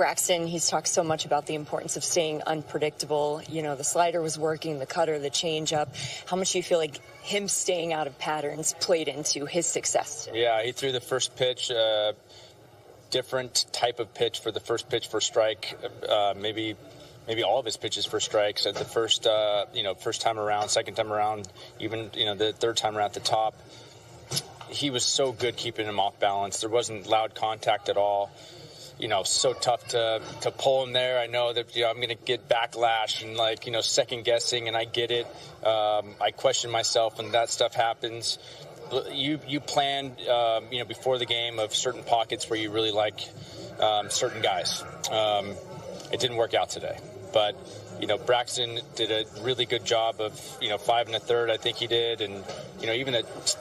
Braxton, he's talked so much about the importance of staying unpredictable. You know, the slider was working, the cutter, the changeup. How much do you feel like him staying out of patterns played into his success today? Yeah, he threw the first pitch, different type of pitch for the first pitch for strike, maybe all of his pitches for strikes at the first time around, second time around, even, the third time around at the top. He was so good keeping him off balance. There wasn't loud contact at all. So tough to pull him there. I know that, I'm going to get backlash and second guessing, and I get it. I question myself when that stuff happens. You plan, before the game of certain pockets where you really like certain guys. It didn't work out today, but Braxton did a really good job of 5 1/3. I think he did, and even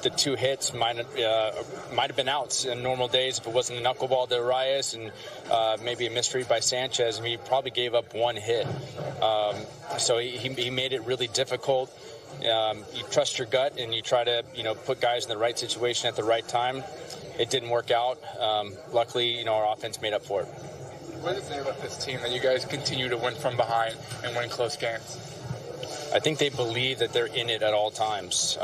the 2 hits might have been outs in normal days if it wasn't a knuckleball to Arias and maybe a misread by Sanchez. I mean, he probably gave up 1 hit, so he made it really difficult. You trust your gut and you try to put guys in the right situation at the right time. It didn't work out. Luckily, our offense made up for it. What does it say about this team that you guys continue to win from behind and win close games? I think they believe that they're in it at all times.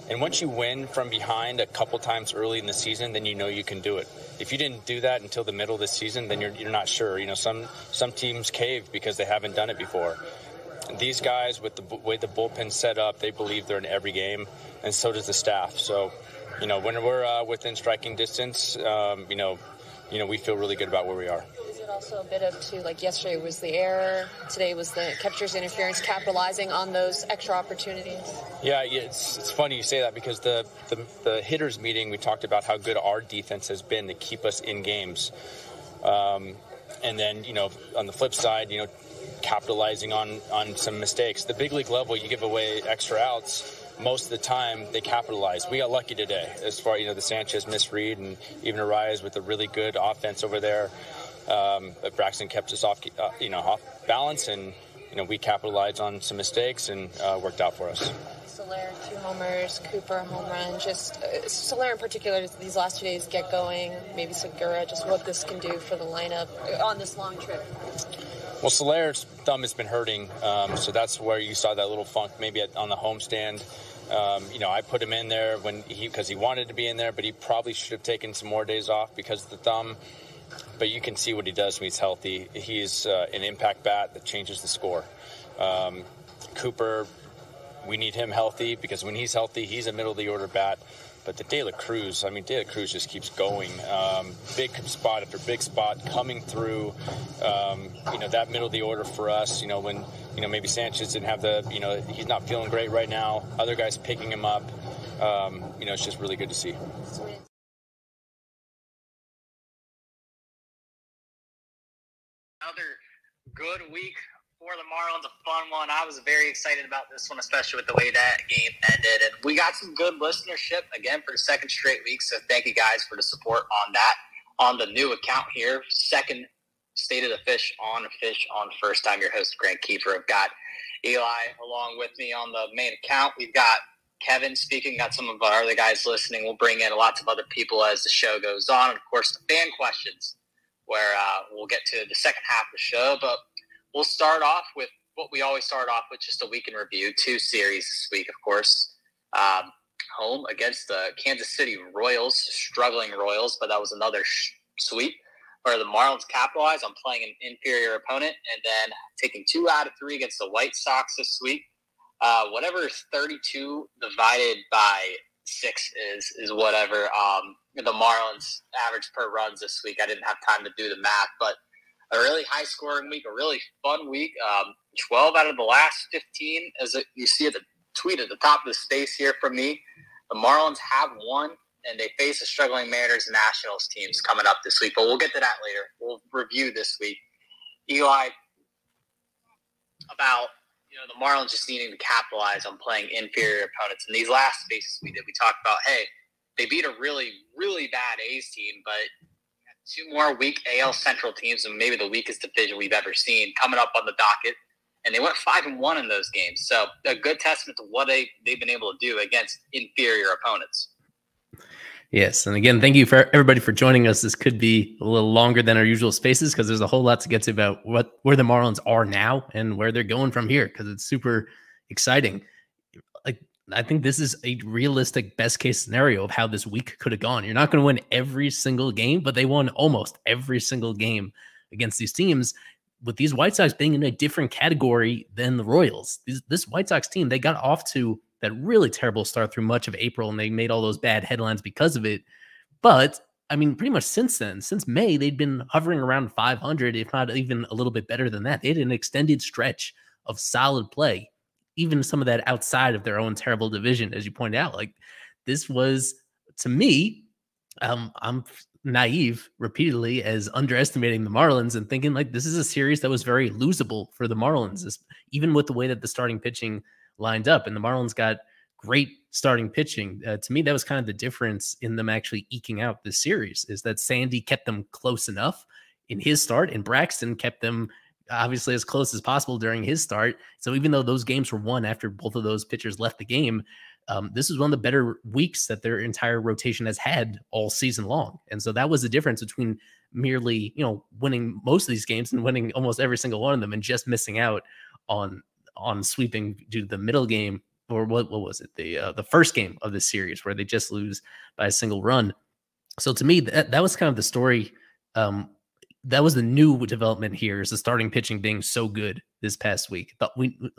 And once you win from behind a couple times early in the season, then you can do it. If you didn't do that until the middle of the season, then you're not sure. Some teams cave because they haven't done it before. And these guys, with the way the bullpen's set up, they believe they're in every game, and so does the staff. So, when we're within striking distance, we feel really good about where we are. Is it also a bit of yesterday was the error, today was the catcher's interference, capitalizing on those extra opportunities? Yeah, it's funny you say that because the hitters meeting, we talked about how good our defense has been to keep us in games. And then, on the flip side, capitalizing on some mistakes. The big league level, you give away extra outs. Most of the time, they capitalize. We got lucky today as far, the Sanchez misread and even Arias with a really good offense over there. But Braxton kept us off balance, and, we capitalized on some mistakes and worked out for us. Soler, 2 homers, Cooper, home run. Just Soler in particular, these last 2 days get going. Maybe Segura, just what this can do for the lineup on this long trip. Well, Soler's thumb has been hurting, so that's where you saw that little funk maybe on the homestand. I put him in there because he wanted to be in there, but he probably should have taken some more days off because of the thumb. But you can see what he does when he's healthy. He's an impact bat that changes the score. Cooper, we need him healthy because when he's healthy, he's a middle-of-the-order bat. But the De La Cruz just keeps going. Big spot after big spot coming through, that middle of the order for us, when, maybe Sanchez didn't have he's not feeling great right now. Other guys picking him up. It's just really good to see. Another good week for the Marlins, a fun one. I was very excited about this one, especially with the way that game ended. And we got some good listenership, again, for the second straight week. So thank you guys for the support on that. On the new account here, second State of the Fish on first time. Your host, Grant Kiefer. I've got Eli along with me on the main account. We've got Kevin speaking, got some of our other guys listening. We'll bring in lots of other people as the show goes on. And, of course, the fan questions, where we'll get to the second half of the show. But we'll start off with what we always start off with, just a week in review. 2 series this week, of course. Home against the Kansas City Royals, struggling Royals, but that was another sweep where the Marlins capitalized on playing an inferior opponent and then taking 2 out of 3 against the White Sox this week. Whatever 32 divided by 6 is whatever the Marlins average per runs this week. I didn't have time to do the math, but a really high-scoring week, a really fun week. 12 out of the last 15, as you see at the tweet at the top of the space here from me. The Marlins have won, and they face the struggling Mariners and Nationals teams coming up this week. But we'll get to that later. We'll review this week. Eli, about the Marlins just needing to capitalize on playing inferior opponents. In these last spaces we talked about, hey, they beat a really, really bad A's team, but 2 more weak AL Central teams and maybe the weakest division we've ever seen coming up on the docket. And they went 5-1 in those games. So a good testament to what they've been able to do against inferior opponents. Yes. And again, thank you for everybody for joining us. This could be a little longer than our usual spaces because there's a whole lot to get to about where the Marlins are now and where they're going from here, because it's super exciting. Like, I think this is a realistic best case scenario of how this week could have gone. You're not going to win every single game, but they won almost every single game against these teams, with these White Sox being in a different category than the Royals. This White Sox team, they got off to that really terrible start through much of April, and they made all those bad headlines because of it. But I mean, pretty much since then, since May, they'd been hovering around 500, if not even a little bit better than that. They had an extended stretch of solid play, even some of that outside of their own terrible division, as you pointed out. Like, this was, to me, I'm naive repeatedly as underestimating the Marlins and thinking like this is a series that was very losable for the Marlins, even with the way that the starting pitching lined up. And the Marlins got great starting pitching. To me, that was kind of the difference in them actually eking out this series, is that Sandy kept them close enough in his start, and Braxton kept them obviously as close as possible during his start. So even though those games were won after both of those pitchers left the game, this was one of the better weeks that their entire rotation has had all season long. And so that was the difference between merely, winning most of these games and winning almost every single one of them and just missing out on sweeping due to the middle game, or what was it? The first game of the series where they just lose by a single run. So to me, that was kind of the story. That was the new development here, is the starting pitching being so good this past week. But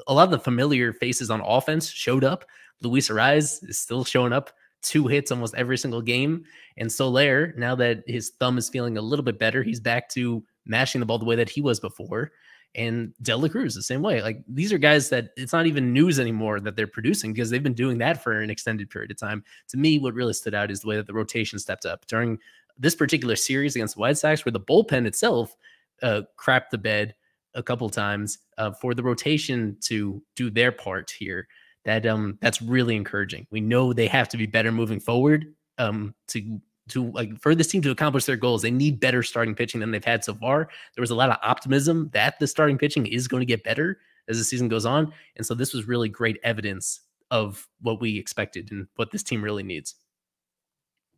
a lot of the familiar faces on offense showed up. Luis Ariz is still showing up, 2 hits almost every single game. And Soler, now that his thumb is feeling a little bit better, he's back to mashing the ball the way that he was before. And De La Cruz the same way. Like, these are guys that it's not even news anymore that they're producing, because they've been doing that for an extended period of time. To me, what really stood out is the way that the rotation stepped up during this particular series against the White Sox, where the bullpen itself crapped the bed a couple times. For the rotation to do their part here, that's really encouraging. We know they have to be better moving forward. For this team to accomplish their goals, they need better starting pitching than they've had so far. There was a lot of optimism that the starting pitching is going to get better as the season goes on. And so this was really great evidence of what we expected and what this team really needs.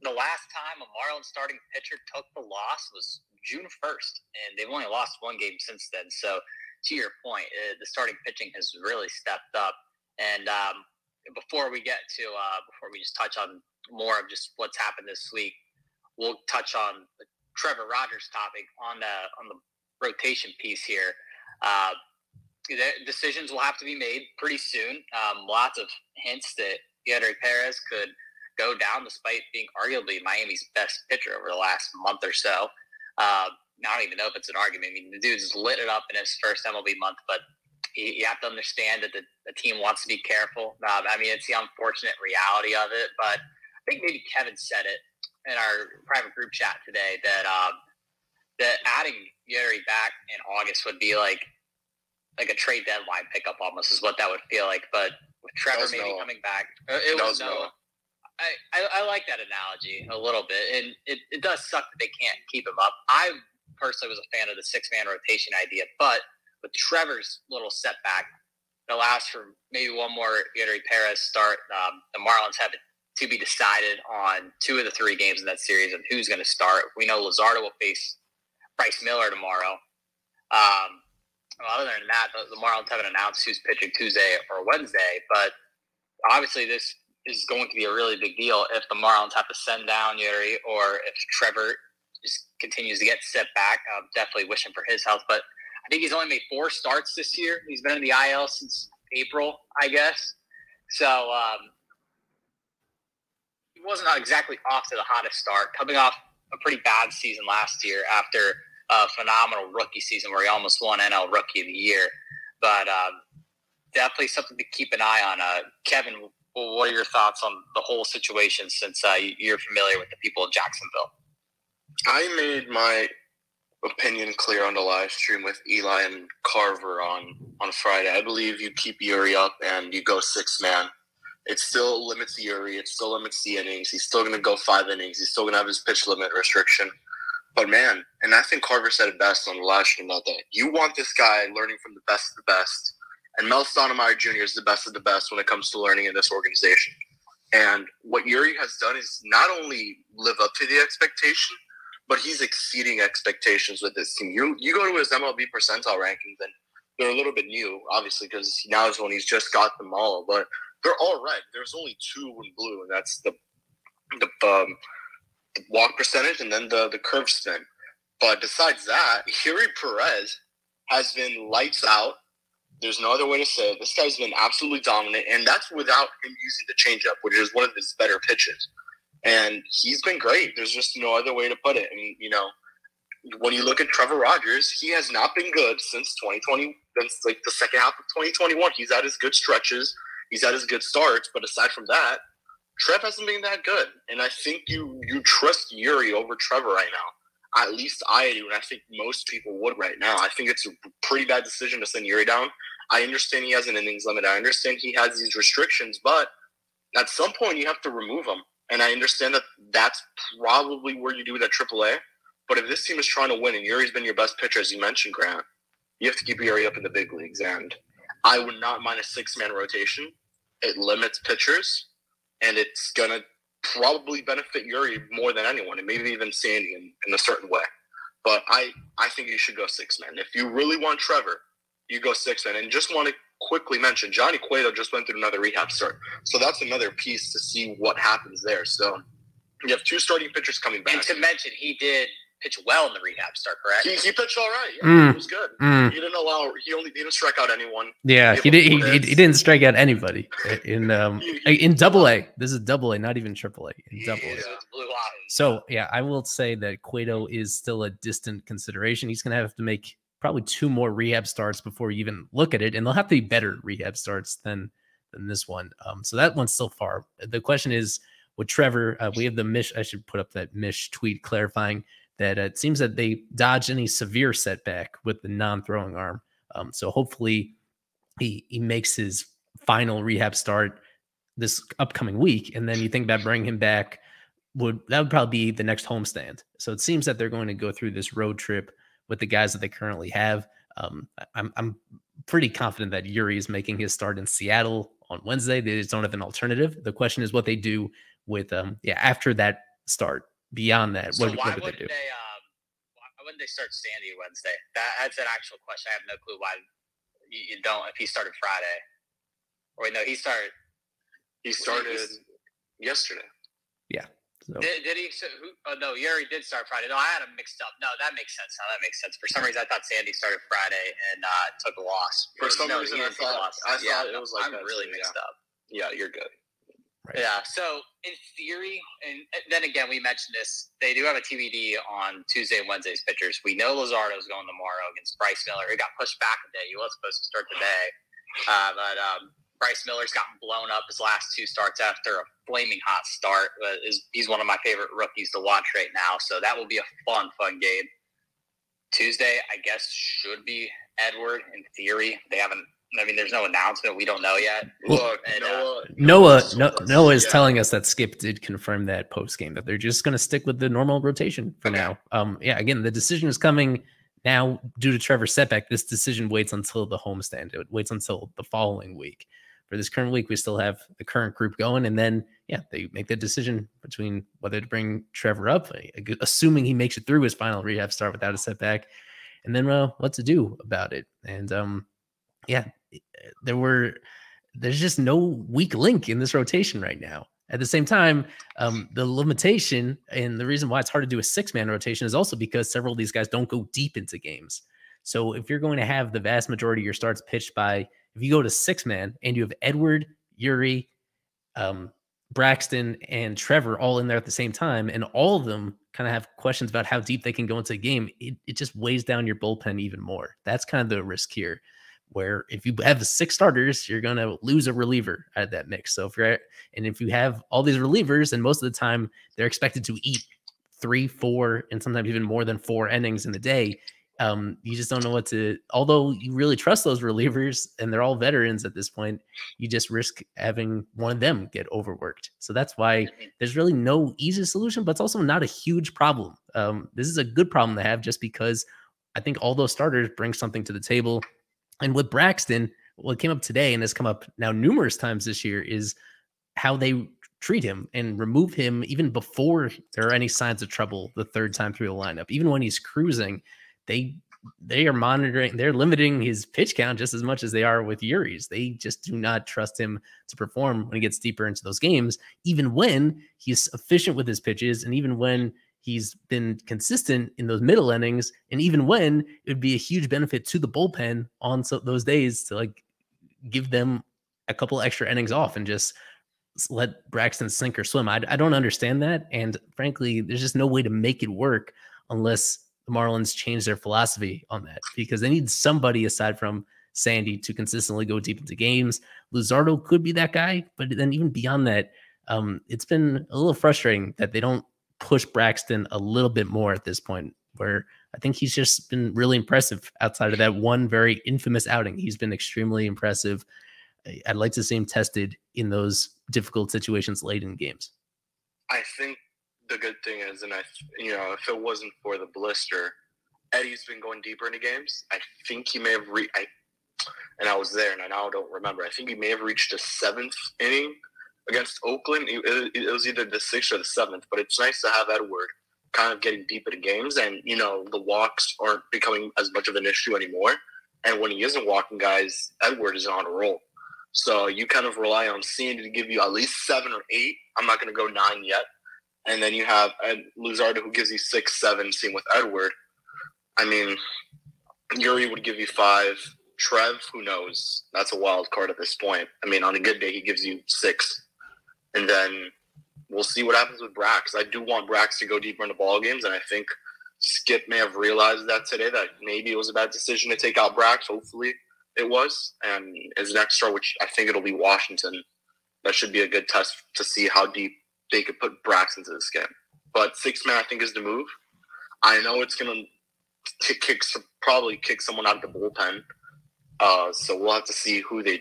The last time a Marlins starting pitcher took the loss was June 1st, and they've only lost 1 game since then. So to your point, the starting pitching has really stepped up. And before we just touch on more of just what's happened this week, we'll touch on the Trevor Rogers topic on the rotation piece here. The decisions will have to be made pretty soon. Lots of hints that Yadier Perez could go down, despite being arguably Miami's best pitcher over the last month or so. I don't even know if it's an argument. I mean, the dude's lit it up in his first MLB month, but you have to understand that the team wants to be careful. It's the unfortunate reality of it, but I think maybe Kevin said it in our private group chat today that adding Yuri back in August would be like a trade deadline pickup almost, is what that would feel like. But with Trevor maybe coming back, it was Noah. I like that analogy a little bit, and it does suck that they can't keep him up. I personally was a fan of the 6-man rotation idea, but with Trevor's little setback, it allows for maybe one more Yadier Perez start. The Marlins have it to be decided on 2 of the 3 games in that series and who's going to start. We know Luzardo will face Bryce Miller tomorrow. Other than that, the Marlins haven't announced who's pitching Tuesday or Wednesday, but obviously this is going to be a really big deal if the Marlins have to send down Yuri, or if Trevor just continues to get set back. I'm definitely wishing for his health, but I think he's only made 4 starts this year. He's been in the IL since April, I guess. So he wasn't exactly off to the hottest start, coming off a pretty bad season last year after a phenomenal rookie season where he almost won NL Rookie of the Year. But definitely something to keep an eye on. Kevin, what are your thoughts on the whole situation, since you're familiar with the people of Jacksonville? I made my opinion clear on the live stream with Eli and Carver on Friday. I believe you keep Yuri up and you go 6-man. It still limits Yuri. It still limits the innings. He's still going to go 5 innings. He's still going to have his pitch limit restriction. But, man, and I think Carver said it best on the live stream that day, you want this guy learning from the best of the best. And Mel Stoudemire Jr. is the best of the best when it comes to learning in this organization. And what Yuri has done is not only live up to the expectation, but he's exceeding expectations with this team. You go to his MLB percentile rankings, and they're a little bit new, obviously, because now is when he's just got them all. But they're all red. There's only 2 in blue, and that's the walk percentage and then the curve spin. But besides that, Yuri Perez has been lights out. There's no other way to say it. This guy's been absolutely dominant, and that's without him using the changeup, which is one of his better pitches. And he's been great. There's just no other way to put it. And, you know, when you look at Trevor Rogers, he has not been good since 2020, since like the second half of 2021. He's had his good stretches. He's had his good starts. But aside from that, Trev hasn't been that good. And I think you trust Yuri over Trevor right now. At least I do, and I think most people would right now. I think it's a pretty bad decision to send Yuri down. I understand he has an innings limit. I understand he has these restrictions, but at some point you have to remove him. And I understand that that's probably where you do it at AAA. But if this team is trying to win and Yuri's been your best pitcher, as you mentioned, Grant, you have to keep Yuri up in the big leagues. And I would not mind a 6-man rotation. It limits pitchers, and it's going to probably benefit Yuri more than anyone, and maybe even Sandy in a certain way. But I think you should go 6-man. If you really want Trevor, you go 6-man. And just want to quickly mention, Johnny Cueto just went through another rehab start. So that's another piece to see what happens there. So you have 2 starting pitchers coming back. And to mention, he did pitch well in the rehab start, correct? He pitched all right. Yeah, he was good. He didn't strike out anyone. Yeah, he didn't strike out anybody in AA. This is AA, not even AAA. In AA. Yeah. So yeah, I will say that Cueto is still a distant consideration. He's going to have to make probably 2 more rehab starts before you even look at it, and they'll have to be better rehab starts than this one. So that one's still far. The question is with Trevor. We have the Mish. I should put up that Mish tweet clarifying that it seems that they dodged any severe setback with the non-throwing arm. So hopefully he makes his final rehab start this upcoming week. And then you think about bringing him back, that would probably be the next homestand. So it seems that they're going to go through this road trip with the guys that they currently have. I'm pretty confident that Yuri is making his start in Seattle on Wednesday. They just don't have an alternative. The question is what they do with, after that start. Beyond that, so what why would they do? Why wouldn't they start Sandy Wednesday? That's an actual question. I have no clue why you don't. If he started Friday, or no, he started. He started yesterday. Yeah. So. Did he? No, Yuri did start Friday. No, I had him mixed up. No, that makes sense. Now that makes sense. For some reason, I thought Sandy started Friday and took a loss. For some reason, I thought it was like I'm really mixed up. Yeah, you're good. Right. Yeah, so in theory, and then again, we mentioned this, they do have a TBD on Tuesday and Wednesday's pitchers. We know Luzardo's going tomorrow against Bryce Miller. He got pushed back a day. He was supposed to start today. But Bryce Miller's gotten blown up his last 2 starts after a flaming hot start. He's one of my favorite rookies to watch right now, so that will be a fun game. Tuesday, I guess, should be Edward in theory. There's no announcement. We don't know yet. Look, Noah is telling us that Skip did confirm that post game that they're just going to stick with the normal rotation for now. Again, the decision is coming now due to Trevor's setback. This decision waits until the homestand. It waits until the following week. For this current week, we still have the current group going, and then they make the decision between whether to bring Trevor up, assuming he makes it through his final rehab start without a setback, and then what to do about it. And there's just no weak link in this rotation right now. At the same time, the limitation and the reason why it's hard to do a 6-man rotation is also because several of these guys don't go deep into games. So if you're going to have the vast majority of your starts pitched by, if you go to 6-man and you have Edward, Yuri, Braxton, and Trevor all in there at the same time, and all of them kind of have questions about how deep they can go into a game, it just weighs down your bullpen even more. That's kind of the risk here, where if you have 6 starters, you're going to lose a reliever out of that mix. So if you have all these relievers, and most of the time they're expected to eat 3, 4, and sometimes even more than 4 innings in a day, you just don't know what to, although you really trust those relievers and they're all veterans at this point, you just risk having one of them get overworked. So that's why there's really no easy solution, but it's also not a huge problem. This is a good problem to have just because I think all those starters bring something to the table. And with Braxton, what came up today and has come up now numerous times this year is how they treat him and remove him even before there are any signs of trouble the third time through the lineup. Even when he's cruising, they are monitoring, they're limiting his pitch count just as much as they are with Uri's. They just do not trust him to perform when he gets deeper into those games, even when he's efficient with his pitches and even when he's been consistent in those middle innings, and even when it would be a huge benefit to the bullpen on those days to like give them a couple extra innings off and just let Braxton sink or swim. I don't understand that. And frankly, there's just no way to make it work unless the Marlins change their philosophy on that, because they need somebody aside from Sandy to consistently go deep into games. Luzardo could be that guy, but then even beyond that, it's been a little frustrating that they don't push Braxton a little bit more at this point, where I think he's just been really impressive outside of that one very infamous outing. He's been extremely impressive. I'd like to see him tested in those difficult situations late in games. I think the good thing is, and if it wasn't for the blister, Eddie's been going deeper into games. I think he may have and I was there, and I now don't remember. I think he may have reached the 7th inning against Oakland. It was either the 6th or the 7th, but it's nice to have Edward kind of getting deep into games, and the walks aren't becoming as much of an issue anymore. And when he isn't walking guys, Edward is on a roll. So you kind of rely on Sandy to give you at least 7 or 8. I'm not going to go 9 yet. And then you have Luzardo, who gives you 6, 7, same with Edward. I mean, Uri would give you 5. Trev, who knows? That's a wild card at this point. I mean, on a good day, he gives you 6. And then we'll see what happens with Brax. I do want Brax to go deeper into ball games, and I think Skip may have realized that today, that maybe it was a bad decision to take out Brax. Hopefully it was. And his next start, which I think it'll be Washington, that should be a good test to see how deep they could put Brax into this game. But 6-man, I think, is the move. I know it's going to probably kick someone out of the bullpen. So we'll have to see who they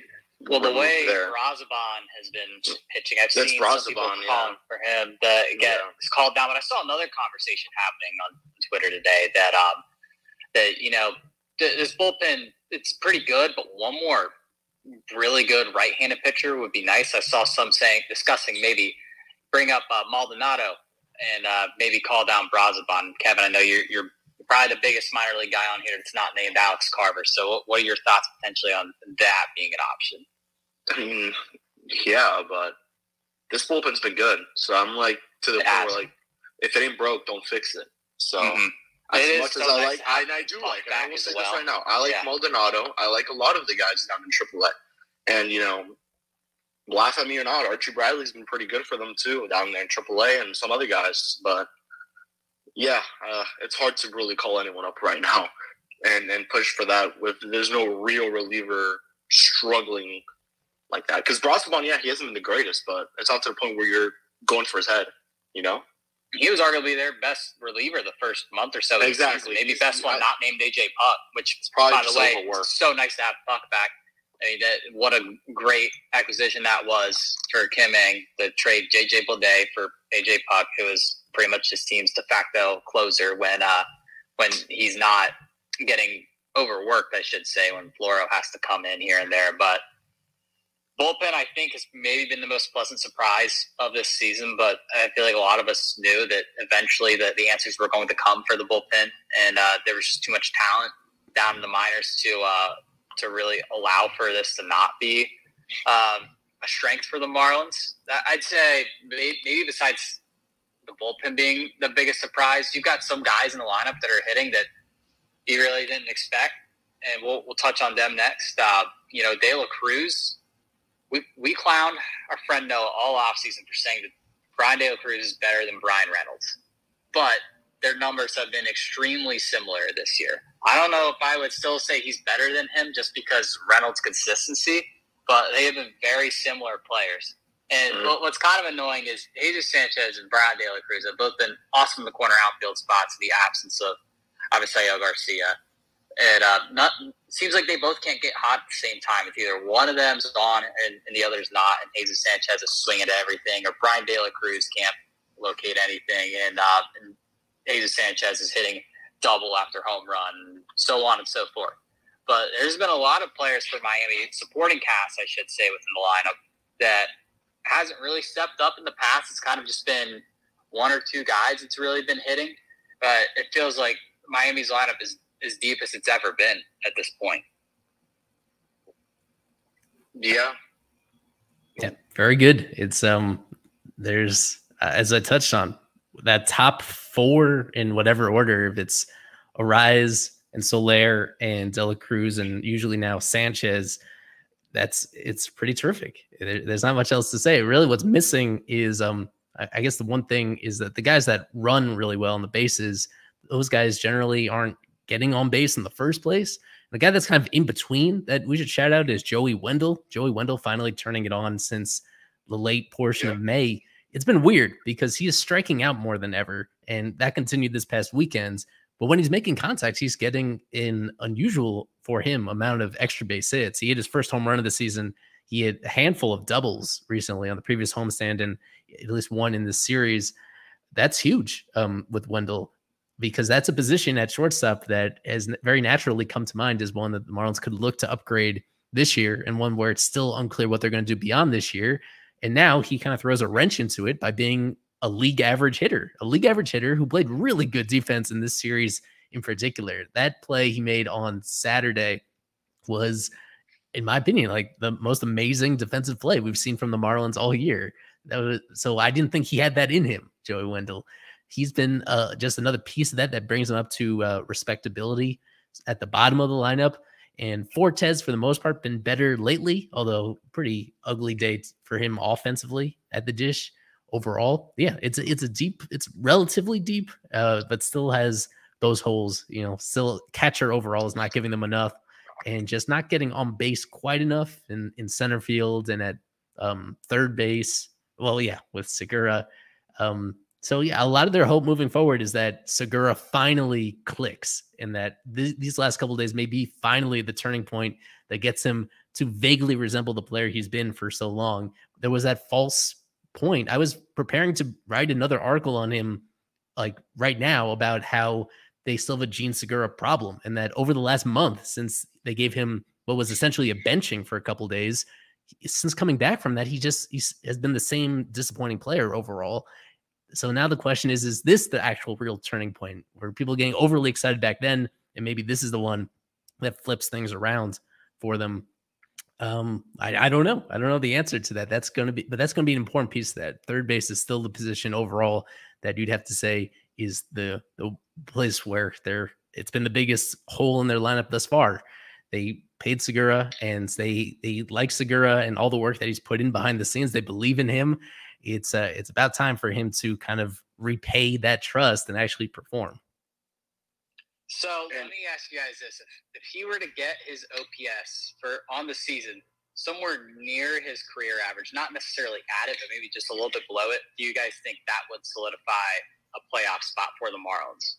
Well, the way Brazoban has been pitching, I've seen some people calling for him to get called down. But I saw another conversation happening on Twitter today that this bullpen, it's pretty good, but one more really good right-handed pitcher would be nice. I saw some discussing maybe bring up Maldonado and maybe call down Brazoban. Kevin, I know you're probably the biggest minor league guy on here that's not named Alex Carver. So what are your thoughts potentially on that being an option? I mean, yeah, but this bullpen's been good. So I'm to the point where if it ain't broke, don't fix it. So as much as I like, and I do like, and I will say this right now, I like Maldonado. I like a lot of the guys down in AAA. And, laugh at me or not, Archie Bradley's been pretty good for them too down there in AAA and some other guys. But yeah, it's hard to really call anyone up right now and push for that there's no real reliever struggling like that. Because Brazoban, he hasn't been the greatest, but it's not to the point where you're going for his head, He was arguably their best reliever the first month or so. Exactly. Maybe best one not named AJ Puck, which, by the way, it's so nice to have Puck back. I mean, what a great acquisition that was for Kim-Eng, to trade JJ Bleday for AJ Puck, who is pretty much this team's de facto closer when he's not getting overworked, I should say, when Floro has to come in here and there. But bullpen, I think, has maybe been the most pleasant surprise of this season, but I feel like a lot of us knew that eventually the answers were going to come for the bullpen, and there was just too much talent down in the minors to really allow for this to not be a strength for the Marlins. I'd say maybe besides the bullpen being the biggest surprise, you've got some guys in the lineup that are hitting that you really didn't expect, and we'll touch on them next. De La Cruz. We clowned our friend Noah all offseason for saying that Brian De La Cruz is better than Brian Reynolds. But their numbers have been extremely similar this year. I don't know if I would still say he's better than him just because Reynolds' consistency, but they have been very similar players. And what's kind of annoying is Jesus Sanchez and Brian De La Cruz have both been awesome in the corner outfield spots in the absence of Avisaíl Garcia. And seems like they both can't get hot at the same time. It's either one of them's on and the other's not, and Jesus Sanchez is swinging at everything, or Brian De La Cruz can't locate anything, and Jesus Sanchez is hitting double after home run, so on and so forth. But there's been a lot of players for Miami, supporting cast, I should say, within the lineup that hasn't really stepped up in the past. It's kind of just been one or two guys it's really been hitting. But it feels like Miami's lineup is as deep as it's ever been at this point. Yeah. Yeah, very good. It's there's as I touched on, that top four in whatever order, if it's Arise and Soler and De La Cruz and usually now Sanchez, it's pretty terrific. There's not much else to say. Really, what's missing is I guess the one thing is that the guys that run really well on the bases, those guys generally aren't getting on base in the first place. The guy that's kind of in between that we should shout out is Joey Wendell. Joey Wendell finally turning it on since the late portion of May. It's been weird because he is striking out more than ever, and that continued this past weekend. But when he's making contact, he's getting an unusual for him amount of extra base hits. He hit his first home run of the season. He had a handful of doubles recently on the previous homestand and at least one in this series. That's huge with Wendell, because that's a position at shortstop that has very naturally come to mind as one that the Marlins could look to upgrade this year, and one where it's still unclear what they're going to do beyond this year. And now he kind of throws a wrench into it by being a league average hitter who played really good defense in this series in particular. That play he made on Saturday was, in my opinion, like the most amazing defensive play we've seen from the Marlins all year. So I didn't think he had that in him, Joey Wendell. He's been just another piece of that brings him up to respectability at the bottom of the lineup. And Fortes, for the most part, been better lately, although pretty ugly day for him offensively at the dish overall. Yeah, it's relatively deep, but still has those holes. Still catcher overall is not giving them enough, and just not getting on base quite enough in center field and at third base. Well, yeah, with Segura. So yeah, a lot of their hope moving forward is that Segura finally clicks, and that these last couple of days may be finally the turning point that gets him to vaguely resemble the player he's been for so long. There was that false point. I was preparing to write another article on him, like right now, about how they still have a Gene Segura problem, and that over the last month, since they gave him what was essentially a benching for a couple of days, since coming back from that, he has been the same disappointing player overall. So now the question is this the actual real turning point where people are getting overly excited back then, and maybe this is the one that flips things around for them? I don't know. I don't know the answer to that. That's going to be an important piece of that. Third base is still the position overall that you'd have to say is the place where it's been the biggest hole in their lineup thus far. They paid Segura, and they like Segura and all the work that he's put in behind the scenes. They believe in him. It's about time for him to kind of repay that trust and actually perform. So let me ask you guys this: if he were to get his OPS on the season somewhere near his career average, not necessarily at it, but maybe just a little bit below it, do you guys think that would solidify a playoff spot for the Marlins?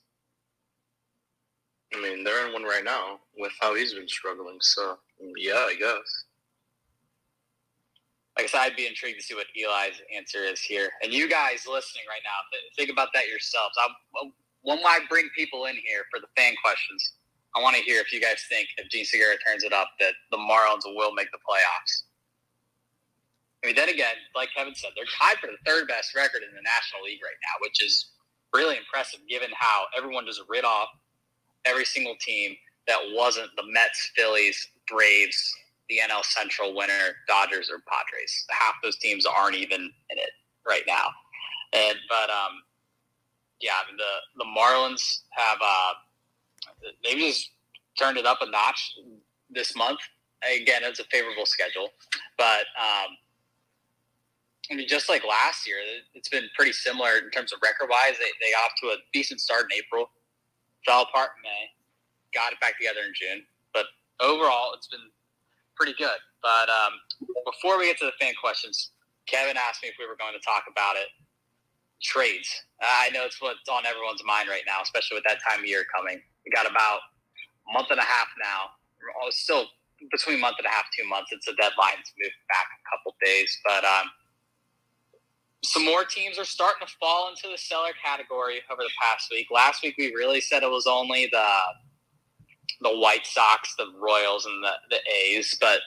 I mean, they're in one right now with how he's been struggling. So yeah, I guess. Like I said, I'd be intrigued to see what Eli's answer is here. And you guys listening right now, think about that yourselves. When I bring people in here for the fan questions, I want to hear if you guys think if Gene Segura turns it up that the Marlins will make the playoffs. I mean, then again, like Kevin said, they're tied for the third best record in the National League right now, which is really impressive given how everyone just rid off every single team that wasn't the Mets, Phillies, Braves, the NL Central winner, Dodgers, or Padres. Half those teams aren't even in it right now. But yeah, I mean, the Marlins have they've just turned it up a notch this month. Again, it's a favorable schedule, but I mean, just like last year, it's been pretty similar in terms of record-wise. They got off to a decent start in April, fell apart in May, got it back together in June. But overall, it's been pretty good. But before we get to the fan questions, Kevin asked me if we were going to talk about it. Trades. I know it's what's on everyone's mind right now, especially with that time of year coming. We got about a month and a half now. Still between month and a half, 2 months. It's a deadline to move back a couple days. But some more teams are starting to fall into the seller category over the past week. Last week, we really said it was only the White Sox, the Royals, and the A's. But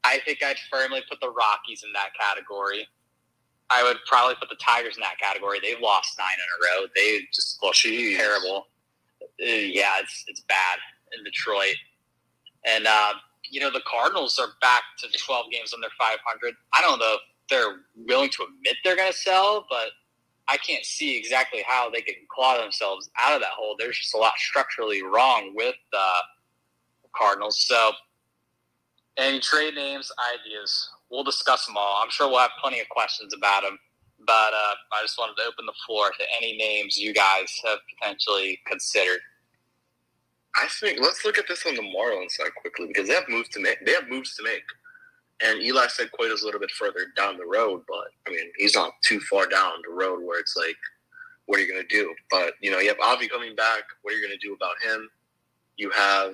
I think I'd firmly put the Rockies in that category. I would probably put the Tigers in that category. They've lost 9 in a row. They just look terrible. Yeah, it's bad in Detroit. And, the Cardinals are back to 12 games under 500. I don't know if they're willing to admit they're going to sell, but I can't see exactly how they can claw themselves out of that hole. There's just a lot structurally wrong with the Cardinals. So, any trade names, ideas, we'll discuss them all. I'm sure we'll have plenty of questions about them. But I just wanted to open the floor to any names you guys have potentially considered. I think let's look at this on the Marlins side quickly because they have moves to make. And Eli said Cueto's a little bit further down the road, but I mean he's not too far down the road where it's like, what are you going to do? But you have Avi coming back. What are you going to do about him? You have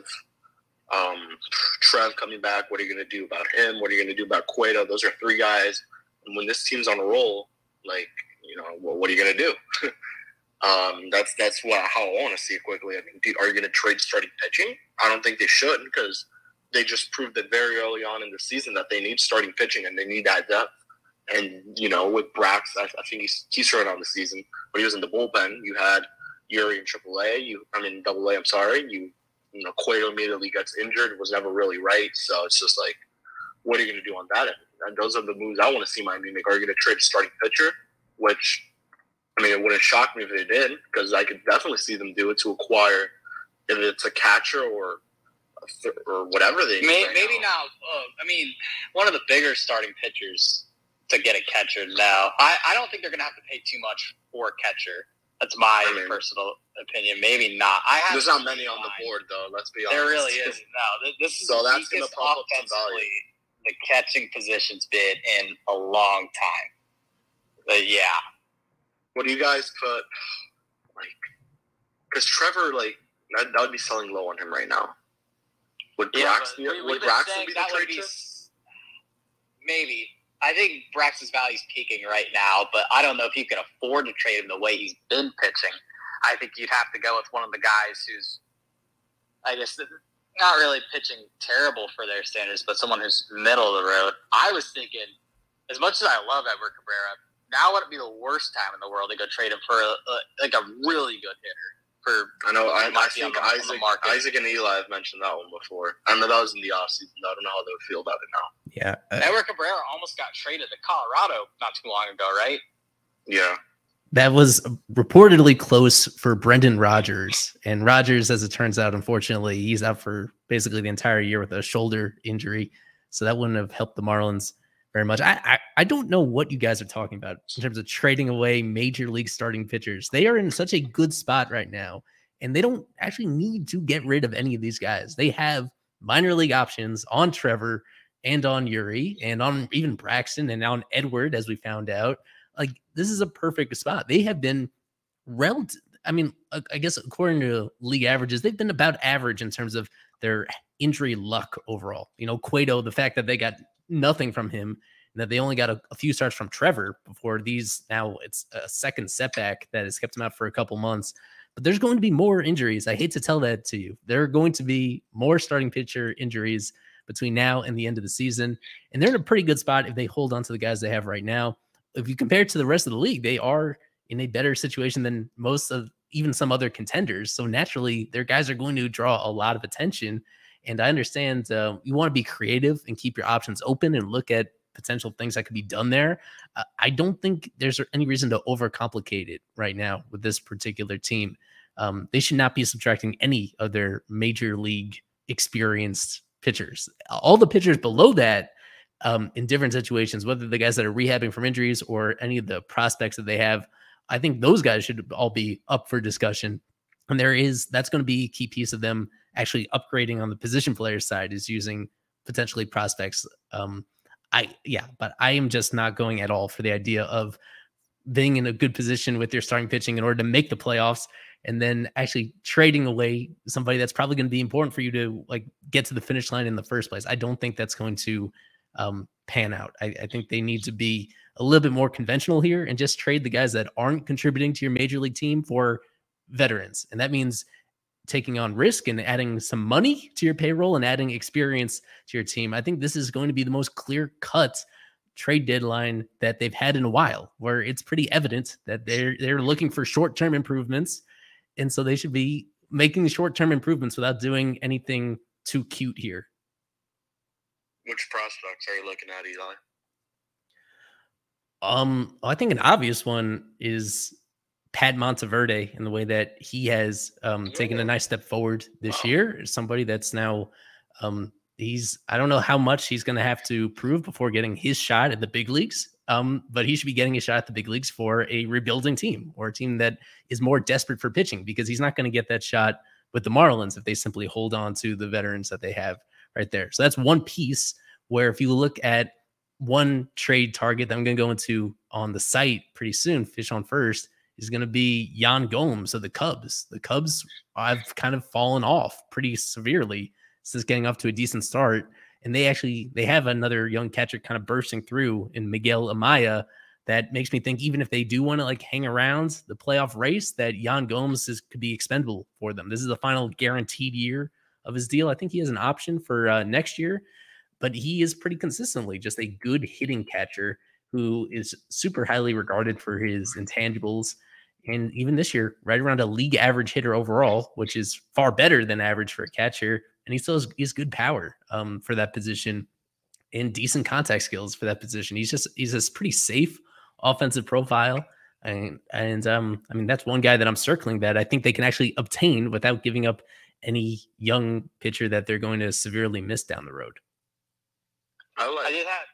Trev coming back. What are you going to do about him? What are you going to do about Cueto? Those are 3 guys. And when this team's on a roll, what are you going to do? That's how I want to see it quickly. I mean, are you going to trade starting pitching? I don't think they should because they just proved it very early on in the season that they need starting pitching and they need that depth. And, with Brax, I think he's short on the season, but he was in the bullpen. You had Yuri in AA, I'm sorry. Cueto immediately gets injured, was never really right. So it's just like, what are you going to do on that end? And those are the moves I want to see Miami make. Are you going to trade a starting pitcher? Which, it wouldn't shock me if they did because I could definitely see them do it to acquire if it's a catcher or whatever they need. Maybe not. One of the bigger starting pitchers to get a catcher now. I don't think they're going to have to pay too much for a catcher. That's my personal opinion. Maybe not. There's not many on the board, though. Let's be honest. There really is. No, this is so the that's going to pop up some value. The catching position's been in a long time. But yeah. What do you guys put? Because Trevor, that would be selling low on him right now. Would Brax be the trade chip? Maybe. I think Brax's value is peaking right now, but I don't know if you can afford to trade him the way he's been pitching. I think you'd have to go with one of the guys who's, I guess, not really pitching terrible for their standards, but someone who's middle of the road. I was thinking, as much as I love Edward Cabrera, now wouldn't be the worst time in the world to go trade him for a really good hitter. I think Isaac and Eli have mentioned that one before. I know that was in the offseason. I don't know how they would feel about it now. Yeah. Edward Cabrera almost got traded to Colorado not too long ago, right? Yeah. That was reportedly close for Brendan Rodgers. And Rodgers, as it turns out, unfortunately, he's out for basically the entire year with a shoulder injury. So that wouldn't have helped the Marlins very much. I don't know what you guys are talking about in terms of trading away major league starting pitchers. They are in such a good spot right now, and they don't actually need to get rid of any of these guys. They have minor league options on Trevor and on Yuri and on even Braxton and now on Edward, as we found out. This is a perfect spot. They have been I guess according to league averages, they've been about average in terms of their injury luck overall. Cueto, the fact that they got nothing from him and that they only got a few starts from Trevor before these. Now it's a second setback that has kept him out for a couple months, but there's going to be more injuries. I hate to tell that to you. There are going to be more starting pitcher injuries between now and the end of the season. And they're in a pretty good spot if they hold on to the guys they have right now. If you compare it to the rest of the league, they are in a better situation than most of even some other contenders. So naturally their guys are going to draw a lot of attention. And I understand you want to be creative and keep your options open and look at potential things that could be done there. I don't think there's any reason to overcomplicate it right now with this particular team. They should not be subtracting any of their major league experienced pitchers. All the pitchers below that in different situations, whether the guys that are rehabbing from injuries or any of the prospects that they have, I think those guys should all be up for discussion. And that's going to be a key piece of them actually upgrading on the position player side is using potentially prospects. But I am just not going at all for the idea of being in a good position with your starting pitching in order to make the playoffs and then actually trading away somebody that's probably going to be important for you to get to the finish line in the first place. I don't think that's going to pan out. I think they need to be a little bit more conventional here and just trade the guys that aren't contributing to your major league team for veterans. And that means taking on risk and adding some money to your payroll and adding experience to your team. I think this is going to be the most clear-cut trade deadline that they've had in a while, where it's pretty evident that they're looking for short-term improvements, and so they should be making short-term improvements without doing anything too cute here. Which prospects are you looking at, Eli? I think an obvious one is Pat Monteverde, in the way that he has taken a nice step forward this year. Somebody that's now I don't know how much he's going to have to prove before getting his shot at the big leagues. But he should be getting a shot at the big leagues for a rebuilding team, or a team that is more desperate for pitching, because he's not going to get that shot with the Marlins if they simply hold on to the veterans that they have right there. So that's one piece where, if you look at one trade target that I'm going to go into on the site pretty soon, Fish on First, is going to be Yan Gomes of the Cubs. The Cubs have kind of fallen off pretty severely since getting off to a decent start. And they have another young catcher kind of bursting through in Miguel Amaya. That makes me think, even if they do want to hang around the playoff race, that Yan Gomes could be expendable for them. This is the final guaranteed year of his deal. I think he has an option for next year, but he is pretty consistently just a good hitting catcher who is super highly regarded for his intangibles. And even this year, right around a league average hitter overall, which is far better than average for a catcher. And he still has good power for that position and decent contact skills for that position. He's a pretty safe offensive profile. And I mean, that's one guy that I'm circling that I think they can actually obtain without giving up any young pitcher that they're going to severely miss down the road. I did have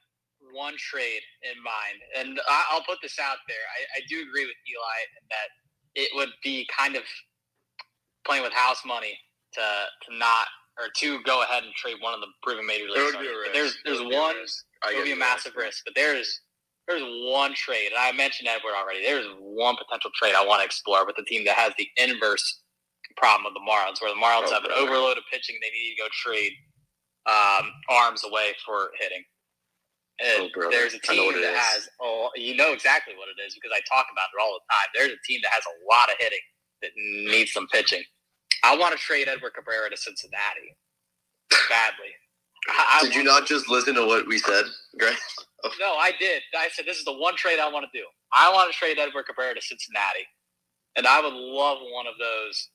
one trade in mind, and I'll put this out there. I do agree with Eli in that it would be kind of playing with house money to go ahead and trade one of the proven major league starters. There's one. It would be a massive risk, but there's one trade, and I mentioned Edward already. There's one potential trade I want to explore with the team that has the inverse problem of the Marlins, where the Marlins have an overload of pitching. They need to go trade arms away for hitting. And there's a team that has, you know exactly what it is, because I talk about it all the time. There's a team that has a lot of hitting that needs some pitching. I want to trade Edward Cabrera to Cincinnati badly. Did you not just listen to what we said, Greg? No, I did. I said this is the one trade I want to do. I want to trade Edward Cabrera to Cincinnati, and I would love one of those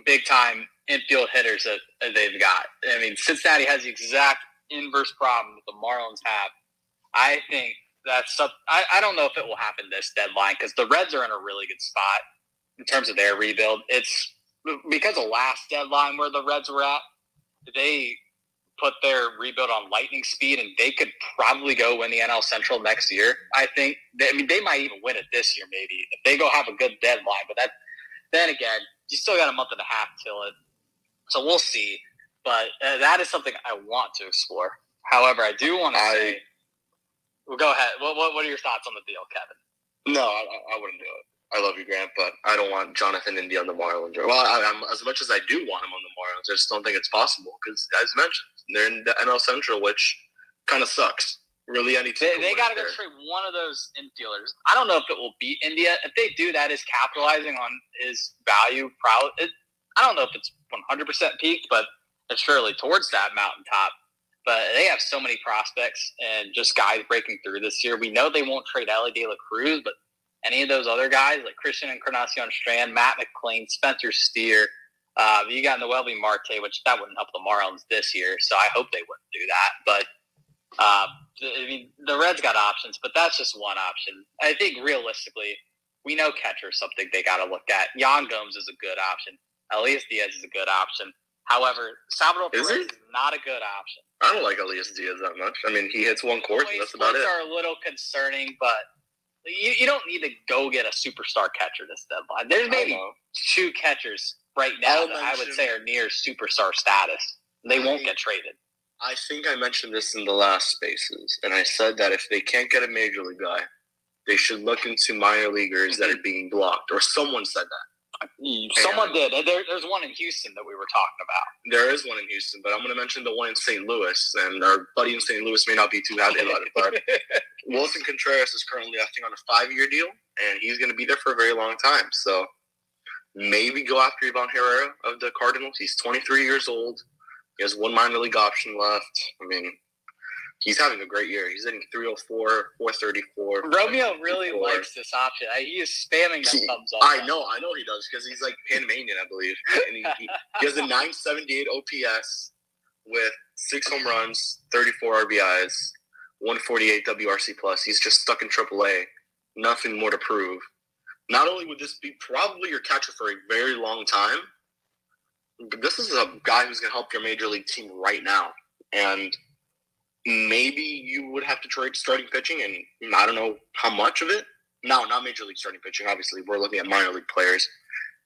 big-time infield hitters that they've got. I mean, Cincinnati has the exact inverse problem that the Marlins have. I think that's I don't know if it will happen this deadline, because the Reds are in a really good spot in terms of their rebuild. It's because of last deadline where the Reds were at. They put their rebuild on lightning speed, and they could probably go win the NL Central next year. I think. They might even win it this year, maybe, if they go have a good deadline. But then again, you still got a month and a half till it. So we'll see. But that is something I want to explore. However, I do want to say. Well, go ahead. What are your thoughts on the deal, Kevin? No, I wouldn't do it. I love you, Grant, but I don't want Jonathan India on the Marlins. Well, I'm as much as I do want him on the Marlins, I just don't think it's possible, because, as mentioned, they're in the NL Central, which kind of sucks. Really, any team. They got to go trade one of those infielders. I don't know if it will beat India. If they do, that is capitalizing on his value. I don't know if it's 100% peaked, but it's surely towards that mountaintop. But they have so many prospects and just guys breaking through this year. We know they won't trade Ellie De La Cruz, but any of those other guys like Christian Encarnacion Strand, Matt McClain, Spencer Steer, you got Noelvi Marte, which that wouldn't help the Marlins this year, so I hope they wouldn't do that. But I mean, the Reds got options, but that's just one option. I think realistically, we know catcher is something they got to look at. Yan Gomes is a good option. Elias Diaz is a good option. However, Salvador Perez is not a good option. I don't like Elias Diaz that much. I mean, he hits one course, and that's about it. Are a little concerning, but you don't need to go get a superstar catcher this deadline. There's maybe two catchers right now that I would say are near superstar status. They won't get traded. I think I mentioned this in the last Spaces, and I said that if they can't get a major league guy, they should look into minor leaguers that are being blocked, or someone said that. Someone did. There's one in Houston that we were talking about. There is one in Houston, but I'm going to mention the one in St. Louis, and our buddy in St. Louis may not be too happy about it. But Wilson Contreras is currently, I think, on a 5-year deal, and he's going to be there for a very long time. So maybe go after Ivan Herrera of the Cardinals. He's 23 years old. He has one minor league option left. I mean, He's having a great year. He's hitting 304, 434. Romeo really likes this option. He is spamming that thumbs up. I know he does because he's like Panamanian, I believe. And he has a 978 OPS with 6 home runs, 34 RBIs, 148 WRC plus. He's just stuck in AAA. Nothing more to prove. Not only would this be probably your catcher for a very long time, but this is a guy who's going to help your major league team right now. And maybe you would have to trade starting pitching, and I don't know how much of it. No, not major league starting pitching. Obviously, we're looking at minor league players.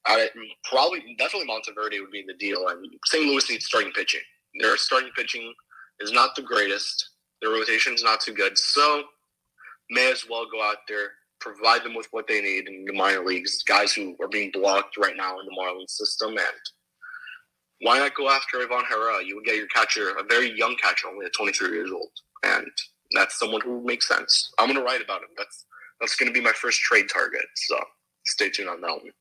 Definitely Monteverde would be the deal. And St. Louis needs starting pitching. Their starting pitching is not the greatest. Their rotation is not too good. So may as well go out there, provide them with what they need in the minor leagues, guys who are being blocked right now in the Marlins system. And why not go after Ivan Herrera? You would get your catcher, a very young catcher, only at 23 years old. And that's someone who makes sense. I'm going to write about him. That's going to be my first trade target. So stay tuned on that one.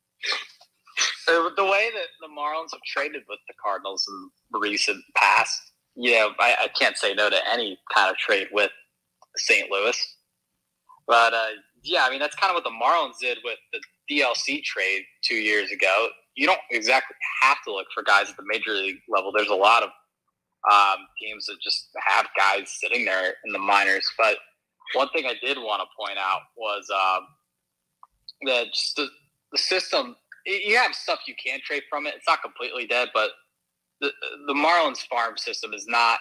The way that the Marlins have traded with the Cardinals in the recent past, I can't say no to any kind of trade with St. Louis. But, that's kind of what the Marlins did with the DLC trade 2 years ago. You don't exactly have to look for guys at the major league level. There's a lot of teams that just have guys sitting there in the minors. But one thing I did want to point out was that just the system, you have stuff you can trade from it. It's not completely dead, but the Marlins farm system is not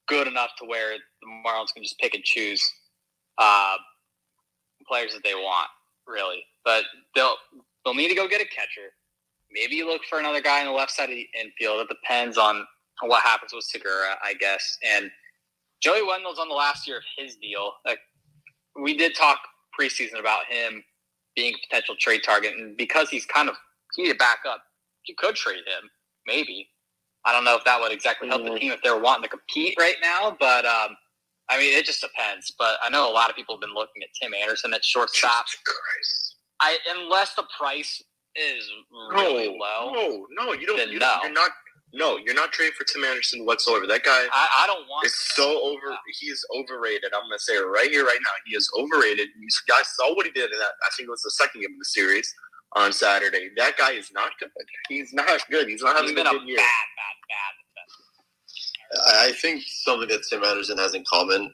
good enough to where the Marlins can just pick and choose players that they want, really. But they'll need to go get a catcher. Maybe you look for another guy on the left side of the infield. It depends on what happens with Segura, I guess. And Joey Wendell's on the last year of his deal. We did talk preseason about him being a potential trade target, and because he's kind of key to back up, you could trade him, maybe. I don't know if that would exactly help the team if they're wanting to compete right now, but it just depends. But I know a lot of people have been looking at Tim Anderson at shortstop. Jesus Christ. Unless the price is really low. No, you don't. You're not trading for Tim Anderson whatsoever. That guy, I don't want. Is so over. He is overrated. I'm gonna say it right here, right now. He is overrated. You guys saw what he did in that. I think it was the second game of the series on Saturday. That guy is not good. He's not good. He's not having a good year. Bad. I think something that Tim Anderson has in common,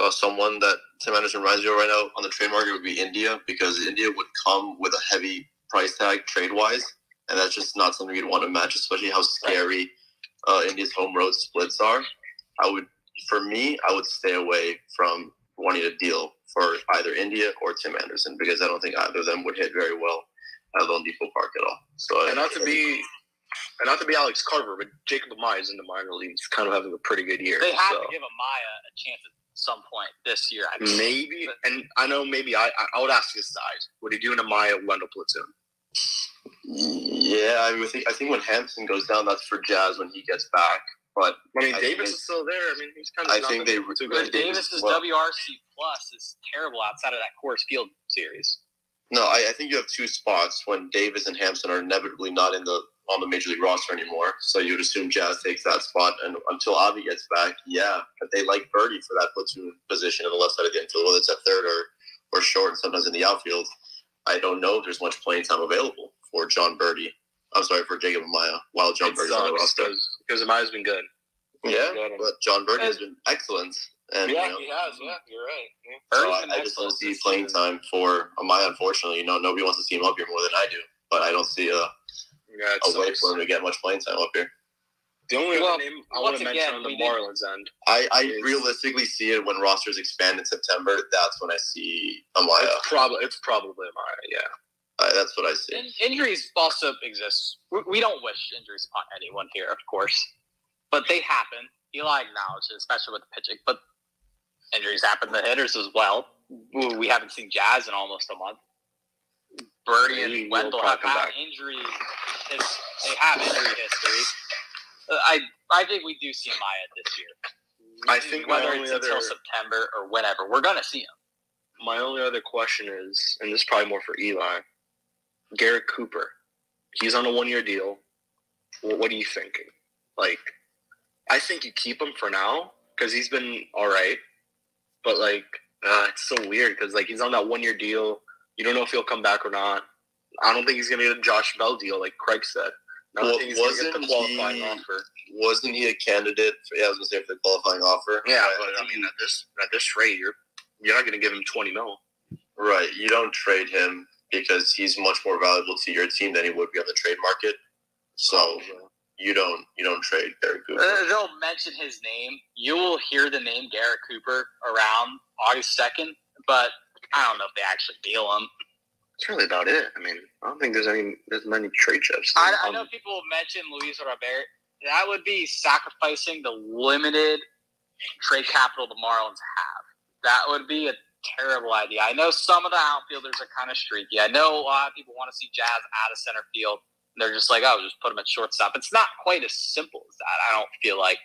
someone that Tim Anderson reminds me of right now on the trade market would be India, because India would come with a heavy price tag trade-wise, and that's just not something you'd want to match, especially how scary India's home road splits are. I would stay away from wanting a deal for either India or Tim Anderson, because I don't think either of them would hit very well at Lone Depot Park at all. So, not to be Alex Carver, but Jacob Amaya is in the minor leagues, kind of having a pretty good year. They have to give Amaya a chance at some point this year. Maybe, and I know maybe I would ask his size. Would he do an Amaya Wendell platoon? Yeah, I think when Hampson goes down, that's for Jazz when he gets back. But Davis is still there. He's kind of. I think they. Davis's WRC plus is terrible outside of that Coors Field series. No, I think you have two spots when Davis and Hampson are inevitably not on the major league roster anymore. So you'd assume Jazz takes that spot, and until Avi gets back, but they like Birdie for that platoon position on the left side of the infield, whether it's at third or short, and sometimes in the outfield. I don't know if there's much playing time available for John Birdie. I'm sorry, for Jacob Amaya, while John Birdie's on the roster. Because Amaya's been good. Yeah, but John Birdie has been excellent. And, he has. Yeah, you're right. Yeah. So I just don't see playing time for Amaya, unfortunately. Nobody wants to see him up here more than I do. But I don't see a way for him to get much playing time up here. The only other name I want to mention on the Marlins end. I realistically see it when rosters expand in September. That's when I see Amaya. It's probably Amaya, yeah. That's what I see. Injuries also exist. We don't wish injuries upon anyone here, of course. But they happen. Eli acknowledged it, especially with the pitching. But injuries happen to hitters as well. We haven't seen Jazz in almost a month. Birdie and Wendell have had injury. They have injury history. I think we do see Amaya this year. I think whether it's until September or whenever, we're going to see him. My only other question is, and this is probably more for Eli, Garrett Cooper. He's on a 1-year deal. What are you thinking? I think you keep him for now, because he's been all right. But, like, it's so weird because, like, he's on that 1-year deal. You don't know if he'll come back or not. I don't think he's going to get a Josh Bell deal, like Craig said. I don't think he's going to get the qualifying offer. Wasn't he a candidate? I was going to say for the qualifying offer. Yeah, but, I mean, at this rate, you're not going to give him $20 million. Right. You don't trade him because he's much more valuable to your team than he would be on the trade market. So you don't trade Garrett Cooper. They'll mention his name. You will hear the name Garrett Cooper around August 2nd, but I don't know if they actually deal him. That's really about it. I mean, I don't think there's many trade chips. I know people have mentioned Luis Robert. That would be sacrificing the limited trade capital the Marlins have. That would be a terrible idea. I know some of the outfielders are kind of streaky. I know a lot of people want to see Jazz out of center field. They're just like, oh, just put him at shortstop. It's not quite as simple as that, I don't feel like.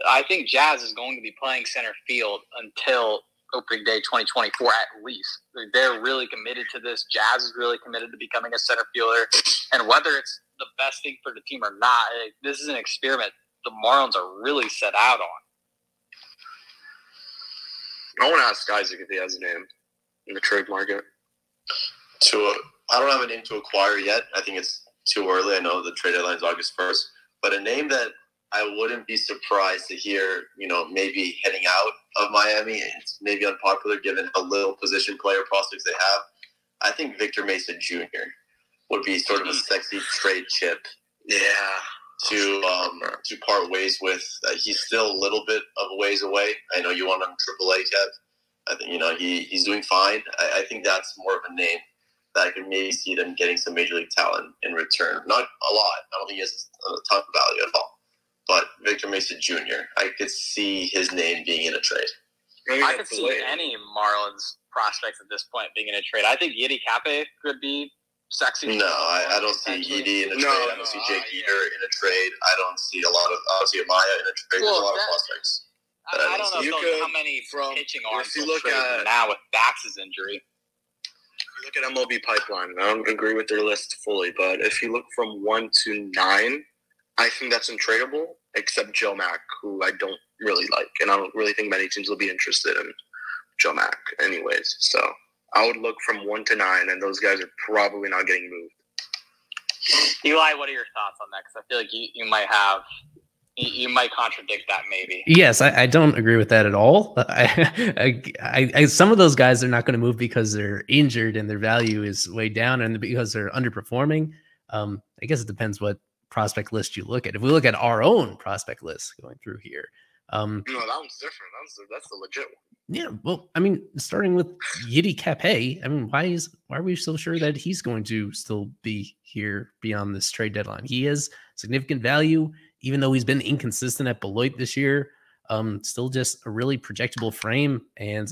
I think Jazz is going to be playing center field until opening day 2024 at least. They're really committed to this. Jazz is really committed to becoming a center fielder. And whether it's the best thing for the team or not, this is an experiment the Marlins are really set out on. I want to ask Isaac if he has a name in the trade market. I don't have a name to acquire yet. I think it's too early. I know the trade deadline is August 1st. But a name that I wouldn't be surprised to hear, maybe heading out of Miami. It's maybe unpopular given how little position player prospects they have. I think Victor Mesa Jr. would be sort of a sexy trade chip. Yeah. To part ways with. He's still a little bit of a ways away. I know you want him AAA, Kev. I think, he's doing fine. I think that's more of a name that I could maybe see them getting some major league talent in return. Not a lot. I don't think he has a ton of value at all. But Victor Mesa Jr., I could see his name being in a trade. I could see any Marlins prospects at this point being in a trade. I think Yiddy Cape could be sexy. No, I don't see Yiddy in a trade. I don't see Jake Eater in a trade. I don't see Amaya in a trade. There's a lot of prospects. I don't know how many pitching arms will trade now with Bax's injury. If you look at MLB Pipeline, I don't agree with their list fully, but if you look from 1 to 9, I think that's untradeable, except Joe Mack, who I don't really like, and I don't really think many teams will be interested in Joe Mack anyways. So I would look from 1 to 9, and those guys are probably not getting moved. Eli, what are your thoughts on that? Because I feel like you might contradict that maybe. Yes, I don't agree with that at all. Some of those guys are not going to move because they're injured and their value is way down and because they're underperforming. I guess it depends what prospect list you look at. If we look at our own prospect list going through here. No, that one's different. That's the legit one. Yeah, well, I mean, starting with Yiddy Cape, I mean, why are we so sure that he's going to still be here beyond this trade deadline? He has significant value, even though he's been inconsistent at Beloit this year. Still just a really projectable frame and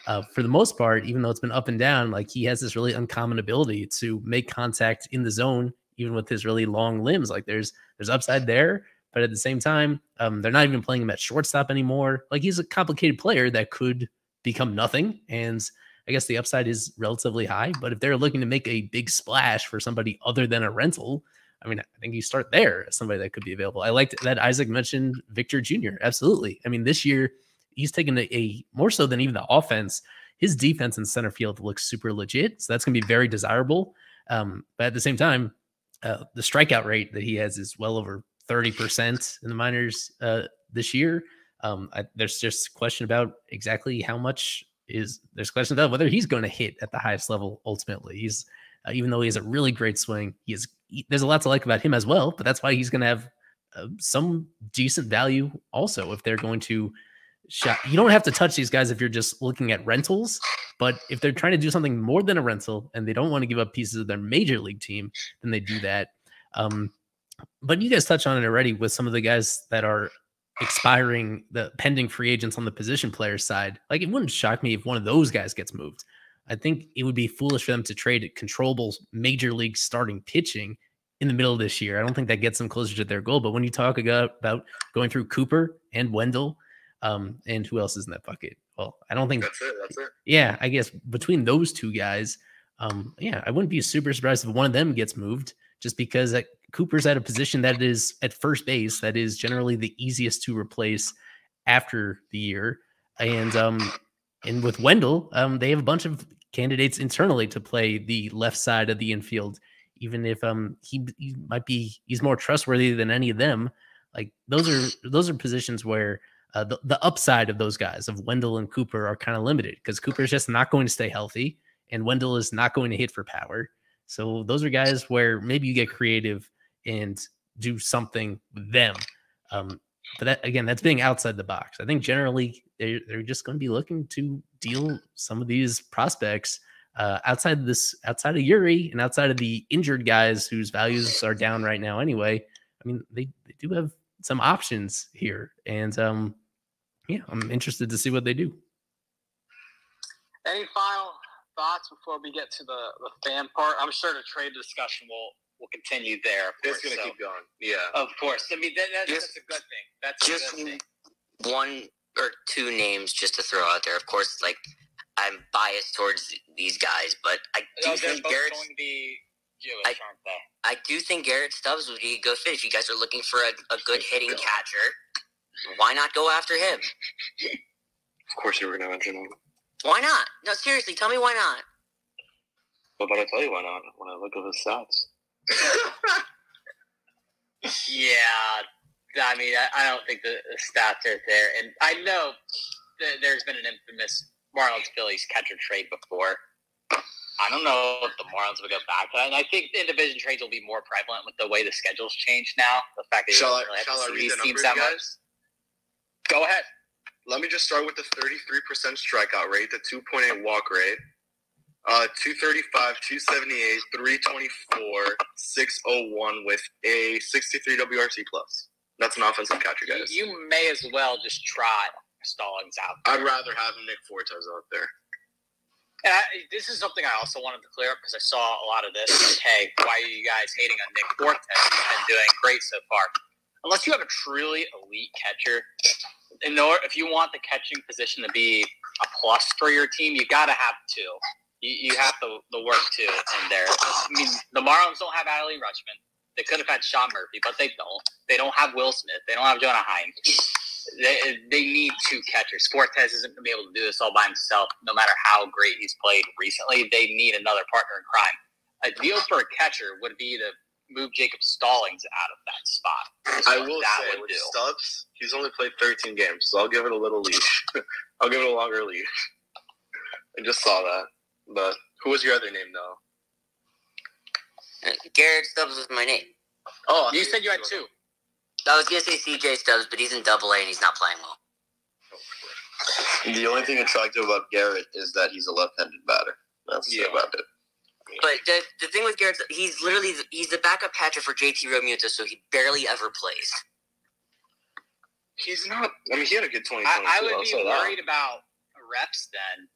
for the most part, even though it's been up and down, like he has this really uncommon ability to make contact in the zone, even with his really long limbs. Like there's upside there. But at the same time, they're not even playing him at shortstop anymore. Like he's a complicated player that could become nothing. And I guess the upside is relatively high. But if they're looking to make a big splash for somebody other than a rental, I mean, I think you start there as somebody that could be available. I liked that Isaac mentioned Victor Jr. Absolutely. I mean, this year he's taken a more so than even the offense. His defense in center field looks super legit. So that's going to be very desirable. But at the same time, the strikeout rate that he has is well over 30% in the minors this year. There's just a question about exactly how much there's questions about whether he's going to hit at the highest level. Ultimately, he's even though he has a really great swing, there's a lot to like about him as well, but that's why he's going to have some decent value also. If they're going to you don't have to touch these guys if you're just looking at rentals, but if they're trying to do something more than a rental and they don't want to give up pieces of their major league team, then they do that. But you guys touched on it already with some of the guys that are expiring, the pending free agents on the position player side. Like it wouldn't shock me if one of those guys gets moved. I think it would be foolish for them to trade controllable major league starting pitching in the middle of this year. I don't think that gets them closer to their goal. But when you talk about going through Cooper and Wendell, and who else is in that bucket? Well, I don't think that's it. Yeah, I guess between those two guys, I wouldn't be super surprised if one of them gets moved, just because Cooper's at a position that is at first base that is generally the easiest to replace after the year. And with Wendell, they have a bunch of candidates internally to play the left side of the infield, even if he's more trustworthy than any of them. Like those are positions where the upside of those guys, of Wendell and Cooper, are kind of limited because Cooper is just not going to stay healthy and Wendell is not going to hit for power. So those are guys where maybe you get creative and do something with them. But that, again, that's being outside the box. I think generally they're just going to be looking to deal some of these prospects outside of Yuri and outside of the injured guys whose values are down right now anyway. I mean, they do have some options here. And yeah, I'm interested to see what they do. Any final thoughts before we get to the fan part? I'm sure the trade discussion will continue there. It's going to keep going. Yeah. Of course. I mean, that's a good thing. That's just a good thing. One or two names just to throw out there. Of course, like, I'm biased towards these guys, but I do think Garrett's going to be Jewish, aren't they? I do think Garrett Stubbs would be a good fit. If you guys are looking for a good hitting catcher, why not go after him? Of course you were going to mention him. Why not? No, seriously, tell me why not. But I tell you why not when I look at his stats. Yeah, I mean, I don't think the stats are there. And I know there's been an infamous Marlins-Phillies catcher trade before. I don't know if the Marlins would go back to that. And I think the in-division trades will be more prevalent with the way the schedule's changed now. The fact that shall I see read these the teams numbers, that much. guys? Go ahead. Let me just start with the 33% strikeout rate, the 2.8 walk rate, 235, 278, 324, 601 with a 63 WRC plus. That's an offensive catcher, guys. You may as well just try Stallings out there. I'd rather have Nick Fortes out there. And this is something I also wanted to clear up because I saw a lot of this. Like, hey, why are you guys hating on Nick Fortes? He's been doing great so far. Unless you have a truly elite catcher, if you want the catching position to be a plus for your team, you got to have two. You have to work two in there. I mean, the Marlins don't have Adley Rutschman. They could have had Sean Murphy, but they don't. They don't have Will Smith. They don't have Jonah Heim. They need two catchers. Fortes isn't going to be able to do this all by himself, no matter how great he's played recently. They need another partner in crime. A deal for a catcher would be to move Jacob Stallings out of that spot. I will say, with Stubbs, he's only played 13 games, so I'll give it a little leash. I'll give it a longer leash. I just saw that. But who was your other name, though? Garrett Stubbs was my name. Oh, you said you had two. I was going to say CJ Stubbs, but he's in Double-A and he's not playing well. The only thing attractive about Garrett is that he's a left-handed batter. That's about it. But the thing with Garrett, he's the backup catcher for JT Realmuto, so he barely ever plays. He's not. I mean, he had a good 2022. I would be worried about reps then,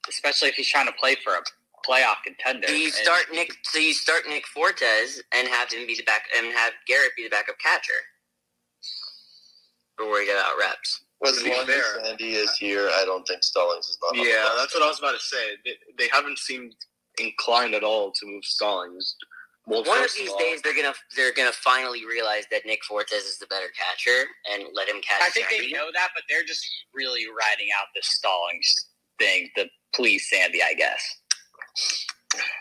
especially if he's trying to play for a playoff contender. So you start Nick Fortes and have him be the back, and have Garrett be the backup catcher. We're worried about reps. Well, as long as Sandy is here, I don't think Stallings is not. Yeah, that's what I was about to say. They haven't seemed inclined at all to move Stallings. Well, one of these days, they're gonna finally realize that Nick Fortes is the better catcher and let him catch. I think Sandy. they know that, but they're just really riding out this Stallings thing to please Sandy, I guess.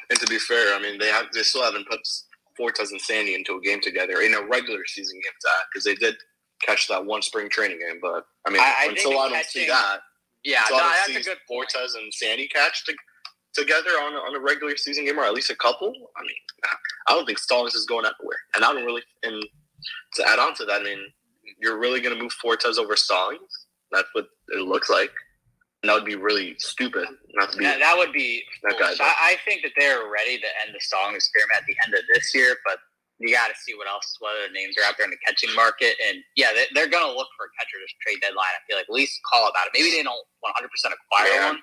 And to be fair, I mean, they still haven't put Fortes and Sandy into a game together in a regular season game, because they did catch that one spring training game. But I mean, I don't see that. Yeah, that's a good point. Fortes and Sandy catch together on a regular season game, or at least a couple. I mean, I don't think Stallings is going everywhere. And I don't really. And to add on to that, I mean, you're really going to move Fortes over Stallings? That's what it looks like. And that would be really stupid not to be. That would be. That guy. I think that they're ready to end the Stallings experiment at the end of this year, but you got to see what other names are out there in the catching market. And yeah, they're going to look for a catcher to trade deadline. I feel like at least call about it. Maybe they don't 100% acquire one,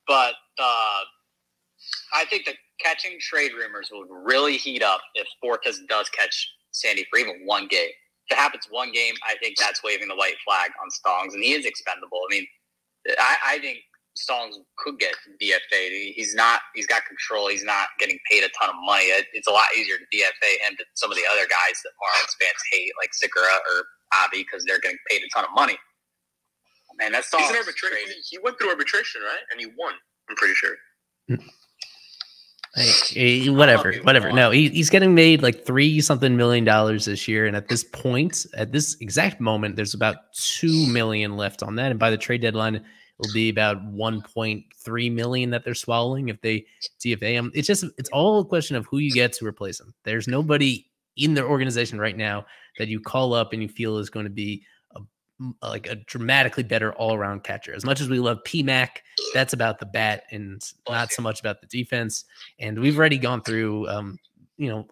but I think the catching trade rumors would really heat up if Fortes does catch Sandy for even one game. If it happens one game, I think that's waving the white flag on Stallings, and he is expendable. I mean, I think Stallings could get DFA'd. He's got control. He's not getting paid a ton of money. It's a lot easier to DFA him than some of the other guys that Marlins fans hate, like Segura or Avi because they're getting paid a ton of money. Man, that's all. He's an arbitration. He went through arbitration, right? And he won. I'm pretty sure. Whatever. No, he's getting made like $3-something million this year, and at this point, at this exact moment, there's about $2 million left on that, and by the trade deadline, it'll be about $1.3 million that they're swallowing if they DFA him. It's all a question of who you get to replace him. There's nobody in their organization right now that you call up and you feel is going to be a dramatically better all-around catcher. As much as we love PMAC, that's about the bat and not so much about the defense. And we've already gone through,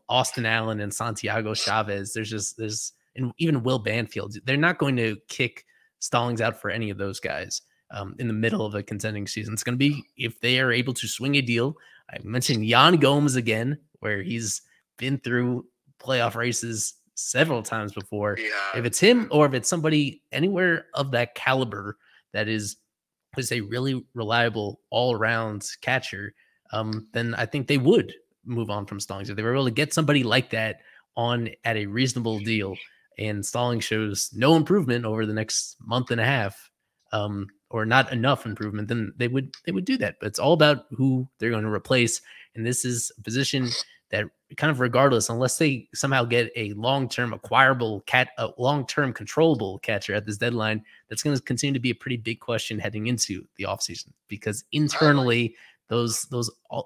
Austin Allen and Santiago Chavez. And even Will Banfield. They're not going to kick Stallings out for any of those guys in the middle of a contending season. It's going to be if they are able to swing a deal. I mentioned Yan Gomes again, where he's been through playoff races several times before. Yeah. If it's him or if it's somebody anywhere of that caliber that is a really reliable all-around catcher, then I think they would move on from Stallings. If they were able to get somebody like that on at a reasonable deal, and Stallings shows no improvement over the next month and a half, or not enough improvement, then they would do that. But it's all about who they're going to replace. And this is a position that kind of regardless, unless they somehow get a long-term acquirable a long-term controllable catcher at this deadline, that's going to continue to be a pretty big question heading into the offseason, because internally those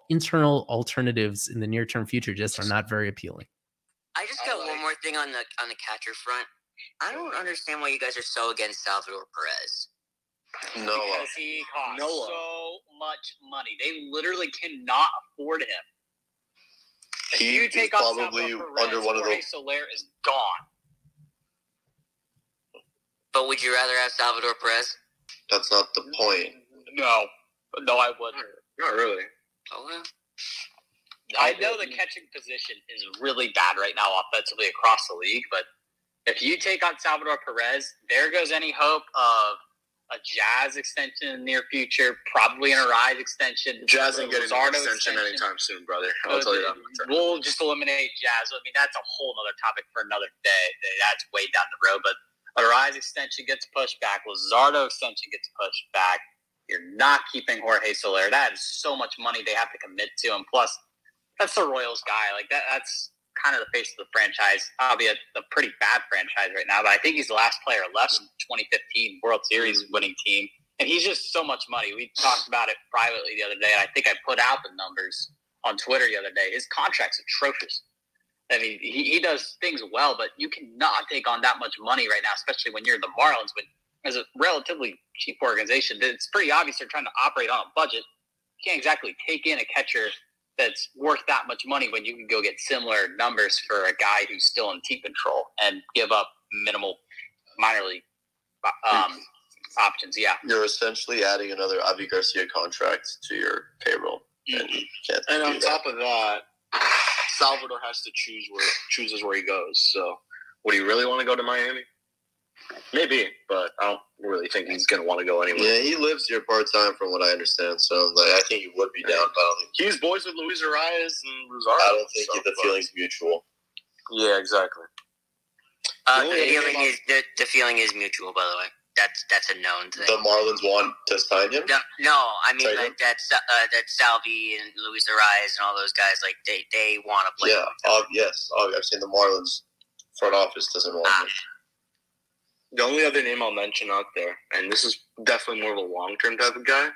internal alternatives in the near-term future just are not very appealing. I just got one more thing on the catcher front. I don't understand why you guys are so against Salvador Perez. Because he costs so much money. They literally cannot afford him. If you take off probably Perez, under one of Jorge Soler is gone. But would you rather have Salvador Perez? That's not the point. No, I wouldn't. Not really. Okay. I know the catching position is really bad right now offensively across the league, but if you take on Salvador Perez, there goes any hope of a Jazz extension in the near future, probably an Arise extension. Jazz ain't getting an extension anytime soon, brother. I'll tell you that. We'll just eliminate Jazz. I mean, that's a whole other topic for another day. That's way down the road. But Arise extension gets pushed back. Luzardo extension gets pushed back. You're not keeping Jorge Soler. That is so much money they have to commit to. And plus, that's the Royals guy. Like that's kind of the face of the franchise. Albeit a pretty bad franchise right now, but I think he's the last player left in 2015 World Series winning team. And he's just so much money. We talked about it privately the other day, and I think I put out the numbers on Twitter the other day. His contract's atrocious. I mean, he does things well, but you cannot take on that much money right now, especially when you're the Marlins, when as a relatively cheap organization. It's pretty obvious they're trying to operate on a budget. You can't exactly take in a catcher that's worth that much money when you can go get similar numbers for a guy who's still in team control and give up minimal minor league options. Yeah. You're essentially adding another Avi Garcia contract to your payroll. And on top of that, Salvador has to chooses where he goes. So would he really want to go to Miami? Maybe, but I don't really think he's going to want to go anywhere. Yeah, he lives here part-time from what I understand, so I think he would be down. He's boys with Luis Arias and Rosario. I don't think the feeling's mutual. Yeah, exactly. The feeling is mutual, by the way. That's a known thing. The Marlins want to sign him? No, I mean like that Salvi and Luis Arias and all those guys, like they want to play. Yeah, yes. I've seen the Marlins front office doesn't want him. The only other name I'll mention out there, and this is definitely more of a long-term type of guy,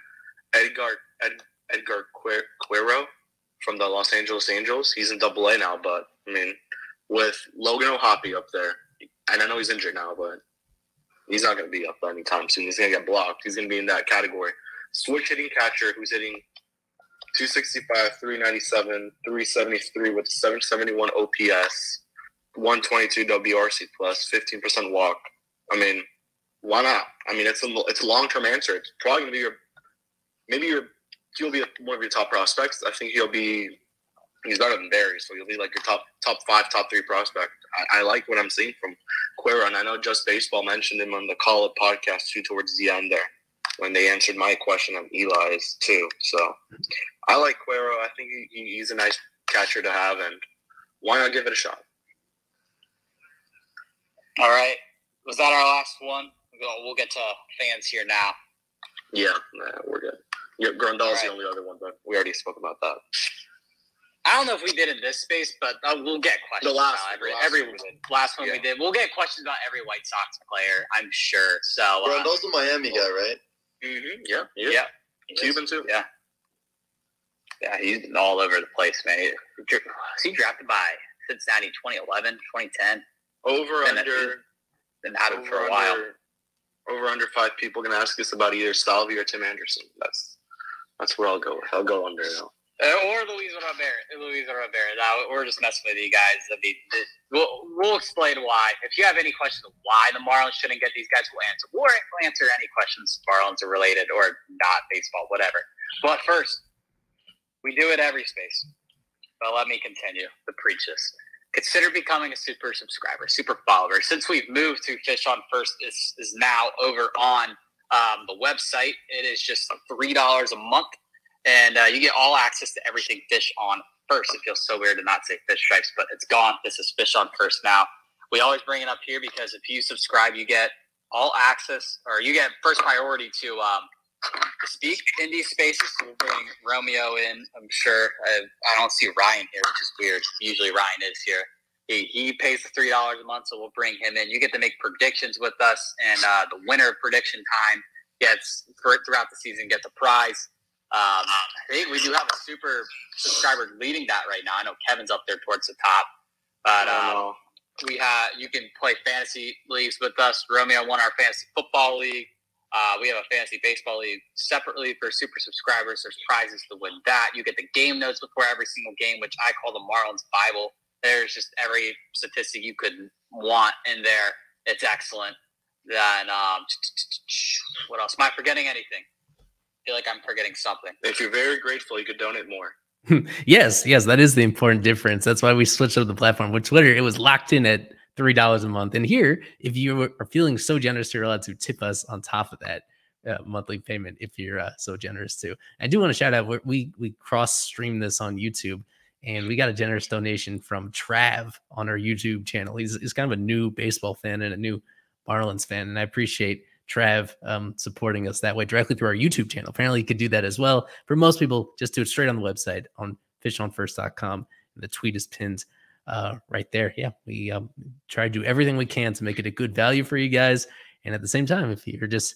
Edgar Quero from the Los Angeles Angels. He's in Double-A now, but, I mean, with Logan O'Hoppe up there, and I know he's injured now, but he's not going to be up anytime soon. He's going to get blocked. He's going to be in that category. Switch-hitting catcher who's hitting 265, 397, 373 with 771 OPS, 122 WRC+, 15% walk. I mean, why not? I mean, it's a long-term answer. It's probably going to be he'll be one of your top prospects. I think he's better than Barry, so he'll be like your top 5, top 3 prospect. I like what I'm seeing from Quero, and I know Just Baseball mentioned him on the Call Up podcast too towards the end there when they answered my question on Eli's too. So I like Quero. I think he's a nice catcher to have, and why not give it a shot? All right. Was that our last one? We'll get to fans here now. Yeah, we're good. Yeah, Grandal's Right. the only other one, but we already spoke about that. I don't know if we did in this space, but we'll get questions. The last one we did. We'll get questions about every White Sox player, I'm sure. So Grandal's a Miami guy, right? Mm-hmm. Yeah. Cuban too. Yeah. Yeah, he's been all over the place, man. Was he drafted by Cincinnati 2011, 2010? Been at him for a while. Over under 5 people going to ask us about either Salvi or Tim Anderson. That's where I'll go with. I'll go under though. Or Luis Rivera. Now, we're just messing with you guys. I mean, we'll explain why. If you have any questions of why the Marlins shouldn't get these guys, we'll answer. We'll answer any questions Marlins are related or not, baseball, whatever. But first, we do it every space. But let me continue to preach this. Consider becoming a super subscriber, super follower. Since we've moved to Fish on First, is now over on the website. It is just $3 a month. And you get all access to everything Fish on First. It feels so weird to not say Fish Stripes, but it's gone. This is Fish on First now. We always bring it up here because if you subscribe, you get all access, or you get first priority to speak in these spaces. So we'll bring Romeo in, I'm sure. I don't see Ryan here, which is weird. Usually Ryan is here. He pays the $3 a month, so we'll bring him in. You get to make predictions with us, and the winner of prediction time throughout the season gets a prize. I think we do have a super subscriber leading that right now. I know Kevin's up there towards the top, but you can play fantasy leagues with us. Romeo won our fantasy football league. We have a fantasy baseball league separately for super subscribers. There's prizes to win that. You get the game notes before every single game, which I call the Marlins Bible. There's just every statistic you could want in there. It's excellent. Then what else? Am I forgetting anything? I feel like I'm forgetting something. If you're very grateful, you could donate more. Yes, that is the important difference. That's why we switched up the platform. With Twitter, it was locked in at $3 a month. And here, if you are feeling so generous, you're allowed to tip us on top of that monthly payment if you're so generous too. I do want to shout out, we cross-stream this on YouTube, and we got a generous donation from Trav on our YouTube channel. He's kind of a new baseball fan and a new Marlins fan, and I appreciate Trav supporting us that way directly through our YouTube channel. Apparently you could do that as well. For most people, just do it straight on the website on fishonfirst.com. The tweet is pinned right there. Yeah, we try to do everything we can to make it a good value for you guys. And at the same time, if you're just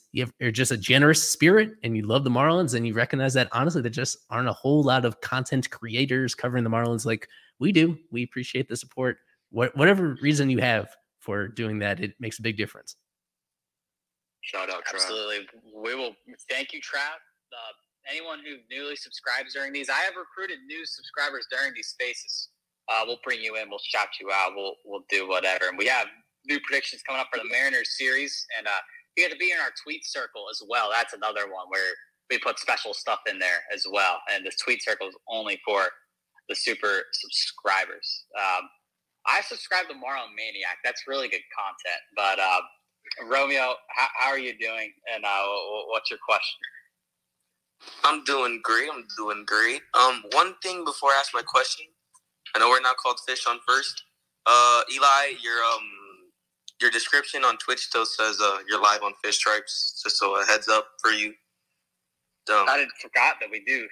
a generous spirit and you love the Marlins and you recognize that, honestly, there just aren't a whole lot of content creators covering the Marlins like we do. We appreciate the support. Whatever reason you have for doing that, it makes a big difference. Shout out, Trav. Absolutely. We will thank you, Trav. Anyone who newly subscribes during these, I have recruited new subscribers during these spaces. We'll bring you in. We'll shout you out. We'll do whatever. And we have new predictions coming up for the Mariners series. And you get to be in our tweet circle as well. That's another one where we put special stuff in there as well. And this tweet circle is only for the super subscribers. I subscribe to Marlon Maniac. That's really good content. But Romeo, how are you doing? And what's your question? I'm doing great. One thing before I ask my question, I know we're not called Fish on First. Eli, your description on Twitch still says you're live on Fish Stripes. Just so a heads up for you. I forgot that we do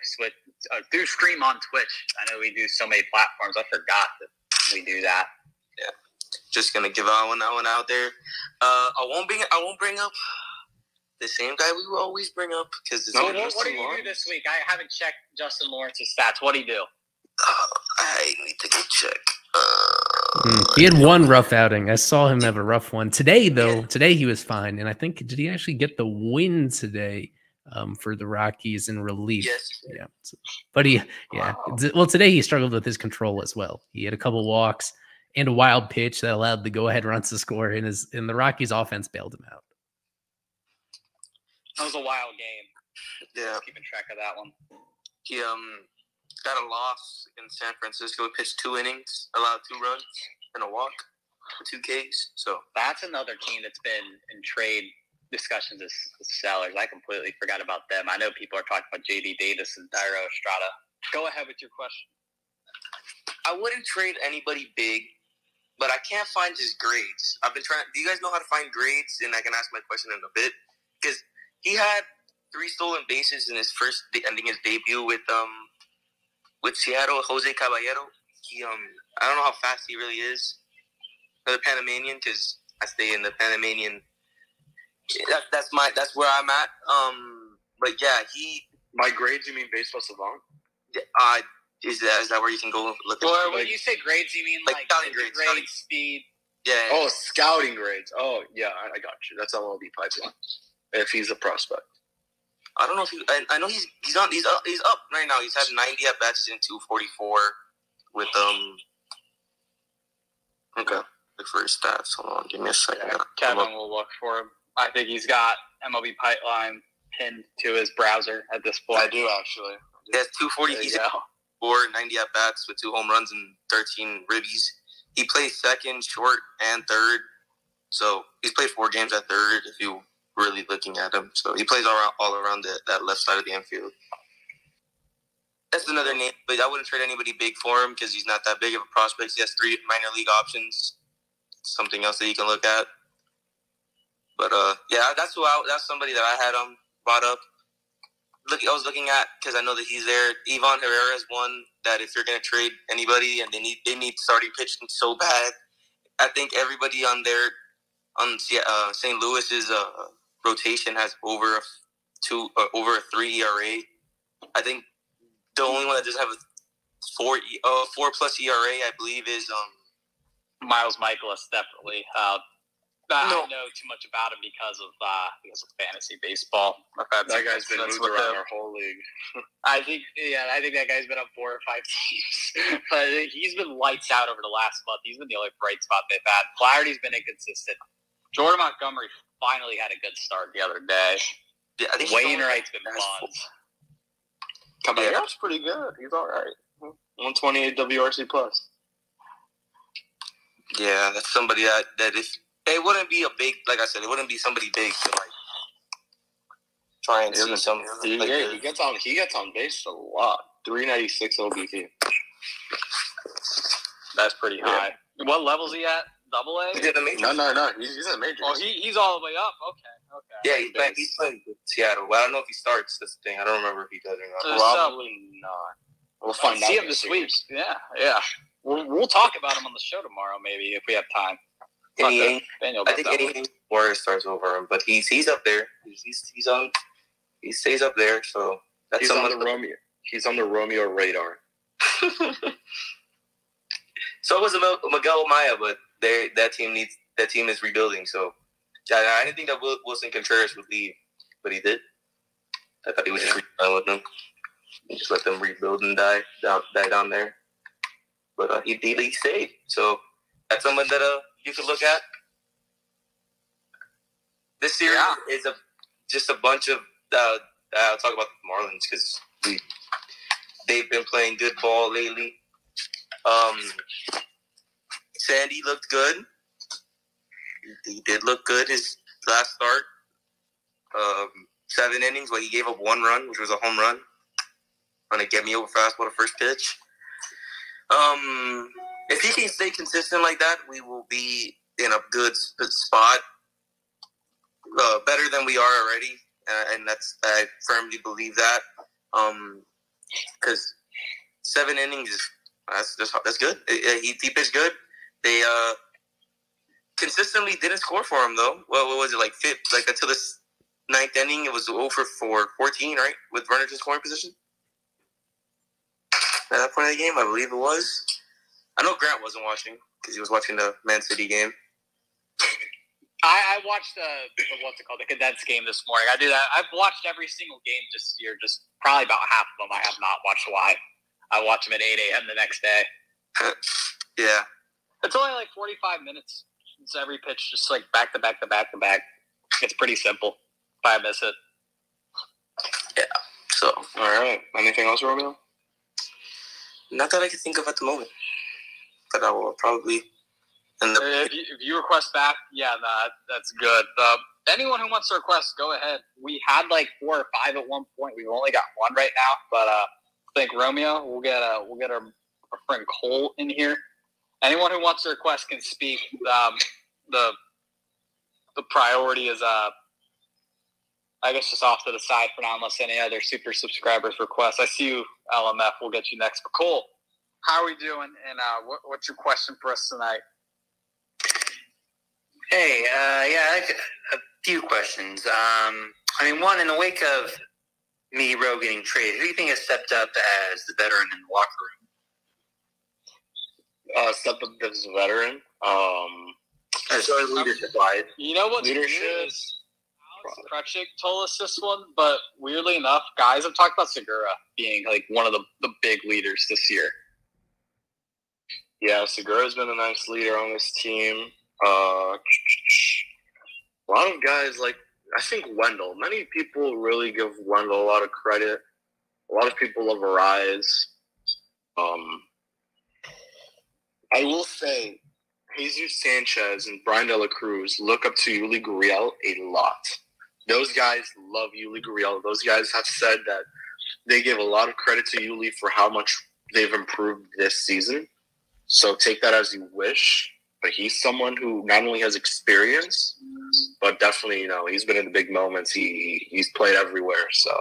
stream on Twitch. I know we do so many platforms. I forgot that we do that. Yeah, just gonna give that one out there. I won't bring up the same guy we will always bring up because what did he do this week? I haven't checked Justin Lawrence's stats. What did he do? I need to go check. He had one rough outing. I saw him have a rough one today, though. Yeah. Today he was fine, and I think did he actually get the win today for the Rockies in relief? Yes. Yeah. But well, today he struggled with his control as well. He had a couple walks and a wild pitch that allowed the go-ahead runs to score, and the Rockies' offense bailed him out. That was a wild game. Yeah. Keeping track of that one. He got a loss in San Francisco. He pitched 2 innings, allowed 2 runs and a walk, 2 Ks. So that's another team that's been in trade discussions as sellers. I completely forgot about them. I know people are talking about J.D. Davis and Dairo Estrada. Go ahead with your question. I wouldn't trade anybody big but I can't find his grades. I've been trying. Do you guys know how to find grades? And I can ask my question in a bit because he had 3 stolen bases in his first ending his debut with Seattle. Jose Caballero. I don't know how fast he really is for the Panamanian because I stay in the Panamanian. That's where I'm at. But yeah, My grades, you mean Baseball Savant? Is that where you can go look at? Or when you say grades, you mean like scouting grades, speed? Yeah. Oh, scouting grades. Oh, yeah, I got you. That's MLB pipeline. If he's a prospect. I don't know if I know he's up right now. He's had 90 at bats in 244 with Okay. Look for his stats. Hold on, give me a second. Yeah, Kevin will look for him. I think he's got MLB pipeline pinned to his browser at this point. I do actually. He has 240. He's 90 at bats with 2 home runs and 13 ribbies. He plays second, short, and third. So he's played 4 games at third. If you really looking at him, so he plays all around that left side of the infield. That's another name, but I wouldn't trade anybody big for him because he's not that big of a prospect. He has 3 minor league options. Something else that you can look at. But yeah, that's somebody that I had brought up. I was looking at because I know that he's there. Ivan Herrera is one that if you're going to trade anybody and they need starting pitching so bad, I think everybody on St. Louis's rotation has over a 3 ERA. I think the only one that doesn't have a 4+ ERA, I believe, is Miles Michaelis, definitely. I don't know too much about him because of fantasy baseball. That guy's been moved around our whole league. I think that guy's been on 4 or 5 teams. But I think he's been lights out over the last month. He's been the only bright spot they've had. Flaherty's been inconsistent. Jordan Montgomery finally had a good start the other day. Yeah, I think Wainwright's been fun. Caballero's pretty good. He's all right. 128 WRC plus. Yeah, that's somebody that if it wouldn't be a big, like I said, it wouldn't be somebody big to like try and see some. He gets on base a lot. 396 OBP. That's pretty high. What level's he at? Double A? He did the majors. No. He's in the majors. Oh, he's all the way up. Okay. Yeah, he's playing with Seattle. Well, I don't know if he starts. That's the thing. I don't remember if he does or not. Probably not. We'll find out. See him this week. Yeah. We'll talk about him on the show tomorrow, maybe if we have time. I think any Warrior starts over him, but he's up there. He stays up there. So he's on the Romeo. He's on the Romeo radar. So was Miguel Maya, but that team is rebuilding. So I didn't think that Wilson Contreras would leave, but he did. I thought he would just resign with them, just let them rebuild and die down there. But he stayed. So that's someone that you could look at. This series is just a bunch of. I'll talk about the Marlins because they've been playing good ball lately. Sandy looked good. He did look good his last start. 7 innings, but he gave up 1 run, which was a home run on a get-me-over fastball to first pitch. If he can stay consistent like that, we will be in a good spot. Better than we are already, and I firmly believe that. Because 7 innings that's good. He pitched good. They consistently didn't score for him though. Well, what was it like until the 9th inning? It was 0 for 14, right, with runners in scoring position. At that point of the game, I believe it was. I know Grant wasn't watching because he was watching the Man City game. I watched the condensed game this morning. I do that. I've watched every single game this year. Just probably about half of them I have not watched live. I watch them at 8 a.m. the next day. Yeah. It's only like 45 minutes. It's every pitch, just like back to back to back to back. It's pretty simple. If I miss it. Yeah. So. All right. Anything else, Romeo? Not that I can think of at the moment. But I will probably. If you request back, that's good. Anyone who wants to request, go ahead. We had like 4 or 5 at one point. We've only got 1 right now, but I think Romeo, we'll get our friend Cole in here, anyone who wants to request can speak. The priority is I guess just off to the side for now, unless any other super subscribers request. I see you, LMF. We'll get you next. But Cole, how are we doing? And what's your question for us tonight? Hey, I have a few questions. One, in the wake of me, Rowe getting traded, who do you think has stepped up as the veteran in the locker room? Stepped up as a veteran. As far as leadership-wise. You know what's Leadership. weird is Alex Krechik told us this one, but weirdly enough, guys have talked about Segura being like one of the big leaders this year. Yeah, Segura's been a nice leader on this team. A lot of guys, like, I think Wendell. Many people really give Wendell a lot of credit. A lot of people love Arise. I will say, Jesus Sanchez and Brian De La Cruz look up to Yuli Gurriel a lot. Those guys love Yuli Gurriel. Those guys have said that they give a lot of credit to Yuli for how much they've improved this season. So take that as you wish. But he's someone who not only has experience, but definitely, he's been in the big moments. He's played everywhere. So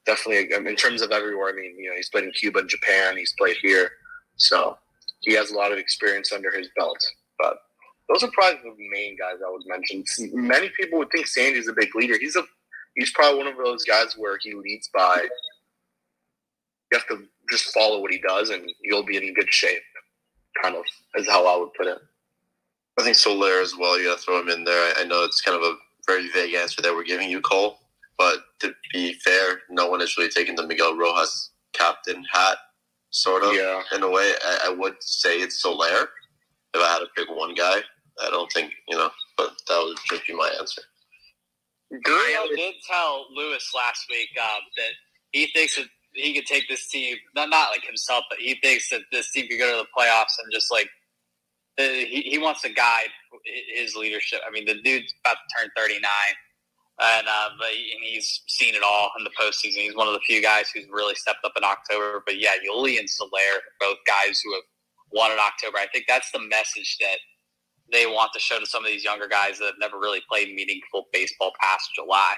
definitely, in terms of everywhere, he's played in Cuba and Japan. He's played here. So he has a lot of experience under his belt. But those are probably the main guys I would mention. Many people would think Sandy's a big leader. He's probably one of those guys where he leads by, you have to just follow what he does and you'll be in good shape, kind of, is how I would put it. I think Soler as well. You got to throw him in there. I know it's kind of a very vague answer that we're giving you, Cole. But to be fair, no one has really taken the Miguel Rojas captain hat, sort of, in a way. I would say it's Soler. If I had to pick one guy, I don't think, but that would just be my answer. Gurriel did tell Lewis last week that he thinks that he could take this team, not like himself, but he thinks that this team could go to the playoffs and just like, he wants to guide his leadership. The dude's about to turn 39, and he's seen it all in the postseason. He's one of the few guys who's really stepped up in October. But yeah, Yuli and Soler, both guys who have won in October. I think that's the message that they want to show to some of these younger guys that have never really played meaningful baseball past July.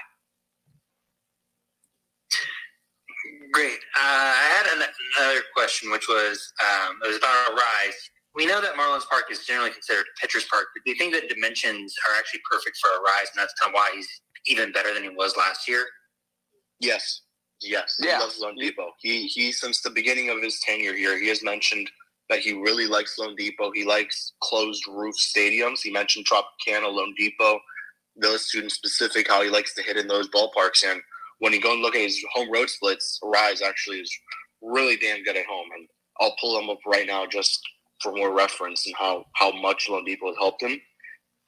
Great. I had another question, which was it was about Arise. We know that Marlins Park is generally considered a pitcher's park, but do you think that dimensions are actually perfect for Arise, and that's kind of why he's even better than he was last year? Yes. He loves Lone Depot. He since the beginning of his tenure here, he has mentioned that he really likes Lone Depot. He likes closed roof stadiums. He mentioned Tropicana, Lone Depot, those two in specific, how he likes to hit in those ballparks. And when you go and look at his home road splits, Arise actually is really damn good at home. And I'll pull them up right now just for more reference and how much Lone Depot has helped him.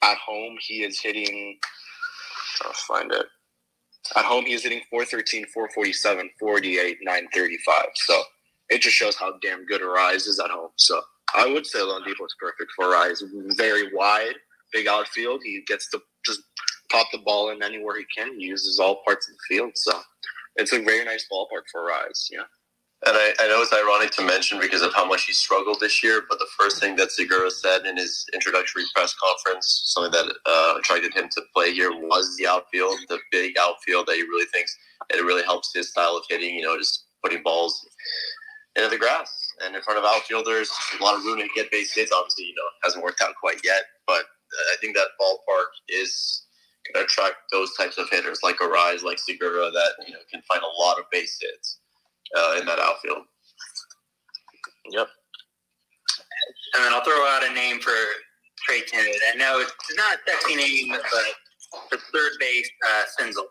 At home, he is hitting, I'll find it. At home, he is hitting 413, 447, 488, 935. So it just shows how damn good Arise is at home. So I would say Lone Depot is perfect for Arise. Very wide, big outfield. He gets to just pop the ball in anywhere he can. He uses all parts of the field. So it's a very nice ballpark for Arise, yeah. And I know it's ironic to mention because of how much he struggled this year, but the first thing that Segura said in his introductory press conference, something that attracted him to play here, was the outfield, the big outfield that he really thinks it really helps his style of hitting, just putting balls into the grass and in front of outfielders. A lot of room to get base hits. Obviously, hasn't worked out quite yet, but I think that ballpark is going to attract those types of hitters like Arise, like Segura, that can find a lot of base hits in that outfield. Yep. And then I'll throw out a name for trade candidate. I know it's not a sexy name, but for third base, Senzel.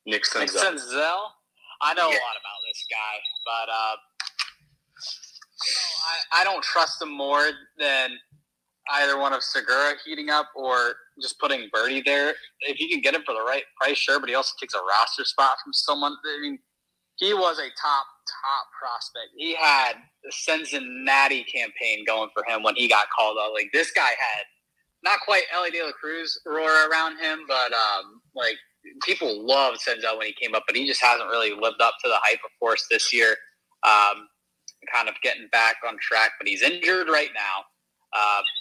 Nick Senzel. Nick Senzel? I know a lot about this guy, but I don't trust him more than either one of Segura heating up or just putting Birdie there. If you can get him for the right price, sure, but he also takes a roster spot from someone. He was a top prospect. He had the Cincinnati campaign going for him when he got called up. Like, this guy had not quite Ellie De La Cruz roar around him, but people loved Senzel when he came up, but he just hasn't really lived up to the hype, of course, this year. kind of getting back on track, but he's injured right now.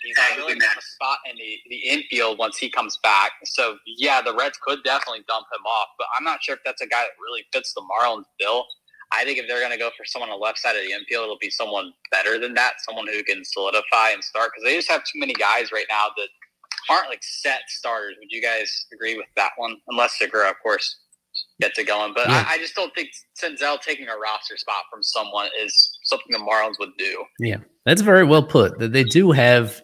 He's not really going to spot in the infield once he comes back. So, yeah, the Reds could definitely dump him off, but I'm not sure if that's a guy that really fits the Marlins bill. I think if they're going to go for someone on the left side of the infield, it'll be someone better than that, someone who can solidify and start, because they just have too many guys right now that aren't like set starters. Would you guys agree with that one? Unless Segura, of course, gets it going. But yeah. I just don't think Senzel taking a roster spot from someone is something the Marlins would do. Yeah, that's very well put. They do have,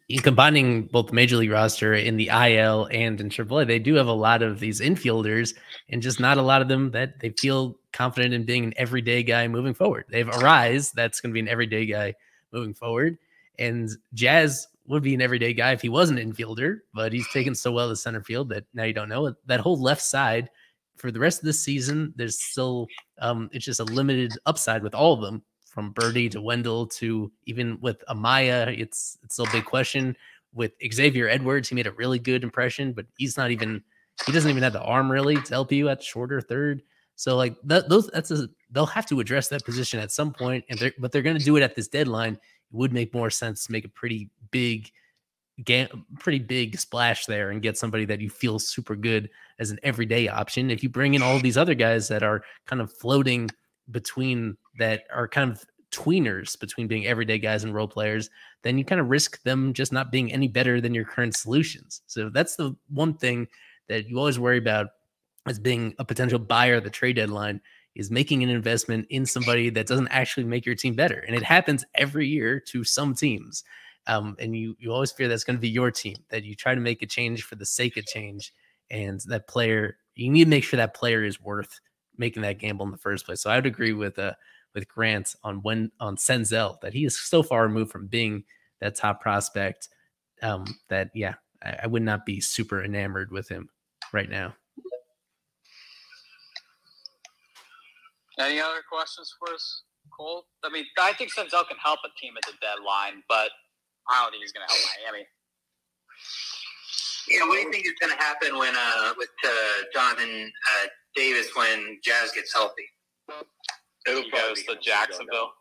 in combining both the Major League roster in the IL and in AAA, they do have a lot of these infielders, and just not a lot of them that they feel confident in being an everyday guy moving forward. They have Arise, that's going to be an everyday guy moving forward, and Jazz would be an everyday guy if he wasn't an infielder, but he's taken so well to center field that now you don't know. That whole left side for the rest of this season, there's still it's just a limited upside with all of them, from Birdie to Wendell to even with Amaya. It's still a big question. With Xavier Edwards, he made a really good impression, but he doesn't even have the arm really to help you at shorter third. So like they'll have to address that position at some point, but they're going to do it at this deadline. It would make more sense to make a pretty big splash there and get somebody that you feel super good as an everyday option. If you bring in all of these other guys that are kind of floating between, that are kind of tweeners between being everyday guys and role players, then you kind of risk them just not being any better than your current solutions. So that's the one thing that you always worry about as being a potential buyer at the trade deadline, is making an investment in somebody that doesn't actually make your team better. And it happens every year to some teams. And you always fear that's going to be your team, that you try to make a change for the sake of change. And that player, you need to make sure that player is worth making that gamble in the first place. So I would agree with Grant on Senzel, that he is so far removed from being that top prospect that, yeah, I would not be super enamored with him right now. Any other questions for us, Cole? I mean, I think Senzel can help a team at the deadline, but I don't think he's going to help Miami. Yeah, what do you think is going to happen when with Jonathan Davis when Jazz gets healthy? It'll probably go to Jacksonville.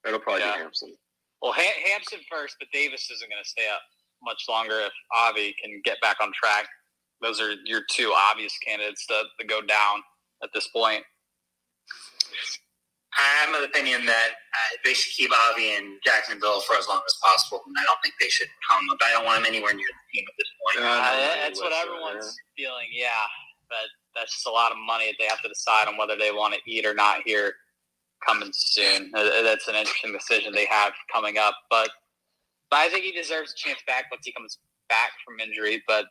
It'll probably be Hampson. Well, Hampson first, but Davis isn't going to stay up much longer if Avi can get back on track. Those are your two obvious candidates to go down at this point. I'm of the opinion that they should keep Avi in Jacksonville for as long as possible, and I don't think they should come up. I don't want him anywhere near the team at this point. That's what everyone's feeling, yeah. But that's just a lot of money that they have to decide on whether they want to eat or not here coming soon. That's an interesting decision they have coming up. But I think he deserves a chance back once he comes back from injury. But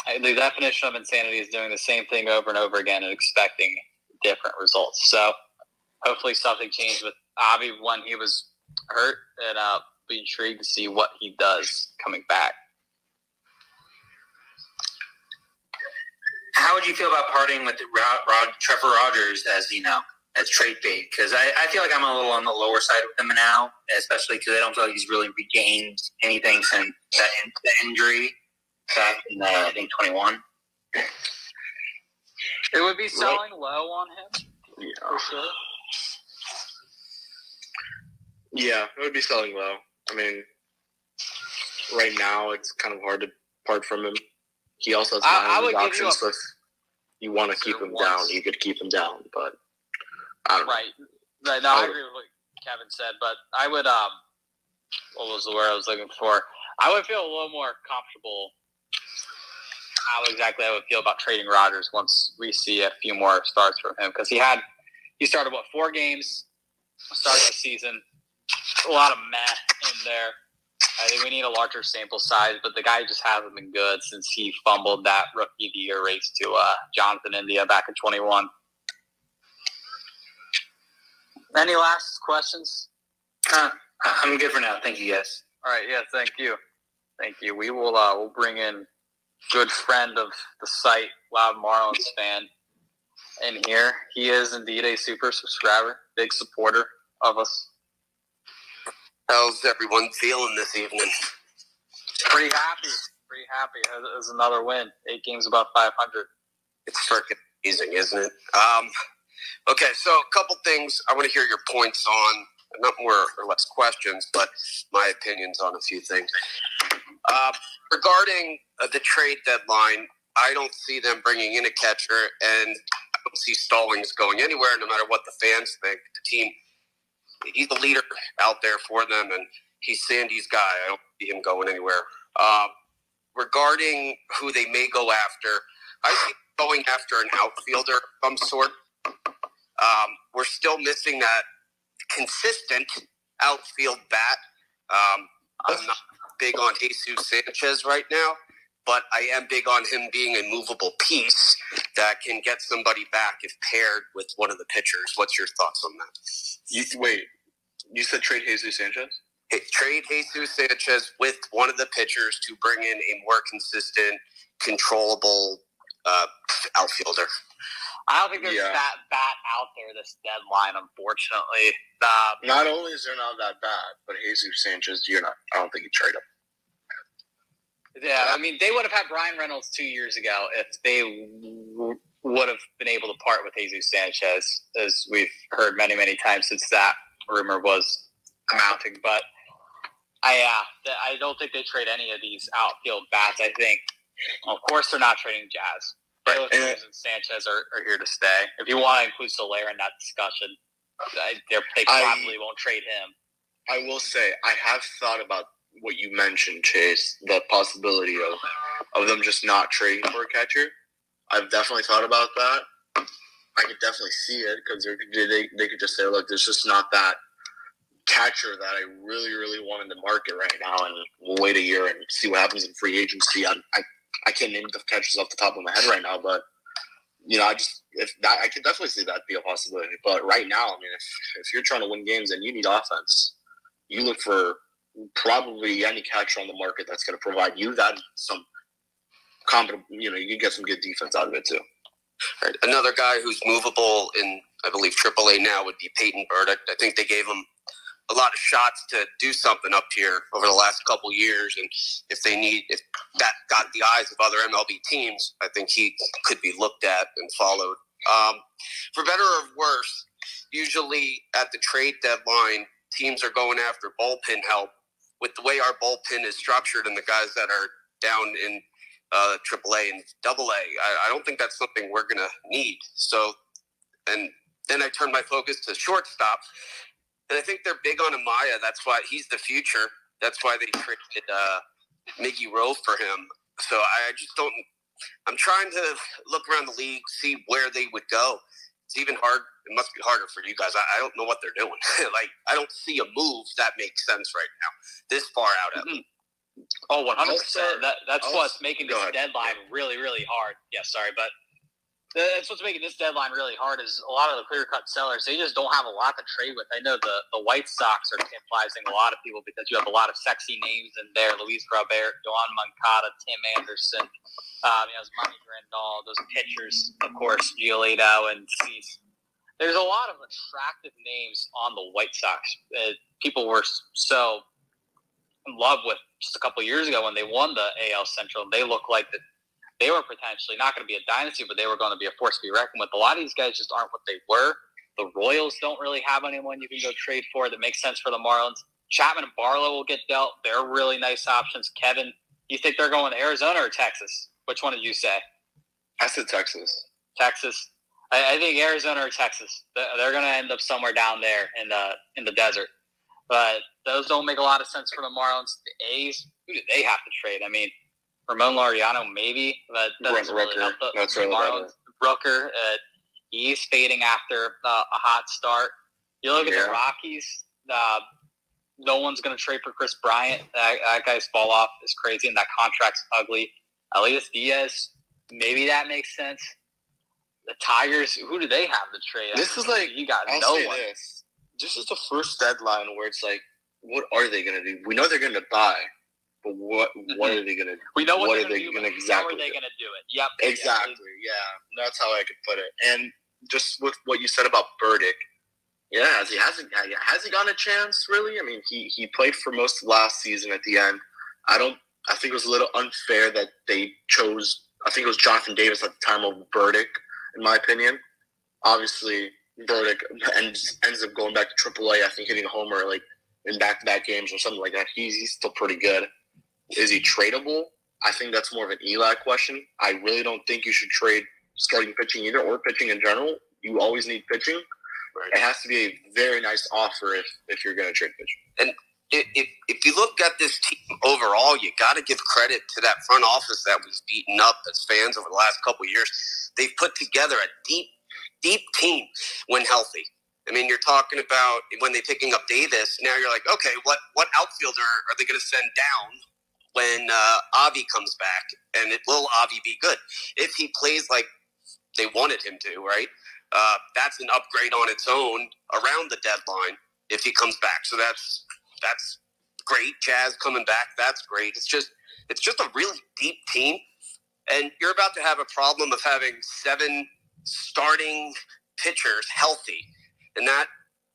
the definition of insanity is doing the same thing over and over again and expecting different results. So hopefully something changed with Avi when he was hurt, and I'll be intrigued to see what he does coming back. How would you feel about parting with Trevor Rogers as trade bait? Because I feel like I'm a little on the lower side with him now, especially because I don't feel like he's really regained anything since that injury back in, I think, 21. It would be selling low on him, for sure. Yeah, it would be selling low. I mean, right now it's kind of hard to part from him. He also has minor options, so if you want to keep him down, you could keep him down, but I don't know. Right. No, I agree with what Kevin said, but I would, what was the word I was looking for? I would feel a little more comfortable how exactly I would feel about trading Rodgers once we see a few more starts from him, because he started, 4 games, started the season, a lot of meh in there. I think we need a larger sample size, but the guy just hasn't been good since he fumbled that Rookie of the Year race to Jonathan India back in 21. Any last questions? I'm good for now. Thank you, guys. All right. Yeah, thank you. Thank you. We will we'll bring in good friend of the site, Loud Marlins fan, in here. He is indeed a super subscriber, big supporter of us. How's everyone feeling this evening? Pretty happy. It was another win. 8 games above 500. It's freaking amazing, isn't it? Okay, so a couple things I want to hear your points on. not more or less questions, but my opinions on a few things. Regarding the trade deadline, I don't see them bringing in a catcher, and I don't see Stallings going anywhere, no matter what the fans think. The team, he's the leader out there for them, and he's Sandy's guy. I don't see him going anywhere. Regarding who they may go after, I see going after an outfielder of some sort. We're still missing that consistent outfield bat. I'm not big on Jesus Sanchez right now, but I am big on him being a movable piece that can get somebody back if paired with one of the pitchers. What's your thoughts on that? You said trade Jesus Sanchez? Trade Jesus Sanchez with one of the pitchers to bring in a more consistent, controllable outfielder. I don't think there's that bat out there this deadline, unfortunately. Not only is there not that bad, but Jesus Sanchez, I don't think you trade him. Yeah, I mean, they would have had Brian Reynolds 2 years ago if they would have been able to part with Jesus Sanchez, as we've heard many, many times since that rumor was mounting. But I don't think they trade any of these outfield bats. I think, of course, they're not trading Jazz. Taylor and Sanchez are here to stay. If you want to include Soler in that discussion, they probably won't trade him. I will say, I have thought about what you mentioned, Chase, the possibility of them just not trading for a catcher. I've definitely thought about that. I could definitely see it because they could just say, look, there's just not that catcher that I really, really want in the market right now, and we'll wait a year and see what happens in free agency. I can't name the catchers off the top of my head right now, but I could definitely see that be a possibility. But right now, I mean, if you're trying to win games and you need offense, you look for probably any catcher on the market that's going to provide you that some competent. You can get some good defense out of it too. Right. Another guy who's movable in, I believe, AAA now would be Peyton Burdick. I think they gave him a lot of shots to do something up here over the last couple years, and if that got the eyes of other MLB teams, I think he could be looked at and followed. For better or worse, usually at the trade deadline, teams are going after bullpen help. With the way our bullpen is structured and the guys that are down in AAA and AA, I don't think that's something we're going to need. So, and then I turn my focus to shortstop. And I think they're big on Amaya. That's why he's the future. That's why they traded Miggy Rowe for him. So I just don't – I'm trying to look around the league, see where they would go. It's even hard. It must be harder for you guys. I don't know what they're doing. I don't see a move that makes sense right now, this far out at least. Oh, 100%. That's what's making this deadline really, really hard. Yeah, sorry, but that's what's making this deadline really hard is a lot of the clear-cut sellers, they just don't have a lot to trade with. I know the White Sox are tantalizing a lot of people because you have a lot of sexy names in there. Luis Robert, Yohan Moncada, Tim Anderson, Manny Grandal, those pitchers, of course, Giolito and Cease. There's a lot of attractive names on the White Sox. People were so in love with just a couple of years ago when they won the AL Central. They looked like that. They were potentially not going to be a dynasty, but they were going to be a force to be reckoned with. A lot of these guys just aren't what they were. The Royals don't really have anyone you can go trade for that makes sense for the Marlins. Chapman and Barlow will get dealt. They're really nice options. Kevin, you think they're going to Arizona or Texas? Which one did you say? I said Texas. Texas. I think Arizona or Texas. They're going to end up somewhere down there in the desert. But those don't make a lot of sense for the Marlins. The A's, who do they have to trade? I mean, Ramon Laureano, maybe, but doesn't really help the Marlins. Rooker, he's fading after a hot start. You look at the Rockies, no one's going to trade for Chris Bryant. That guy's fall off is crazy, and that contract's ugly. Elias Diaz, maybe that makes sense. The Tigers, who do they have to trade? This is like, you got I'll no say one. This is the first deadline where it's like, what are they going to do? We know they're going to buy. But what are they going to do? We know what are they're going to do, exactly how are they going to do it? Yep. Exactly, yeah. That's how I could put it. And just with what you said about Burdick, has he gotten a chance, really? I mean, he played for most of last season at the end. I think it was a little unfair that they chose, I think it was Jonathan Davis at the time over Burdick, in my opinion. Obviously, Burdick ends up going back to AAA, I think hitting a homer like in back-to-back games or something like that, he's still pretty good. Is he tradable? I think that's more of an Eli question. I really don't think you should trade starting pitching either, or pitching in general. You always need pitching. Right. It has to be a very nice offer if you're going to trade pitching. And if you look at this team overall, you got to give credit to that front office that was beaten up as fans over the last couple of years. They've put together a deep team when healthy. I mean, you're talking about when they're picking up Davis. Now you're like, okay, what outfielder are they going to send down when Avi comes back? And will Avi be good if he plays like they wanted him to? Right, that's an upgrade on its own around the deadline if he comes back. So that's great. Jazz coming back, that's great. It's just a really deep team, and you're about to have a problem of having 7 starting pitchers healthy, and that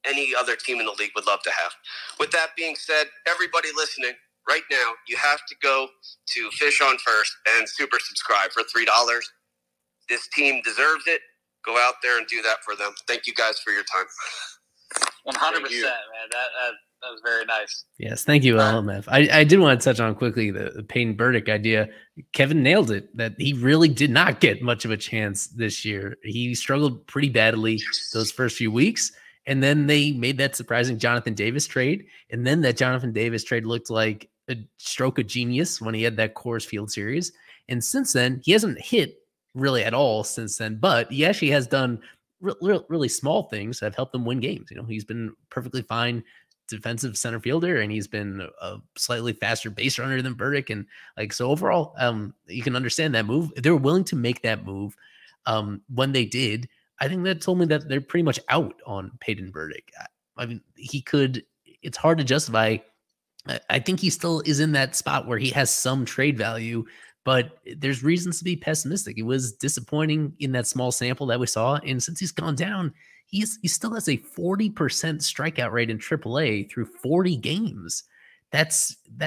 any other team in the league would love to have. With that being said, everybody listening right now, you have to go to Fish on First and super subscribe for $3. This team deserves it. Go out there and do that for them. Thank you guys for your time. 100%, man. That was very nice. Yes, thank you, LMF. I did want to touch on quickly the Peyton Burdick idea. Kevin nailed it, that he really did not get much of a chance this year. He struggled pretty badly those first few weeks, and then they made that surprising Jonathan Davis trade, and then that Jonathan Davis trade looked like a stroke of genius when he had that Coors Field series. And since then, he hasn't hit really at all since then, but he actually has done really small things that have helped them win games. You know, he's been perfectly fine defensive center fielder, and he's been a slightly faster base runner than Burdick. And like, so overall, you can understand that move. If they were willing to make that move when they did, I think that told me that they're pretty much out on Peyton Burdick. I mean, it's hard to justify. I think he still is in that spot where he has some trade value, but there's reasons to be pessimistic. It was disappointing in that small sample that we saw. And since he's gone down, he still has a 40% strikeout rate in AAA through 40 games. That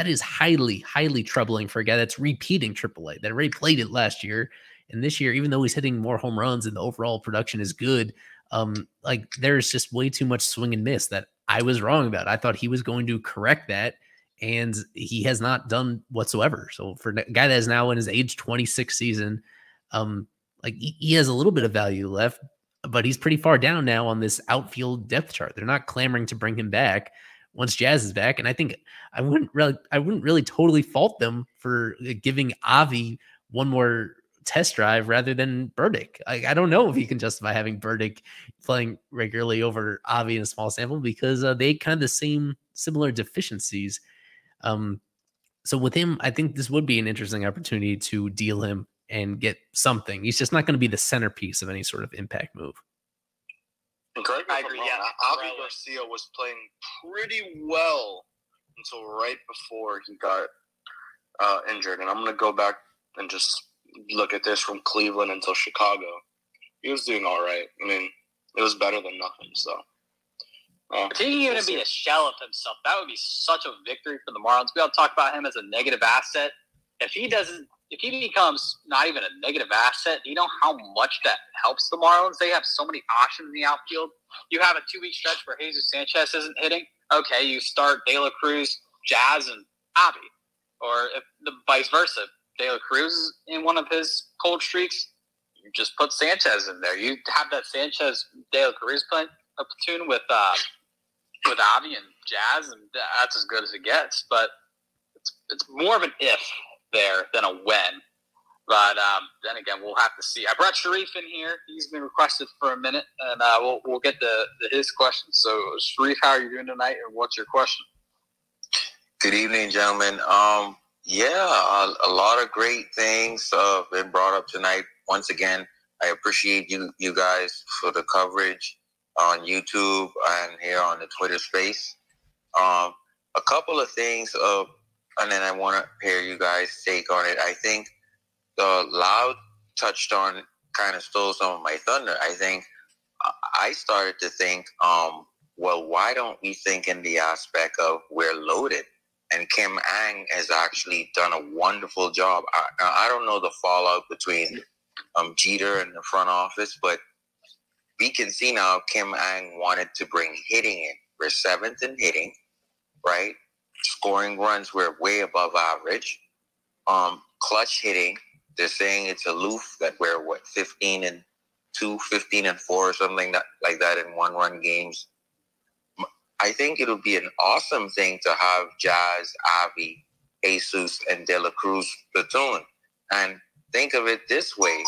is highly, highly troubling for a guy that's repeating AAA, that already played it last year. And this year, even though he's hitting more home runs and the overall production is good, like there's just way too much swing and miss that I was wrong about. I thought he was going to correct that, and he has not done whatsoever. So for a guy that is now in his age 26 season, like he has a little bit of value left, but he's pretty far down now on this outfield depth chart. They're not clamoring to bring him back once Jazz is back. And I think I wouldn't really totally fault them for giving Avi one more test drive rather than Burdick. I don't know if you can justify having Burdick playing regularly over Avi in a small sample, because they kind of the similar deficiencies. So with him, I think this would be an interesting opportunity to deal him and get something. He's just not going to be the centerpiece of any sort of impact move. I agree. Yeah, Avi Garcia was playing pretty well until right before he got injured. And I'm going to go back and just look at this from Cleveland until Chicago. He was doing all right. I mean, it was better than nothing. So, if he can even be a shell of himself, that would be such a victory for the Marlins. We all talk about him as a negative asset. If he becomes not even a negative asset, you know how much that helps the Marlins? They have so many options in the outfield. You have a 2-week stretch where Jesus Sanchez isn't hitting. Okay, you start De La Cruz, Jazz, and Avi. Or if the vice versa, De La Cruz is in one of his cold streaks, you just put Sanchez in there. You have that Sanchez De La Cruz playing a platoon with Avi and Jazz, and that's as good as it gets. But it's more of an if there than a when. But then again, we'll have to see. I brought Sharif in here. He's been requested for a minute, and we'll get to his question. So, Sharif, how are you doing tonight, and what's your question? Good evening, gentlemen. Yeah, a lot of great things have been brought up tonight. Once again, I appreciate you guys for the coverage on YouTube and here on the Twitter space. A couple of things, and then I want to hear you guys' take on it. I think Loud touched on, kind of stole some of my thunder. I think I started to think, well, why don't we think in the aspect of we're loaded? And Kim Ang has actually done a wonderful job. I don't know the fallout between Jeter and the front office, but we can see now Kim Ang wanted to bring hitting in. We're 7th in hitting, right? Scoring runs, we're way above average. Clutch hitting, they're saying it's aloof, that we're 15-2, 15-4, or something like that in 1-run games. I think it'll be an awesome thing to have Jazz, Avi, Jesus, and De La Cruz platoon. And think of it this way.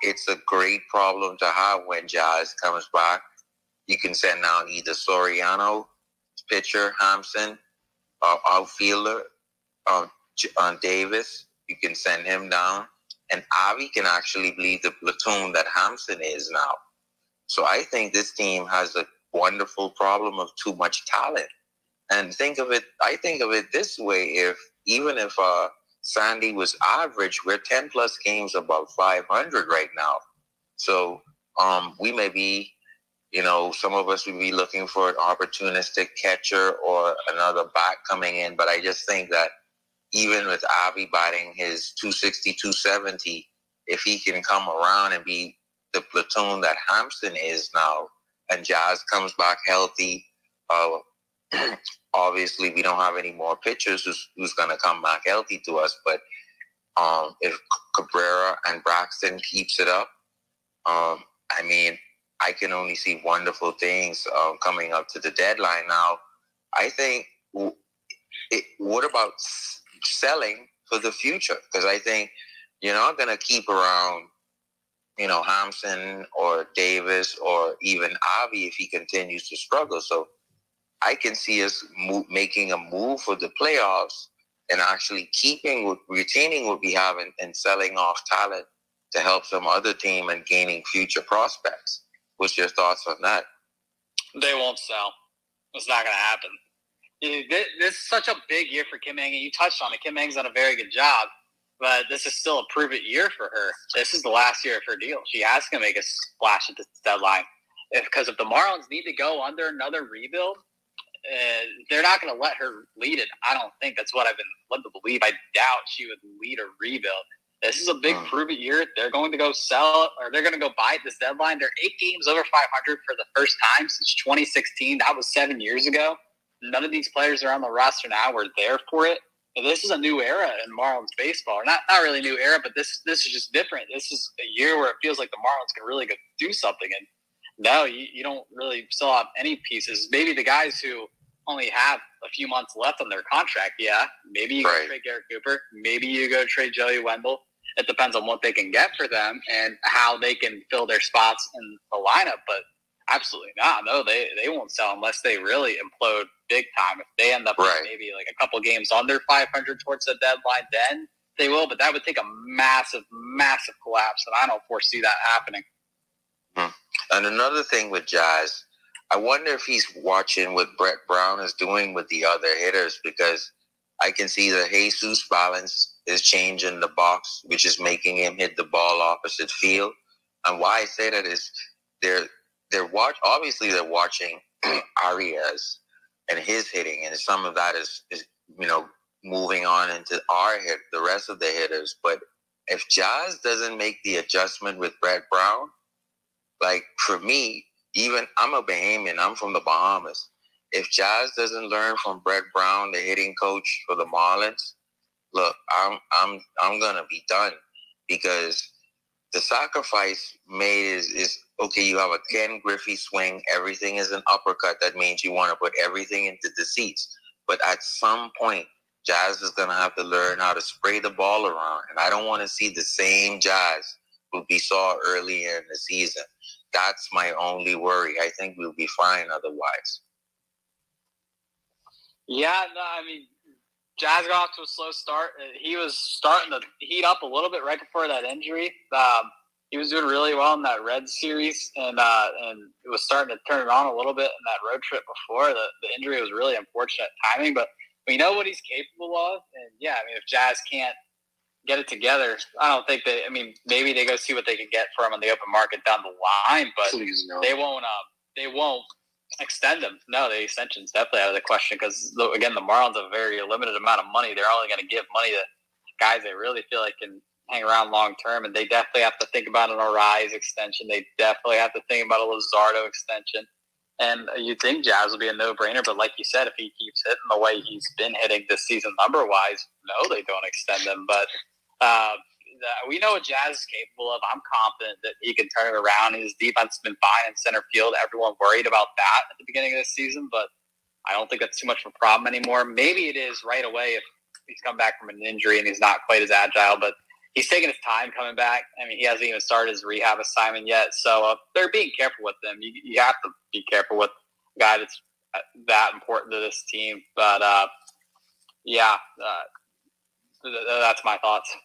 It's a great problem to have when Jazz comes back. You can send out either Soriano, pitcher, Hampson, outfielder, Davis. You can send him down. And Avi can actually be the platoon that Hampson is now. So I think this team has a wonderful problem of too much talent. And I think of it this way, even if Sandy was average, we're 10 plus games above 500 right now. So we may be, some of us would be looking for an opportunistic catcher or another bat coming in. But I just think that even with Avi batting his 260, 270, if he can come around and be the platoon that Hampson is now, and Jazz comes back healthy, obviously we don't have any more pitchers who's going to come back healthy to us. But if Cabrera and Braxton keeps it up, I can only see wonderful things coming up to the deadline. Now, I think, what about selling for the future? Because I think you're not going to keep around, Hampson or Davis or even Avi if he continues to struggle. So I can see us making a move for the playoffs and actually retaining what we have and selling off talent to help some other team and gaining future prospects. What's your thoughts on that? They won't sell. It's not going to happen. This is such a big year for Kim Ang, and you touched on it. Kim Ang's done a very good job, but this is still a prove-it year for her. This is the last year of her deal. She has to make a splash at this deadline. Because if the Marlins need to go under another rebuild, they're not going to let her lead it. I don't think. That's what I've been led to believe. I doubt she would lead a rebuild. This is a big prove-it year. They're going to go sell it, or they're going to go buy at this deadline. They're 8 games over 500 for the first time since 2016. That was 7 years ago. None of these players are on the roster now. We're there for it. And this is a new era in Marlins baseball. Not really a new era, but this is just different. This is a year where it feels like the Marlins can really go do something. And no, you don't really still have any pieces. Maybe the guys who only have a few months left on their contract, yeah. Maybe you go trade Garrett Cooper. Maybe you go trade Joey Wendell. It depends on what they can get for them and how they can fill their spots in the lineup. But absolutely not. No, they won't sell unless they really implode big time. If they end up maybe like a couple games under 500 towards the deadline, then they will. But that would take a massive, massive collapse, and I don't foresee that happening. And another thing with Jazz, I wonder if he's watching what Brett Brown is doing with the other hitters, because I can see the Jesus balance is changing the box, which is making him hit the ball opposite field. And why I say that is they're watching Arias and his hitting, and some of that is moving on into the rest of the hitters. But if Jazz doesn't make the adjustment with Brett Brown, like for me, even I'm a Bahamian, I'm from the Bahamas. If Jazz doesn't learn from Brett Brown, the hitting coach for the Marlins, look, I'm gonna be done, because the sacrifice made is okay. You have a Ken Griffey swing. Everything is an uppercut. That means you want to put everything into the seats. But at some point, Jazz is gonna have to learn how to spray the ball around, and I don't want to see the same Jazz who we saw earlier in the season. That's my only worry. I think we'll be fine otherwise. Yeah, no, I mean, Jazz got off to a slow start. He was starting to heat up a little bit right before that injury. He was doing really well in that Reds series, and it was starting to turn it on a little bit in that road trip before. The injury was really unfortunate timing, but we know what he's capable of. And, yeah, I mean, if Jazz can't get it together, I don't think maybe they go see what they can get for him on the open market down the line, but they won't extend him. No, the extension's definitely out of the question, because, again, the Marlins have a very limited amount of money. They're only going to give money to guys they really feel like can hang around long term, and they definitely have to think about an Arise extension. They definitely have to think about a Luzardo extension. And you'd think Jazz will be a no-brainer, but like you said, if he keeps hitting the way he's been hitting this season number-wise, no, they don't extend him. But we know what Jazz is capable of. I'm confident that he can turn it around. His defense has been fine in center field. Everyone worried about that at the beginning of this season, but I don't think that's too much of a problem anymore. Maybe it is right away if he's come back from an injury and he's not quite as agile, but he's taking his time coming back. I mean, he hasn't even started his rehab assignment yet, so they're being careful with him. You have to be careful with a guy that's that important to this team. But, that's my thoughts.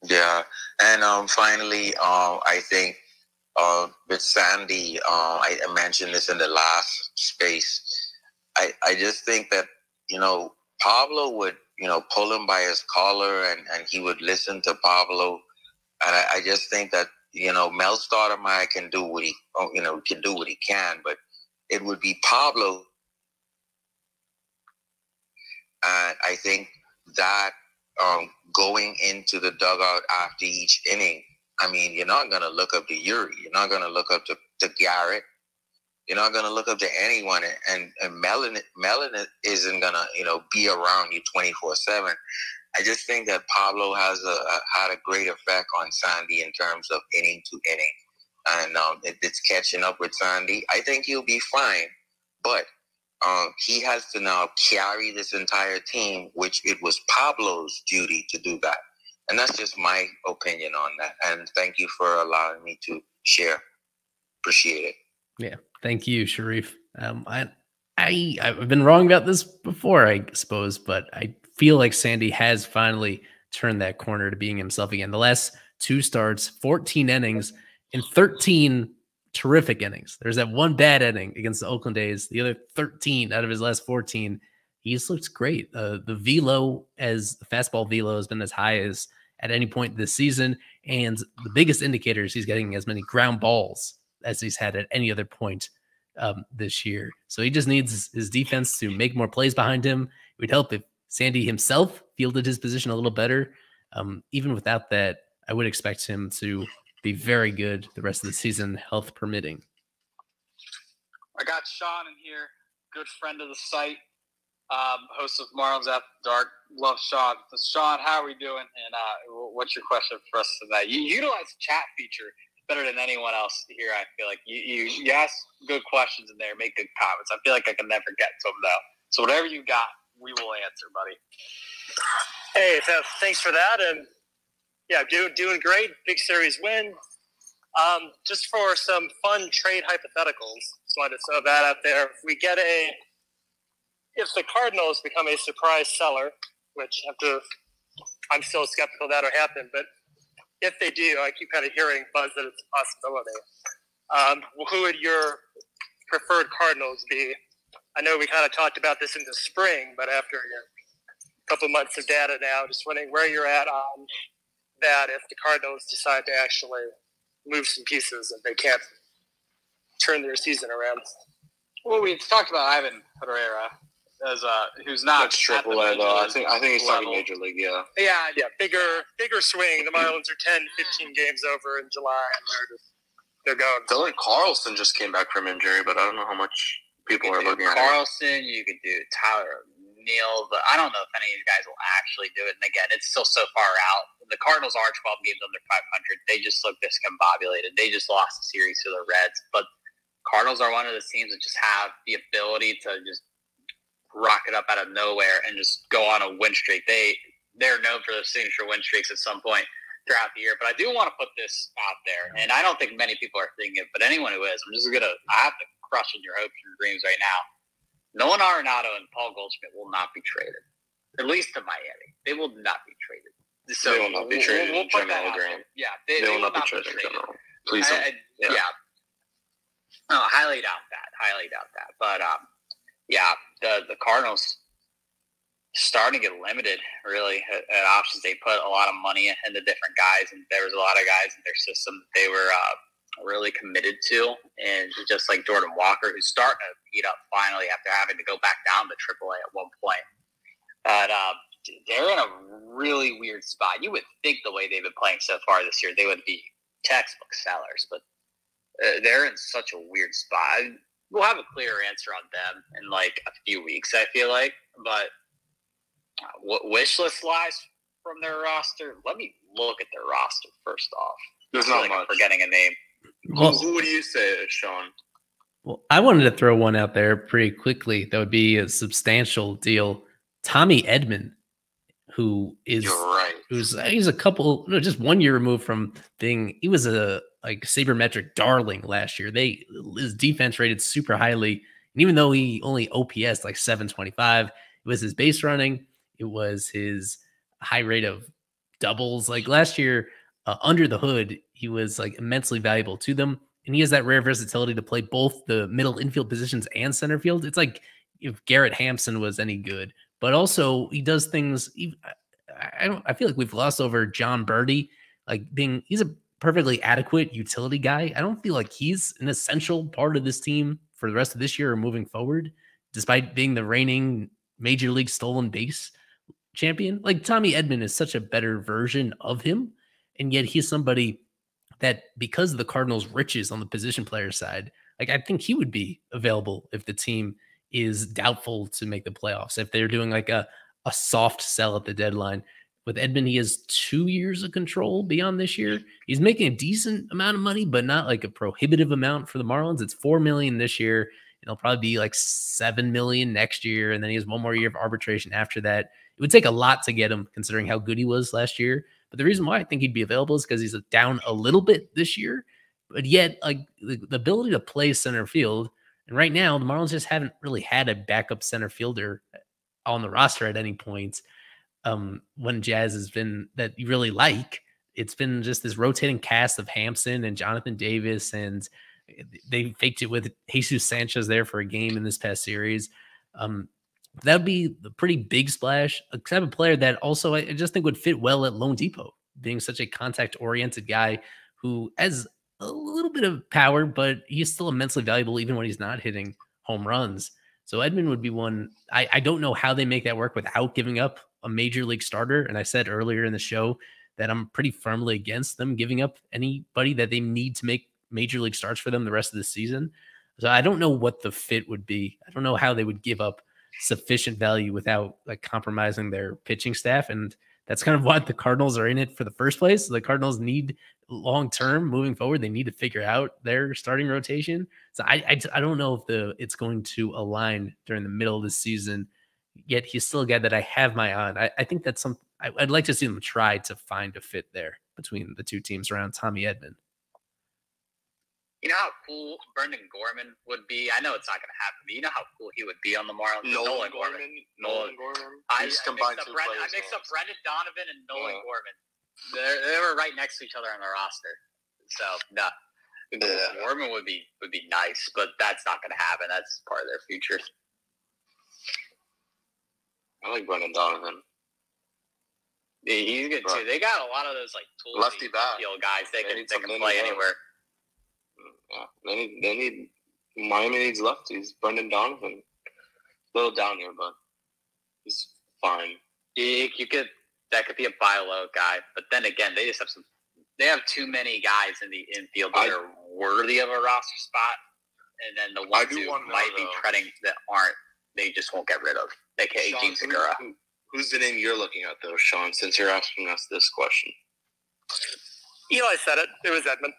Yeah, and finally, I think with Sandy, I mentioned this in the last space. I just think that, Pablo would, pull him by his collar and he would listen to Pablo. And I just think that, Mel Stoudemire can do what he can, but it would be Pablo. And I think that going into the dugout after each inning, I mean, you're not going to look up to Yuri. You're not going to look up to Garrett. You're not going to look up to anyone. And Mellon isn't going to, be around you 24/7. I just think that Pablo has had a great effect on Sandy in terms of inning to inning. And it's catching up with Sandy. I think he'll be fine. But he has to now carry this entire team, which it was Pablo's duty to do that. And that's just my opinion on that. And thank you for allowing me to share. Appreciate it. Yeah. Thank you, Sharif. I've been wrong about this before, I suppose, but I feel like Sandy has finally turned that corner to being himself again. The last 2 starts, 14 innings, and 13 terrific innings. There's that one bad inning against the Oakland A's. The other 13 out of his last 14, he just looks great. The velo, as the fastball velo, has been as high as at any point this season. And the biggest indicator is he's getting as many ground balls as he's had at any other point this year. So he just needs his defense to make more plays behind him. It would help if Sandy himself fielded his position a little better. Even without that, I would expect him to be very good the rest of the season, health permitting. I got Sean in here, good friend of the site, host of Marlins After Dark. Love Sean. So Sean, how are we doing? And what's your question for us tonight? You utilize the chat feature better than anyone else here. I feel like you ask good questions in there, make good comments. I feel like I can never get to them though. So whatever you got, we will answer, buddy. Hey, thanks for that. And yeah, doing great. Big series win. Just for some fun trade hypotheticals, just wanted to throw that out there. If the Cardinals become a surprise seller, which I'm still skeptical that'll happen, but if they do, I keep kind of hearing buzz that it's a possibility. Who would your preferred Cardinals be? I know we kind of talked about this in the spring, but after a couple months of data now, just wondering where you're at on that if the Cardinals decide to actually move some pieces and they can't turn their season around. Well, we talked about Ivan Herrera as who's not AAA though. I think he's talking major league. Yeah. Bigger swing. The Marlins are 10, 15 games over in July, and they're going. Dylan Carlson just came back from injury, but I don't know how much people are looking at. Carlson, you could do Tyler Neal, but I don't know if any of these guys will actually do it. And again, it's still so far out. The Cardinals are 12 games under 500. They just look discombobulated. They just lost the series to the Reds, but Cardinals are one of those teams that just have the ability to just rocket up out of nowhere and just go on a win streak. They're known for those signature win streaks at some point throughout the year. But I do want to put this out there, and I don't think many people are thinking it, but anyone who is, I have to crush in your hopes and dreams right now. Nolan Arenado and Paul Goldschmidt will not be traded, at least to Miami. They will not be traded. So they will not be traded in general, Grant. Yeah, they will not be traded in general. Please don't. Yeah. No, highly doubt that. But the Cardinals starting to get limited really at options. They put a lot of money into different guys, and there was a lot of guys in their system that they were really committed to. And just like Jordan Walker, who's starting to heat up finally after having to go back down to AAA at one point. But they're in a really weird spot. You would think the way they've been playing so far this year, they would be textbook sellers, but they're in such a weird spot. We'll have a clearer answer on them in like a few weeks, I feel like. But what wish list lies from their roster? Let me look at their roster first off. There's not like much. I'm forgetting a name. Well, who would you say, Sean? Well, I wanted to throw one out there pretty quickly. That would be a substantial deal. Tommy Edman, who is he's a couple, no, just 1 year removed from being, he was a like sabermetric darling last year. His defense rated super highly, and even though he only OPS like 725, it was his base running, it was his high rate of doubles. Like last year, under the hood, he was like immensely valuable to them. And he has that rare versatility to play both the middle infield positions and center field. It's like if Garrett Hampson was any good, but also he does things. I feel like we've glossed over John Birdie, he's a perfectly adequate utility guy. I don't feel like he's an essential part of this team for the rest of this year or moving forward, despite being the reigning major league stolen base champion. Like Tommy Edman is such a better version of him. And yet he's somebody that, because of the Cardinals' riches on the position player side, like I think he would be available if the team is doubtful to make the playoffs. If they're doing like a soft sell at the deadline. With Edman, he has 2 years of control beyond this year. He's making a decent amount of money, but not like a prohibitive amount for the Marlins. It's $4 million this year. And it'll probably be like $7 million next year. And then he has 1 more year of arbitration after that. It would take a lot to get him, considering how good he was last year. But the reason why I think he'd be available is because he's down a little bit this year, but yet like the ability to play center field. And right now, the Marlins just haven't really had a backup center fielder on the roster at any point. When Jazz has been that you really like, it's been just this rotating cast of Hampson and Jonathan Davis, and they faked it with Jesus Sanchez there for a game in this past series. That would be a pretty big splash. A type of player that also I just think would fit well at Lone Depot, being such a contact-oriented guy who has a little bit of power, but he's still immensely valuable even when he's not hitting home runs. So Edman would be one. I don't know how they make that work without giving up a major league starter. And I said earlier in the show that I'm pretty firmly against them giving up anybody that they need to make major league starts for them the rest of the season. So I don't know what the fit would be. I don't know how they would give up sufficient value without like compromising their pitching staff. And that's kind of why the Cardinals are in it for the first place. The Cardinals need long-term moving forward. They need to figure out their starting rotation. So I don't know if it's going to align during the middle of the season, yet he's still a guy that I have my eye on. I think that's I'd like to see them try to find a fit there between the two teams around Tommy Edman. You know how cool Brendan Gorman would be? I know it's not going to happen, but you know how cool he would be on the Marlins? Nolan Gorman. I mixed up Brendan Donovan and Nolan Gorman. They were right next to each other on the roster. So, no. Gorman would be nice, but that's not going to happen. That's part of their future. I like Brendan Donovan. Yeah, he's good too. They got a lot of those like lefty bat guys. They can play anywhere. Yeah, they need Miami needs lefties. Brendan Donovan, a little down here, but he's fine. That could be a buy low guy, but then again, they have too many guys in the infield that are worthy of a roster spot, and then the ones who might be treading that aren't, they just won't get rid of. AKA Gene Segura. Who's the name you're looking at though, Sean? Since you're asking us this question, Eli said it. It was Edman.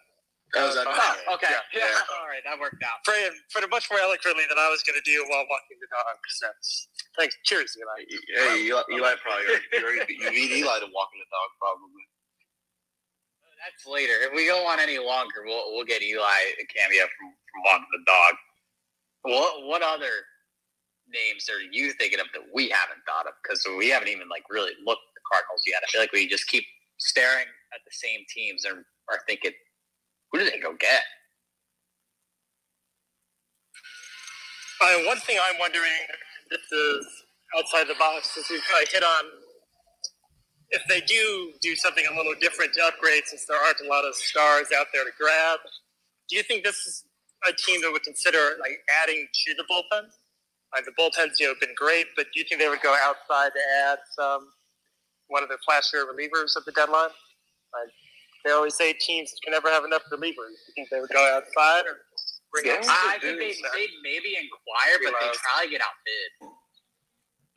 Okay. Yeah. All right, that worked out. Put it much more eloquently than I was going to do while walking the dog. So, thanks. Cheers, Eli. Hey, Eli probably you need Eli to walk in the dog probably. That's later. If we go on any longer, we'll get Eli a cameo from walking the dog. What other names are you thinking of that we haven't thought of? Because we haven't even like really looked at the Cardinals yet. I feel like we just keep staring at the same teams and are thinking, who do they go get? One thing I'm wondering, this is outside the box, since we've probably hit on, if they do something a little different to upgrade, since there aren't a lot of stars out there to grab, do you think this is a team that would consider like adding to the bullpen? Like the bullpen's been great, but do you think they would go outside to add some one of the flashier relievers of the deadline? They always say teams can never have enough relievers. You think they would go outside or bring it? I think they maybe inquire, but they probably get outbid.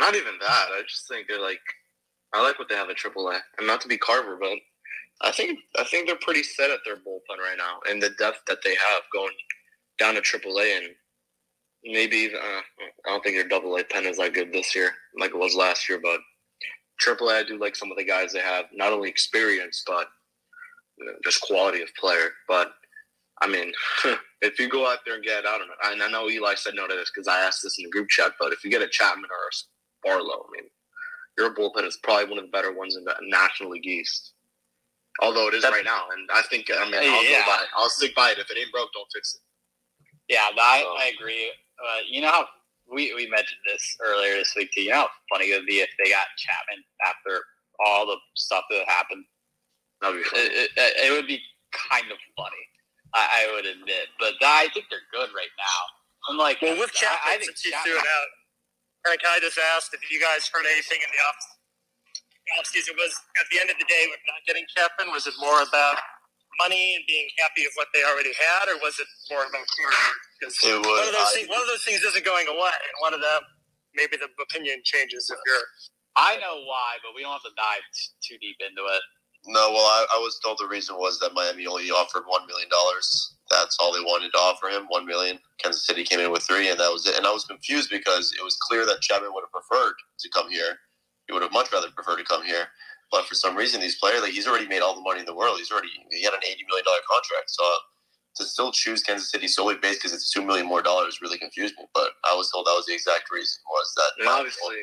Not even that. I just think they're like, I like what they have at AAA, and not to be Carver, but I think they're pretty set at their bullpen right now, and the depth that they have going down to AAA, and maybe even, I don't think their AA pen is that good this year, like it was last year, but AAA, I do like some of the guys they have, not only experience, but just quality of player. But, I mean, if you go out there and get, I don't know, and I know Eli said no to this because I asked this in the group chat, but if you get a Chapman or a Barlow, I mean, your bullpen is probably one of the better ones in the National League East. Although it is right now, and I think, I'll stick by it. If it ain't broke, don't fix it. Yeah, I agree. You know how we mentioned this earlier this week too. You know how funny it would be if they got Chapman after all the stuff that happened? That'd be funny. It would be kind of funny, I would admit. But I think they're good right now. I'm like, well, with Chapman, I think since you threw it out, can I just ask if you guys heard anything in the offseason? Was at the end of the day with not getting Chapman, was it more about money and being happy with what they already had, or was it more about career? Because one of those things isn't going away, and one of them, maybe the opinion changes if you're. I know why, but we don't have to dive too deep into it. No, well, I was told the reason was that Miami only offered $1 million. That's all they wanted to offer him, $1 million. Kansas City came in with $3 million, and that was it. And I was confused because it was clear that Chapman would have preferred to come here. He would have much rather preferred to come here. But for some reason, these players, he's already made all the money in the world. He had an $80 million contract. So to still choose Kansas City solely based because it's $2 million more really confused me. But I was told that was the exact reason, was that and obviously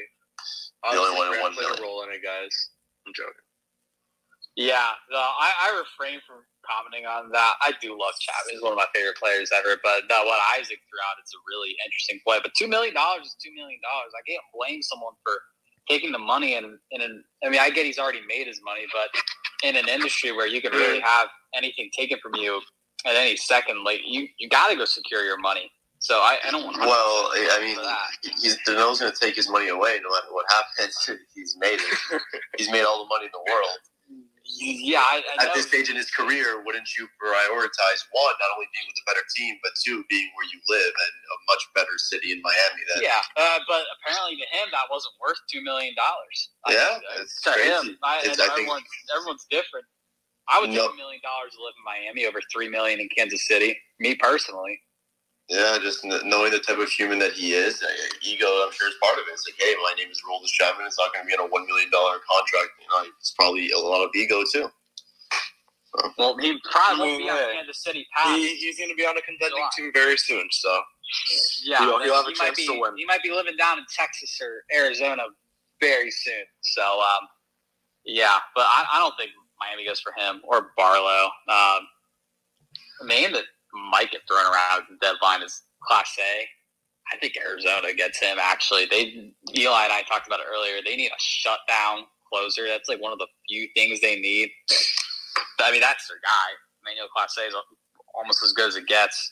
the only one in $1 million. A role in it, guys. I'm joking. Yeah, I refrain from commenting on that. I do love Chapman. He's one of my favorite players ever. But what Isaac threw out, it's a really interesting play. But $2 million is $2 million. I can't blame someone for taking the money. I get he's already made his money, but in an industry where you can really have anything taken from you at any second, like you got to go secure your money. So I don't want to. Well, I mean, they're not going to take his money away no matter what happens. He's made it. He's made all the money in the world. Yeah, I at this stage in his career, wouldn't you prioritize one, not only being with a better team, but two, being where you live and a much better city in Miami? But apparently to him that wasn't worth $2 million. Yeah, it's crazy. Everyone's different. I would take $1 million to live in Miami over $3 million in Kansas City. Me personally. Yeah, just knowing the type of human that he is, ego, I'm sure, is part of it. It's like, hey, my name is Roldis Chapman. It's not going to be on a $1 million contract. It's probably a lot of ego, too. So. Well, he probably won't be on Kansas City pass. He's going to be on a contending team very soon, so yeah, he'll have a chance to win. He might be living down in Texas or Arizona very soon. So, but I don't think Miami goes for him or Barlow. The name that might get thrown around at the deadline is Class A. I think Arizona gets him, actually. Eli and I talked about it earlier. They need a shutdown closer. That's like one of the few things they need. I mean, that's their guy. Class A is almost as good as it gets.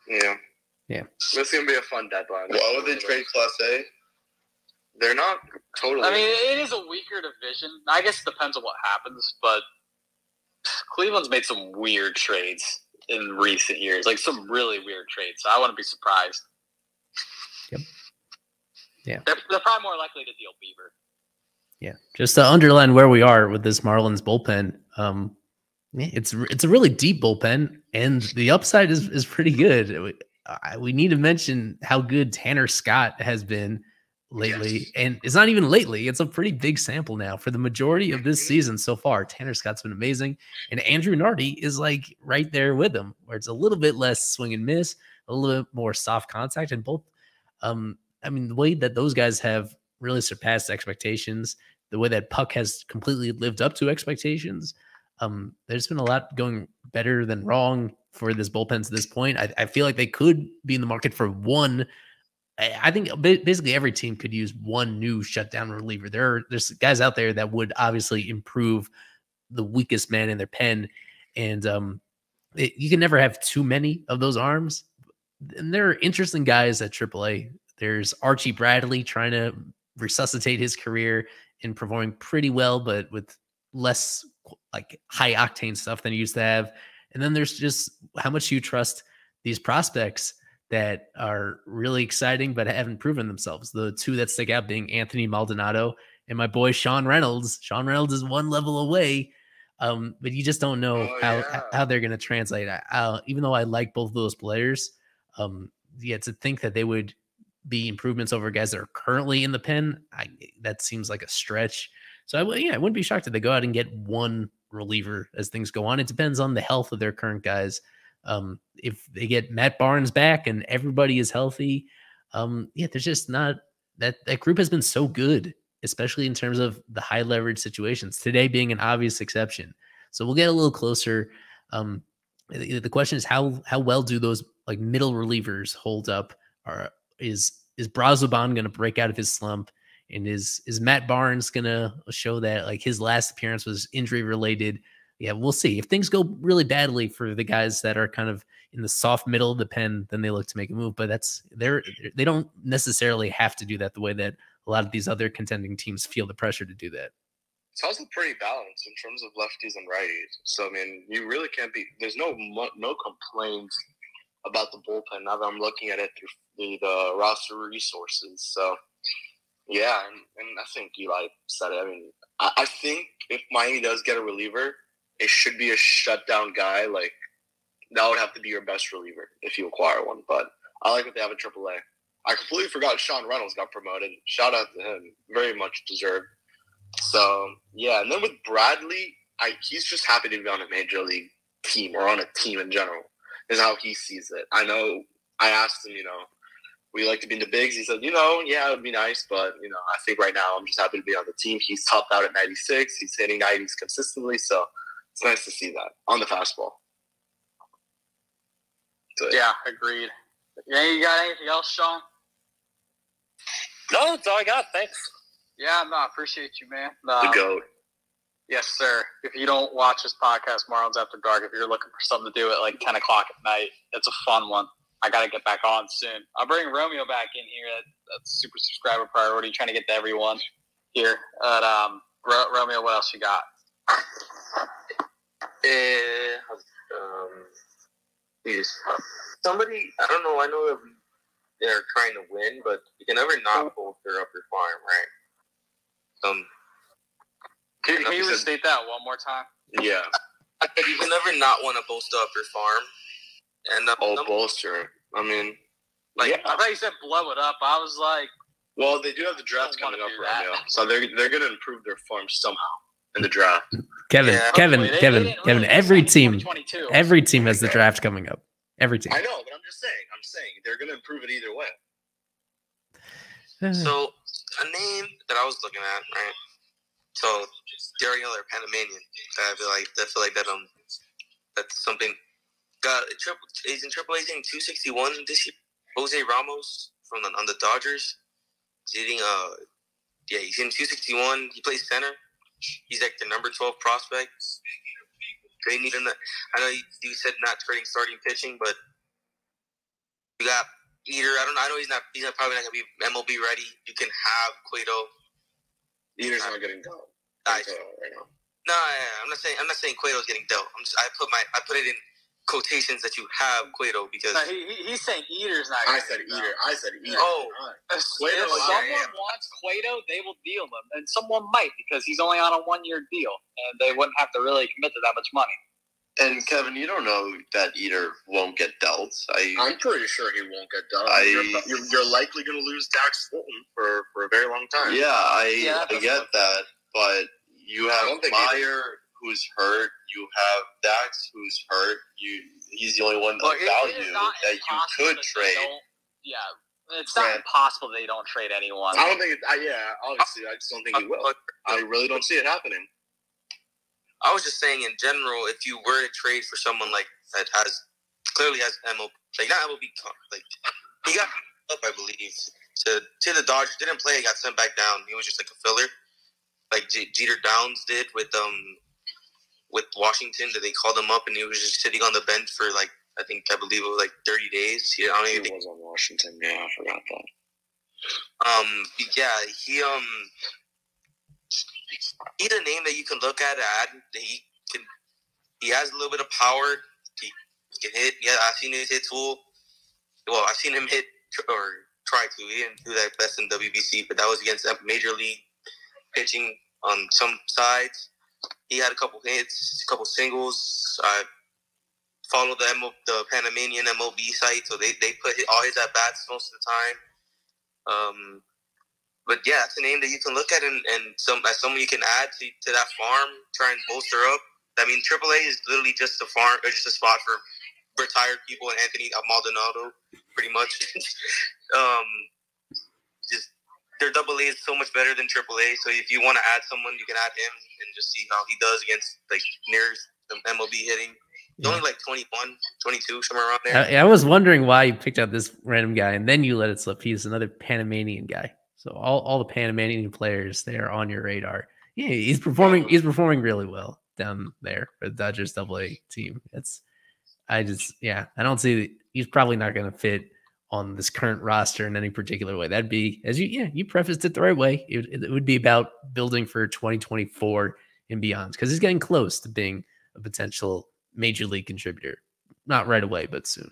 Yeah. This is going to be a fun deadline. Why would they trade Class A? They're not totally. I mean, it is a weaker division. I guess it depends on what happens, but Cleveland's made some weird trades in recent years, like some really weird trades. So I wouldn't be surprised. Yep. Yeah. They're probably more likely to deal Beaver. Yeah. Just to underline where we are with this Marlins bullpen, it's a really deep bullpen, and the upside is pretty good. We need to mention how good Tanner Scott has been lately. Yes. And it's not even lately. It's a pretty big sample now. For the majority of this season so far, Tanner Scott's been amazing. And Andrew Nardi is like right there with him, where it's a little bit less swing and miss, a little bit more soft contact. And both, the way that those guys have really surpassed expectations, the way that Puck has completely lived up to expectations, there's been a lot going better than wrong for this bullpen to this point. I feel like they could be in the market for one. I think basically every team could use one new shutdown reliever. There's guys out there that would obviously improve the weakest man in their pen. And you can never have too many of those arms. And there are interesting guys at AAA. There's Archie Bradley trying to resuscitate his career and performing pretty well, but with less like high octane stuff than he used to have. And then there's just how much you trust these prospects that are really exciting, but haven't proven themselves. The two that stick out being Anthony Maldonado and my boy, Sean Reynolds. Sean Reynolds is one level away. But you just don't know how they're going to translate. Even though I like both of those players, to think that they would be improvements over guys that are currently in the pen, that seems like a stretch. So I wouldn't be shocked if they go out and get one reliever as things go on. It depends on the health of their current guys. If they get Matt Barnes back and everybody is healthy, there's just not that group has been so good, especially in terms of the high leverage situations, today being an obvious exception. So we'll get a little closer. The question is how well do those like middle relievers hold up? Is Brazoban going to break out of his slump? And is Matt Barnes going to show that like his last appearance was injury related? Yeah, we'll see. If things go really badly for the guys that are kind of in the soft middle of the pen, then they look to make a move. But they don't necessarily have to do that the way that a lot of these other contending teams feel the pressure to do that. It's also pretty balanced in terms of lefties and righties. So, I mean, you really can't be – there's no complaints about the bullpen now that I'm looking at it through the roster resources. So, yeah, and I think Eli said it. I mean, I think if Miami does get a reliever, it should be a shutdown guy. Like, that would have to be your best reliever if you acquire one. But I like what they have at AAA. I completely forgot Sean Reynolds got promoted. Shout out to him. Very much deserved. So, yeah. And then with Bradley, he's just happy to be on a major league team or on a team in general is how he sees it. I know I asked him, we like to be in the bigs. He said, yeah, it would be nice. But, I think right now I'm just happy to be on the team. He's topped out at 96. He's hitting 90s consistently. So it's nice to see that on the fastball. So, yeah, agreed. Yeah, you got anything else, Sean? No, that's all I got. Thanks. Yeah, no, I appreciate you, man. The GOAT. Yes, sir. If you don't watch this podcast, Marlins After Dark, if you're looking for something to do at like 10 o'clock at night, it's a fun one. I got to get back on soon. I'll bring Romeo back in here. That's super subscriber priority, trying to get to everyone here. But, Romeo, what else you got? Somebody, I don't know, I know that they're trying to win, but you can never not bolster up your farm, right? Can you restate that one more time? Yeah. I said you can never not want to bolster up your farm. And bolster. I mean, I thought you said blow it up. I was like, well, they do have the draft coming up, Romeo, so they're going to improve their farm somehow in the draft. Kevin, every team has the draft coming up. Every team. I know, but I'm saying they're going to improve it either way. So a name that I was looking at, right? So Gary Miller, Panamanian. I feel like that's something. He's in AAA, hitting 261 this year. Jose Ramos on the Dodgers. He's hitting he's hitting 261. He plays center. He's like the number 12 prospect. They need him. I know you said not trading starting pitching, but you got Eater. I know he's probably not gonna be MLB ready. You can have Cueto. Eater's not getting dealt. Right now. No, I'm not saying Cueto's getting dealt. I put it in quotations that you have Cueto because he's saying Eater's not. I said Eater. Oh, if someone wants Cueto, they will deal him, and someone might because he's only on a 1-year deal, and they wouldn't have to really commit to that much money. And Kevin, you don't know that Eater won't get dealt. I'm pretty sure he won't get dealt. You're likely going to lose Dax Fulton for a very long time. Yeah, I get that, but you have Meyer who's hurt. You have Dax who's hurt. He's the only one of value that you could trade. It's not impossible they don't trade anyone. I don't think obviously, I just don't think he will. I really don't see it happening. I was just saying in general, if you were to trade for someone like that clearly has MLB, like not MLB, like he got up, I believe, to the Dodgers. Didn't play, he got sent back down. He was just like a filler, like Jeter Downs did with Washington. That they called him up and he was just sitting on the bench for like I believe it was like 30 days. He was on Washington. Yeah, I forgot that. he's a name that you can look at and add. He has a little bit of power. He can hit. Yeah, I've seen his hit tool. Well, I've seen him hit or try to. He didn't do that best in WBC, but that was against major league pitching on some sides. He had a couple hits, a couple singles. I follow the Panamanian MLB site, so they put all his at bats most of the time. But yeah, it's a name that you can look at and as someone you can add to that farm, try and bolster up. I mean, AAA is literally just a farm or just a spot for retired people and Anthony Maldonado, pretty much. Just their AA is so much better than AAA. So if you want to add someone, you can add him and just see how he does against like nearest the MLB hitting. He's only like 21, 22, somewhere around there. I was wondering why you picked out this random guy, and then you let it slip. He's another Panamanian guy. So all the Panamanian players, they are on your radar. Yeah, he's performing really well down there for the Dodgers AA team. I don't see he's probably not going to fit on this current roster in any particular way. That'd be, as you prefaced it the right way. It would be about building for 2024 and beyond, because he's getting close to being a potential major league contributor. Not right away, but soon.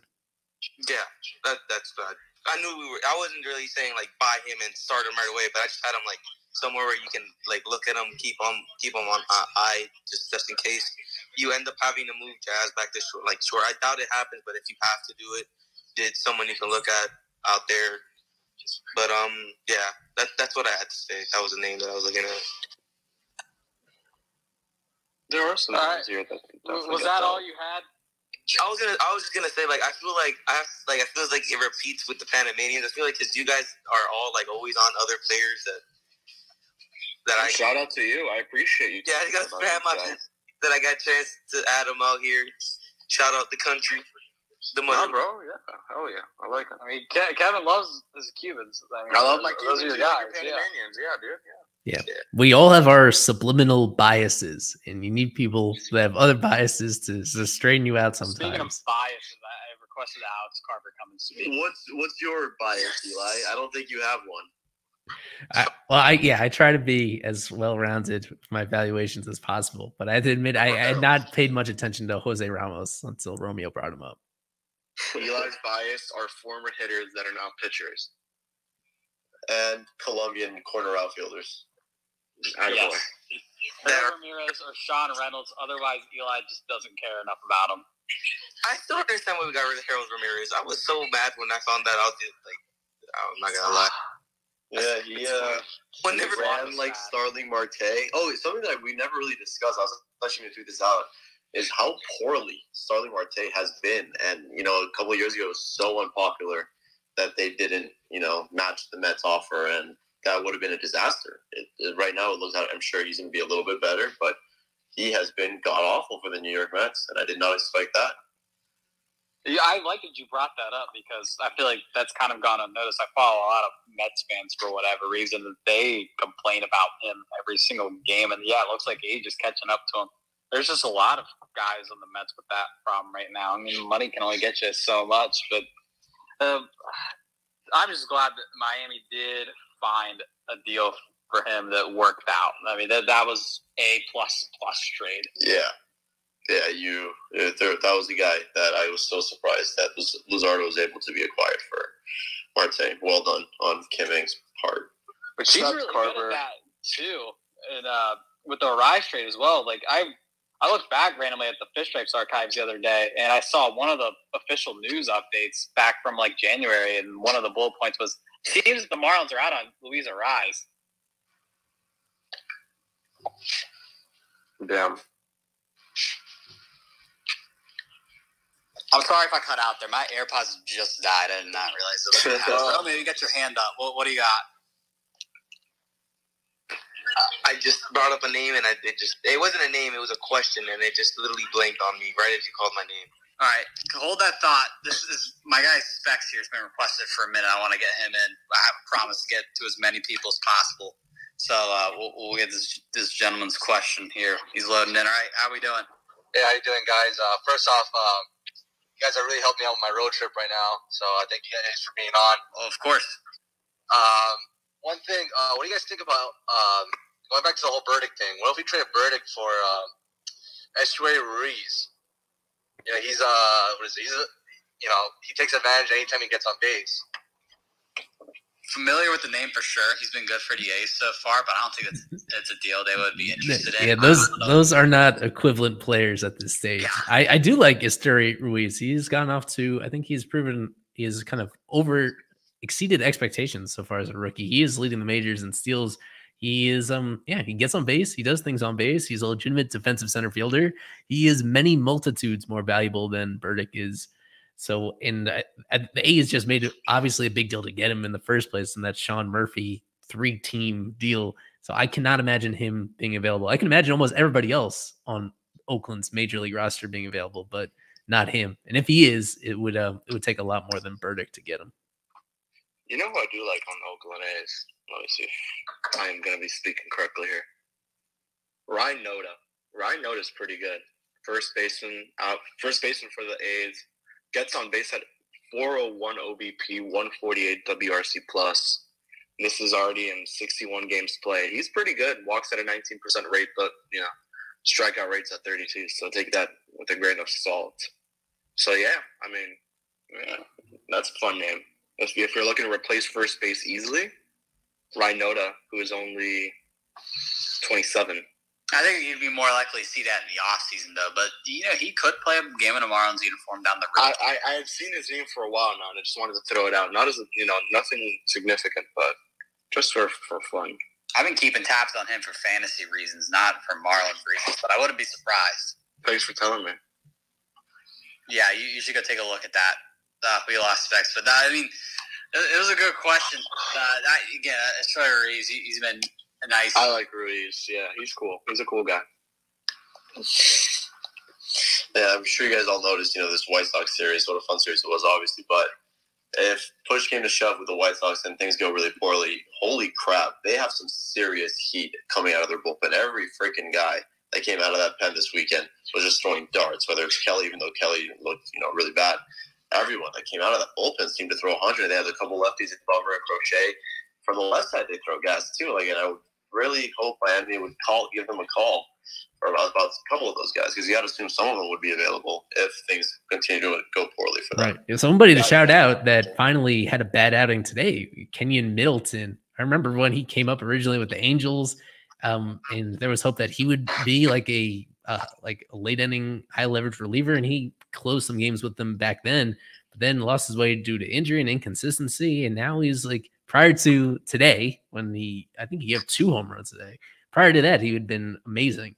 Yeah, that's good. I knew I wasn't really saying like buy him and start him right away, but I just had him like somewhere where you can like look at him, keep him on eye, just in case you end up having to move Jazz back to short. I doubt it happens, but if you have to do it, did someone you can look at out there. But yeah, that's what I had to say. That was the name that I was looking at. There are some names here that was that all you had? I was just gonna say, like, I feel like it repeats with the Panamanians. I feel like because you guys are all like always on other players that shout out to you. I appreciate you. Yeah, I gotta spam my that I got a chance to add them out here. Shout out the country, the money, bro. Yeah, hell yeah, I like it. I mean, Kevin loves his Cubans. I love my Cubans. Those are your guys. Panamanians, yeah, dude. Yeah. We all have our subliminal biases, and you need people that have other biases to straighten you out sometimes. Speaking of biases, I requested Alex Carver come and speak. What's your bias, Eli? I don't think you have one. I try to be as well-rounded with my evaluations as possible, but I have to admit I had not paid much attention to Jose Ramos until Romeo brought him up. Eli's bias are former hitters that are now pitchers and Colombian corner outfielders. Yes. Ramirez or Sean Reynolds. Otherwise, Eli just doesn't care enough about him. I still understand why we got rid of Harold Ramirez. I was so mad when I found that out. I'm not gonna lie. Yeah, he ran like Starling Marte. Oh, it's something that we never really discussed. I was actually going to tweet this out. Is how poorly Starling Marte has been, and a couple of years ago it was so unpopular that they didn't, match the Mets offer, and that would have been a disaster. Right now, it looks like I'm sure he's going to be a little bit better, but he has been god-awful for the New York Mets, and I did not expect that. Yeah, I like that you brought that up because I feel like that's kind of gone unnoticed. I follow a lot of Mets fans for whatever reason that they complain about him every single game, and yeah, it looks like age is catching up to him. There's just a lot of guys on the Mets with that problem right now. I mean, money can only get you so much, but I'm just glad that Miami did find a deal for him that worked out. I mean, that was a plus trade. Yeah, that was the guy that I was so surprised that Luzardo was able to be acquired for Marte. Well done on Kim Ng's part. But she's really good at that too, and with the Arise trade as well. Like I looked back randomly at the Fish Stripes archives the other day, and I saw one of the official news updates back from like January, and one of the bullet points was teams that the Marlins are out on Luis Arise. Damn. I'm sorry if I cut out there. My AirPods just died. I did not realize it. Oh, maybe you got your hand up. What do you got? I just brought up a name, and it wasn't a name. It was a question, and it just literally blanked on me right as you called my name. All right. Hold that thought. This is my guy Specs here has been requested for a minute. I want to get him in. I have a promise to get to as many people as possible. So we'll get this gentleman's question here. He's loading in. All right. How we doing? Hey, how you doing, guys? First off, you guys are really helping me out with my road trip right now, so I thank you guys for being on. Well, of course. One thing, what do you guys think about going back to the whole Burdick thing. What if we trade Burdick for Estuary Ruiz? You know, he's he takes advantage anytime he gets on base. Familiar with the name for sure. He's been good for the A's so far, but I don't think it's a deal they would be interested in. Yeah, those are not equivalent players at this stage. Yeah. I do like Estuary Ruiz. He's gotten off to, I think he's proven he has kind of exceeded expectations so far as a rookie. He is leading the majors in steals. He is, he gets on base. He does things on base. He's a legitimate defensive center fielder. He is many multitudes more valuable than Burdick is. So, the A's just made it obviously a big deal to get him in the first place, and that Sean Murphy 3-team deal. So I cannot imagine him being available. I can imagine almost everybody else on Oakland's major league roster being available, but not him. And if he is, it would take a lot more than Burdick to get him. You know who I do like on Oakland is? Let me see if I am going to be speaking correctly here. Ryan Noda. Ryan Noda's pretty good. First baseman for the A's. Gets on base at 401 OBP, 148 WRC plus. This is already in 61 games played. He's pretty good. Walks at a 19% rate, but strikeout rate's at 32. So take that with a grain of salt. So that's a fun name. If you're looking to replace first base easily, Ryan Noda, who is only 27. I think you'd be more likely to see that in the offseason, though. But, he could play a game in a Marlins uniform down the road. I've seen his name for a while now, and I just wanted to throw it out. Not as, nothing significant, but just for fun. I've been keeping tabs on him for fantasy reasons, not for Marlins reasons, but I wouldn't be surprised. Thanks for telling me. Yeah, you should go take a look at that. We lost specs. But, it was a good question. Troy Ruiz, he's been nice. I like Ruiz. Yeah, he's cool. He's a cool guy. Yeah, I'm sure you guys all noticed, this White Sox series, what a fun series it was, obviously. But if push came to shove with the White Sox and things go really poorly, holy crap, they have some serious heat coming out of their bullpen. Every freaking guy that came out of that pen this weekend was just throwing darts, whether it's Kelly, even though Kelly looked, really bad. Everyone that came out of that bullpen seemed to throw 100. They had a couple lefties, Bummer and Crochet. From the left side, they throw gas, too. And I would really hope Miami would give them a call for about a couple of those guys, because you got to assume some of them would be available if things continue to go poorly for them. Right. Somebody to shout out that finally had a bad outing today, Kenyon Middleton. I remember when he came up originally with the Angels, and there was hope that he would be like a late inning, high leverage reliever, and he closed some games with them back then, but then lost his way due to injury and inconsistency. And now he's prior to today, when I think he had 2 home runs today. Prior to that, he had been amazing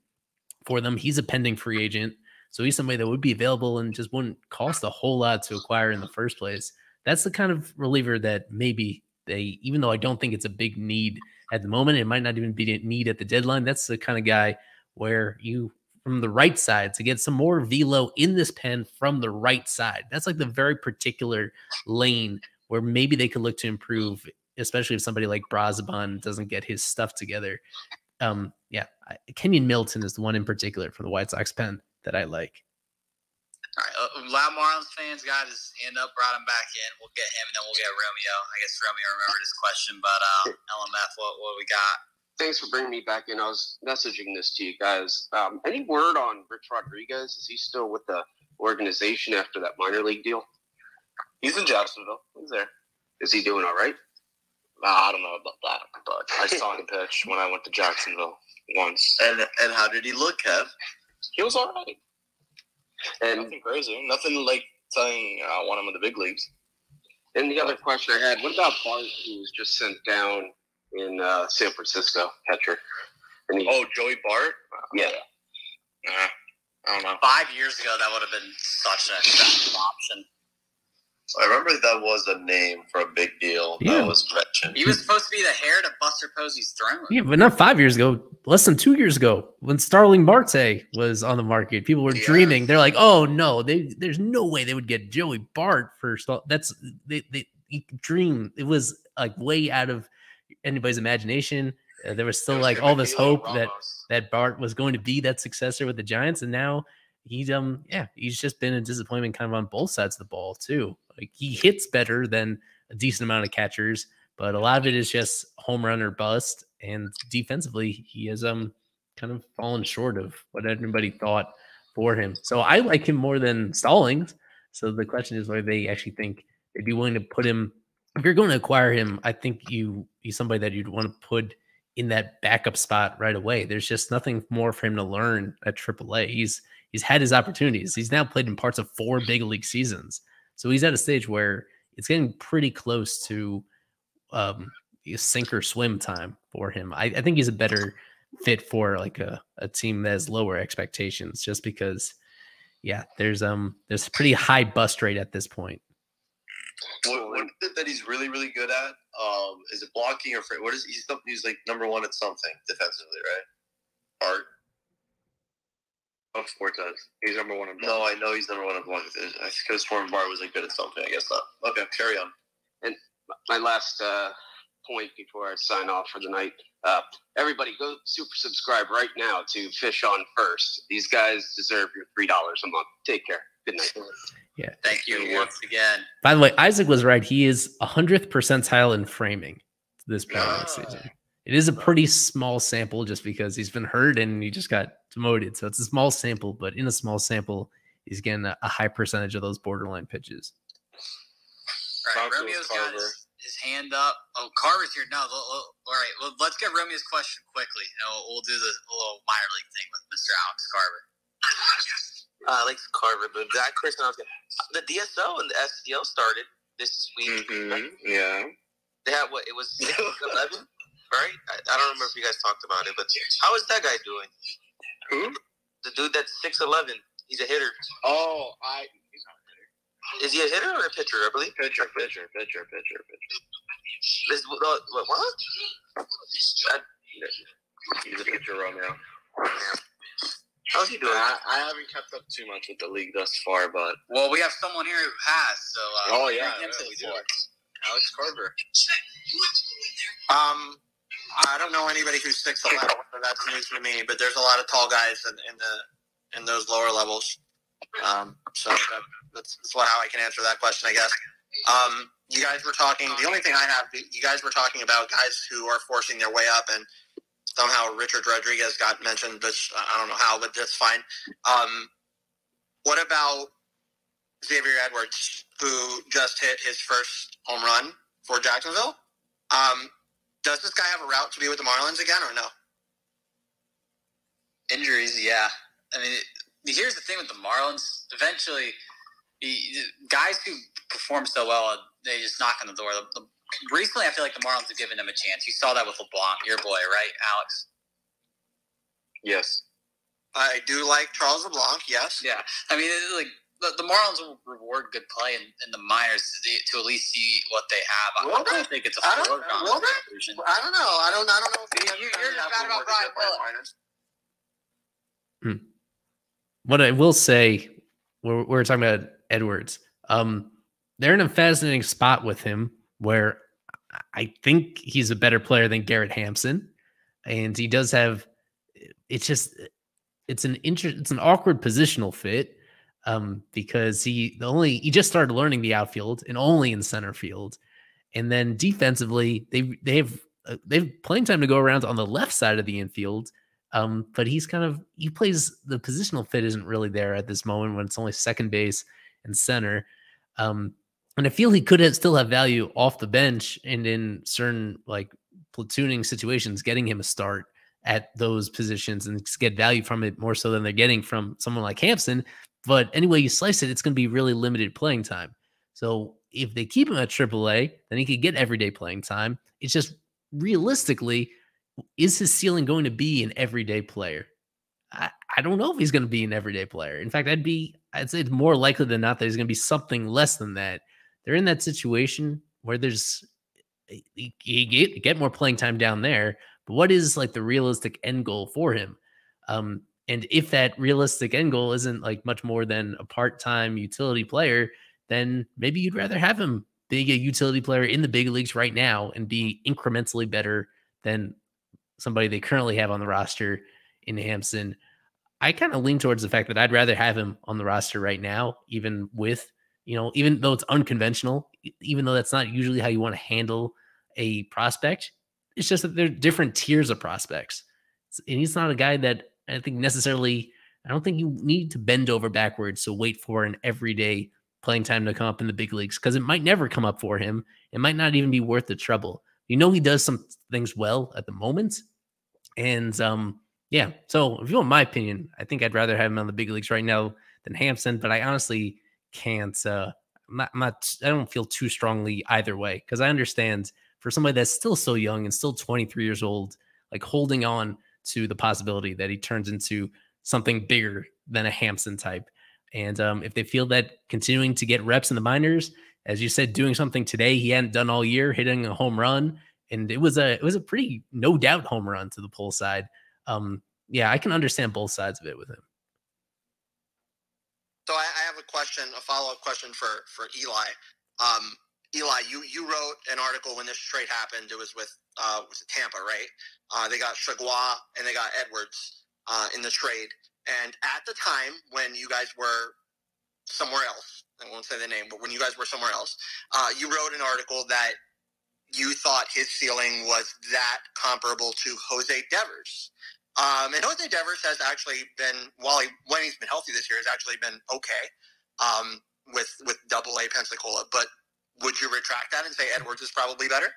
for them. He's a pending free agent, so he's somebody that would be available and just wouldn't cost a whole lot to acquire in the first place. That's the kind of reliever that maybe even though I don't think it's a big need at the moment, it might not even be a need at the deadline. That's the kind of guy where from the right side, to get some more velo in this pen from the right side. That's the very particular lane where maybe they could look to improve, especially if somebody like Brazaban doesn't get his stuff together. Kenyon Middleton is the one in particular from the White Sox pen that I like. All right, a lot of Marlins fans got his hand up, brought him back in. We'll get him, and then we'll get Romeo. I guess Romeo remembered his question, but LMF, what we got? Thanks for bringing me back in. I was messaging this to you guys. Any word on Rich Rodriguez? Is he still with the organization after that minor league deal? He's in Jacksonville. He's there. Is he doing all right? I don't know about that, but I saw him pitch when I went to Jacksonville once. And how did he look, Kev? He was all right. And nothing crazy. Nothing like saying I want him in the big leagues. And the other question I had, what about Bart, who was just sent down in San Francisco, catcher? Joey Bart? Yeah. I don't know. 5 years ago, that would have been such an attractive option. I remember that was a name for a big deal. Yeah. That was mentioned. He was supposed to be the heir to Buster Posey's throne. Yeah, but not 5 years ago. Less than 2 years ago, when Starling Marte was on the market, people were dreaming. They're like, "Oh no, there's no way they would get Joey Bart for they dream." It was way out of anybody's imagination. There was still all this hope that Bart was going to be that successor with the Giants, and now he's just been a disappointment kind of on both sides of the ball too. He hits better than a decent amount of catchers, but a lot of it is just home run or bust. and defensively, he has kind of fallen short of what everybody thought for him. So I like him more than Stallings. So the question is whether they actually think they'd be willing to put him. If you're going to acquire him, I think he's somebody that you'd want to put in that backup spot right away. There's just nothing more for him to learn at AAA. He's had his opportunities. He's now played in parts of 4 big league seasons. So he's at a stage where it's getting pretty close to sink or swim time for him. I think he's a better fit for like a team that has lower expectations, just because, yeah, there's pretty high bust rate at this point. What is it that he's really, really good at? Is it blocking or what is he's like number 1 at something defensively, right? Art. Of Fortes. He's number 1 in blocking. No, I know he's number 1 in blocking. I could have sworn Bart was like good at something. I guess not. Okay, carry on. And my last point before I sign off for the night. Everybody go super subscribe right now to Fish on First. These guys deserve your $3 a month. Take care. Good night. Yeah. Thank you once again. By the way, Isaac was right. He is 100th percentile in framing this point season. It is a pretty small sample just because he's been hurt and he just got demoted. So it's a small sample, but in a small sample, he's getting a high percentage of those borderline pitches. All right, Romeo's got his hand up. Oh, Carver's here. No, all right. Well, let's get Romeo's question quickly. We'll do the little minor league thing with Mr. Alex Carver. Alex Carver, but that question I was the DSO and the SDL started this week. Mm-hmm. Yeah. They had what? It was 6-11, right? I don't remember if you guys talked about it, but how is that guy doing? Who? The dude that's 6'11". He's a hitter. Oh, he's not a hitter. Is he a hitter or a pitcher? I believe. Pitcher. This, what? He's a pitcher, Romeo. Yeah. How's he doing? I haven't kept up too much with the league thus far, but we have someone here who has. So we do. Alex Carver. I don't know anybody who's 6'11", so that's news to me. But there's a lot of tall guys in those lower levels. So that's how I can answer that question, I guess. You guys were talking. The only thing I have, you guys were talking about guys who are forcing their way up, and somehow Richard Rodriguez got mentioned, which I don't know how, but that's fine. What about Xavier Edwards, who just hit his first home run for Jacksonville? Does this guy have a route to be with the Marlins again, or no? Injuries, yeah. I mean, here's the thing with the Marlins. Eventually, guys who perform so well, they just knock on the door. Recently, I feel like the Marlins have given him a chance. You saw that with LeBlanc, your boy, right, Alex? Yes. I do like Charles LeBlanc, yes. Yeah. I mean, like the Marlins will reward good play in the minors to at least see what they have. I don't think it's a foregone conclusion. I don't know. I don't know if you're just bad about Brian Bullock. What I will say, we're talking about Edwards. They're in a fascinating spot with him where I think he's a better player than Garrett Hampson, and he does have. It's an awkward positional fit because he just started learning the outfield and only in center field, and then defensively they have playing time to go around on the left side of the infield. But he plays the positional fit isn't really there at this moment when it's only second base and center. And I feel he could still have value off the bench and in certain like platooning situations, getting him a start at those positions and get value from it more so than they're getting from someone like Hampson. But anyway you slice it, it's going to be really limited playing time. So if they keep him at AAA, then he could get everyday playing time. It's just realistically, is his ceiling going to be an everyday player? I don't know if he's going to be an everyday player. In fact, I'd say it's more likely than not that he's going to be something less than that. They're in that situation where you get more playing time down there, but what is like the realistic end goal for him? And if that realistic end goal isn't like much more than a part-time utility player, then maybe you'd rather have him be a utility player in the big leagues right now and be incrementally better than somebody they currently have on the roster in Hampson. I kind of lean towards the fact that I'd rather have him on the roster right now, even though it's unconventional, even though that's not usually how you want to handle a prospect. It's just that they're different tiers of prospects. And he's not a guy that I think necessarily, I don't think you need to bend over backwards to wait for an everyday playing time to come up in the big leagues, because it might never come up for him. It might not even be worth the trouble. You know, he does some things well at the moment. And yeah, so if you want my opinion, I think I'd rather have him on the big leagues right now than Hampson, but I honestly can't. I don't feel too strongly either way, because I understand for somebody that's still so young and still 23 years old, like holding on to the possibility that he turns into something bigger than a Hampson type. And if they feel that continuing to get reps in the minors, as you said, doing something today he hadn't done all year, hitting a home run, and it was a pretty no doubt home run to the pull side. Yeah, I can understand both sides of it with him. So I have a question, a follow-up question for Eli. Eli, you wrote an article when this trade happened. It was with Tampa, right? They got Chagua and they got Edwards in the trade. And at the time when you guys were somewhere else, I won't say the name, but when you guys were somewhere else, you wrote an article that you thought his ceiling was that comparable to Jose Devers. And Jose Devers has actually been, when he's been healthy this year, has actually been okay with Double-A Pensacola. But would you retract that and say Edwards is probably better?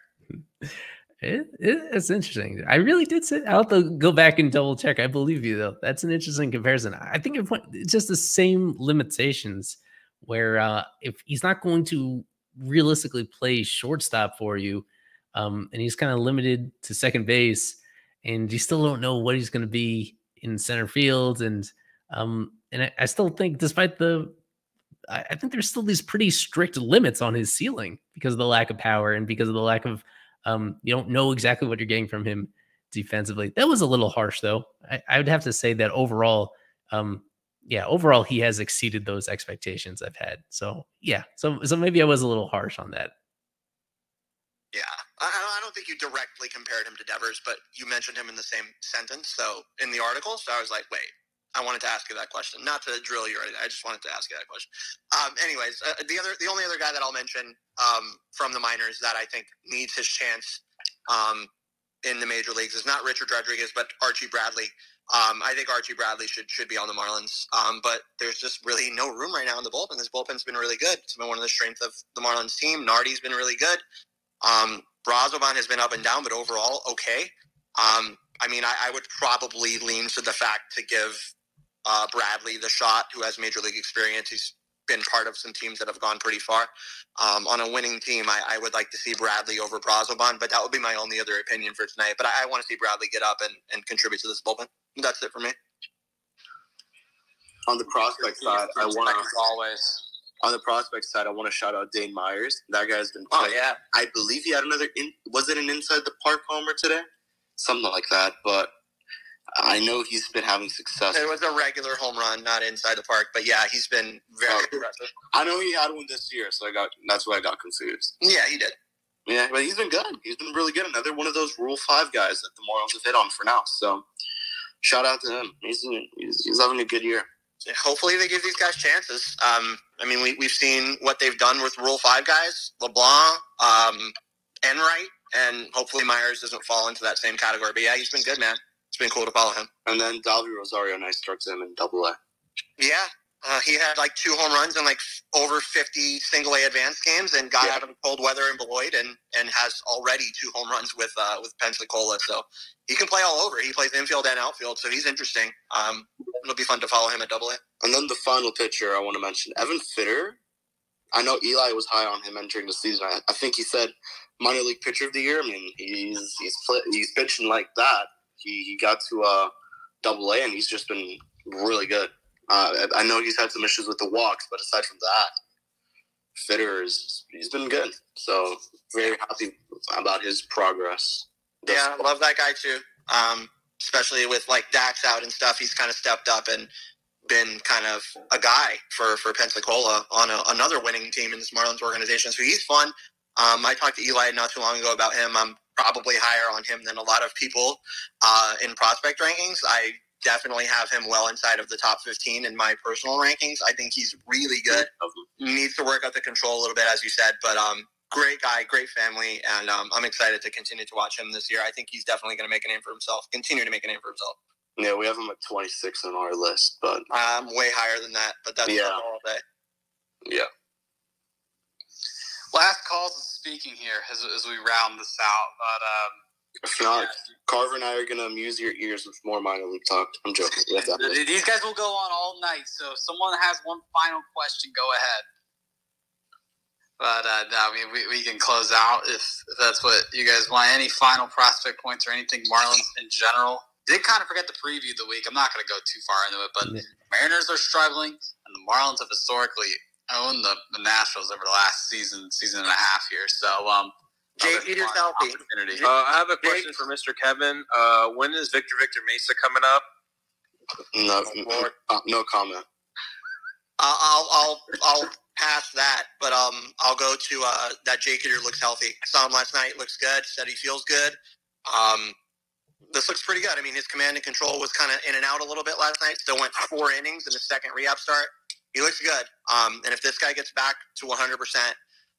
It's interesting. I really did say, I'll have to go back and double check. I believe you, though. That's an interesting comparison. I think it's just the same limitations where if he's not going to realistically play shortstop for you, and he's kind of limited to second base, and you still don't know what he's going to be in center field. And I still think, despite I think there's still these pretty strict limits on his ceiling because of the lack of power and because of the lack of, you don't know exactly what you're getting from him defensively. That was a little harsh, though. I would have to say that overall, overall he has exceeded those expectations I've had. So yeah, so maybe I was a little harsh on that. Yeah, I don't think you directly compared him to Devers, but you mentioned him in the same sentence. So in the article, so I was like, wait, I wanted to ask you that question, not to drill you or anything. I just wanted to ask you that question. Anyways, the only other guy that I'll mention from the minors that I think needs his chance in the major leagues is not Richard Rodriguez, but Archie Bradley. I think Archie Bradley should be on the Marlins, but there's just really no room right now in the bullpen. This bullpen's been really good. It's been one of the strengths of the Marlins team. Nardi's been really good. Brazoban has been up and down, but overall, okay. I mean, I would probably lean to the fact to give Bradley the shot, who has major league experience. He's been part of some teams that have gone pretty far. On a winning team, I would like to see Bradley over Brazoban, but that would be my only other opinion for tonight. But I want to see Bradley get up and contribute to this bullpen. That's it for me. On the prospect side, I want to shout out Dane Myers. That guy's been playing. Oh, yeah. I believe he had another, was it an inside the park homer today? Something like that, but I know he's been having success. It was a regular home run, not inside the park, but yeah, he's been very impressive. I know he had one this year, so that's why I got confused. Yeah, he did. Yeah, but he's been good. He's been really good. Another one of those Rule 5 guys that the Marlins have hit on for now. So shout out to him. He's having a good year. Hopefully they give these guys chances. I mean, we've seen what they've done with Rule 5 guys, LeBlanc, Enright, and hopefully Myers doesn't fall into that same category. But yeah, he's been good, man. It's been cool to follow him. And then Dalvy Rosario, nice start to him in Double-A. Yeah, he had like 2 home runs in like over 50 single-A advanced games, and got out of the cold weather in Beloit, and has already 2 home runs with Pensacola. So he can play all over. He plays infield and outfield, so he's interesting. It'll be fun to follow him at Double-A. And then the final pitcher I want to mention, Evan Fitter. I know Eli was high on him entering the season. I think he said minor league pitcher of the year. I mean, he's pitching like that. He got to Double-A, and he's just been really good. I know he's had some issues with the walks, but aside from that, Fitter he's been good. So very happy about his progress. Yeah, I love that guy too. Especially with like Dax out and stuff, he's kind of stepped up and been kind of a guy for Pensacola on another winning team in this Marlins organization. So he's fun. I talked to Eli not too long ago about him. I'm probably higher on him than a lot of people in prospect rankings. I definitely have him well inside of the top 15 in my personal rankings. I think he's really good. Needs to work out the control a little bit, as you said, but great guy, great family, and I'm excited to continue to watch him this year. I think he's definitely going to make a name for himself, continue to make a name for himself. Yeah, we have him at 26 on our list, but I'm way higher than that, but that's all day. Yeah. Last calls and speaking here as we round this out, but if not, Carver and I are gonna amuse your ears with more minor league talk. I'm joking. These guys will go on all night, so if someone has one final question, go ahead. But I mean, we can close out if that's what you guys want. Any final prospect points or anything Marlins in general? Did kind of forget to preview the week. I'm not going to go too far into it, but Mariners are struggling, and the Marlins have historically owned the Nationals over the last season and a half here. So, Jake, you're healthy. I have a question for Mr. Kevin. When is Victor Mesa coming up? No comment. I'll pass that, but I'll go to that Jake Hitter looks healthy. I saw him last night. Looks good. Said he feels good. This looks pretty good. I mean, his command and control was kind of in and out a little bit last night. Still went 4 innings in his second rehab start. He looks good. And if this guy gets back to 100%,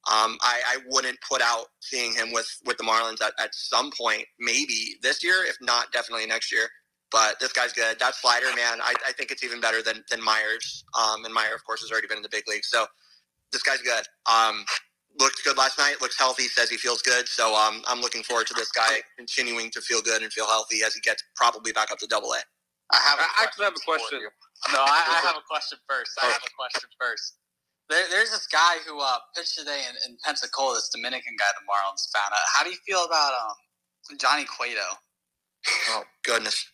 I wouldn't put out seeing him with the Marlins at some point, maybe this year, if not definitely next year. But this guy's good. That slider, man, I think it's even better than Myers. And Meyer, of course, has already been in the big league. So this guy's good. Looked good last night. Looks healthy. Says he feels good. So I'm looking forward to this guy continuing to feel good and feel healthy as he gets probably back up to Double-A. I actually have a question. No, I have a question first. There's this guy who pitched today in Pensacola, this Dominican guy the Marlins found out. How do you feel about Johnny Cueto? Oh, goodness.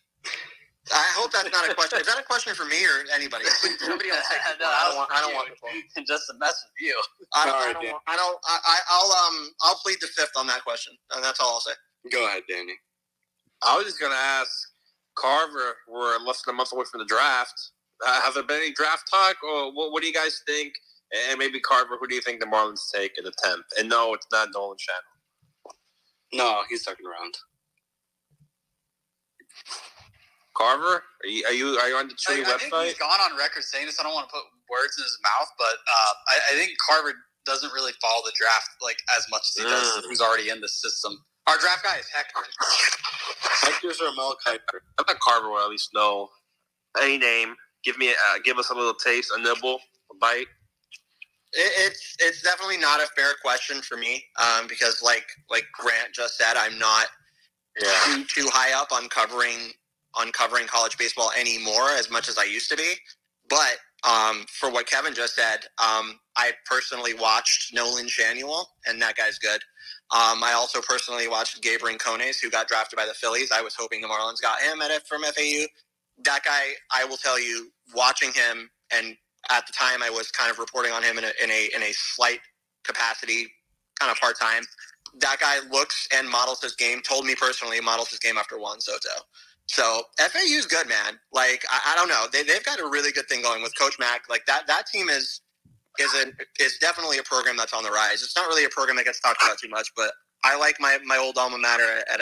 I hope that's not a question. Is that a question for me or anybody? Somebody else take it. I don't want to just to mess with you. I'll plead the fifth on that question, and that's all I'll say. Go ahead, Danny. I was just gonna ask Carver. We're less than a month away from the draft. Have there been any draft talk, or what do you guys think? And maybe Carver, who do you think the Marlins take in the 10th? And no, it's not Nolan Shannon. No, he's second round. Carver, are you on the Chewy website? I think he's gone on record saying this. I don't want to put words in his mouth, but I think Carver doesn't really follow the draft like as much as he does who's already in the system. Our draft guy is Hector. Hector's our Mel Kiper. I thought Carver would at least know any name. Give us a little taste, a nibble, a bite. It's definitely not a fair question for me because like Grant just said, I'm not too high up on covering college baseball anymore as much as I used to be. But for what Kevin just said, I personally watched Nolan Schanuel, and that guy's good. I also personally watched Gabe Rincones, who got drafted by the Phillies. I was hoping the Marlins got him from FAU. That guy, I will tell you, watching him, and at the time I was kind of reporting on him in a slight capacity, kind of part-time. That guy looks and models his game. Told me personally, models his game after Juan Soto. So FAU's good, man. Like I don't know, they've got a really good thing going with Coach Mack. Like that team is definitely a program that's on the rise. It's not really a program that gets talked about too much, but I like my old alma mater at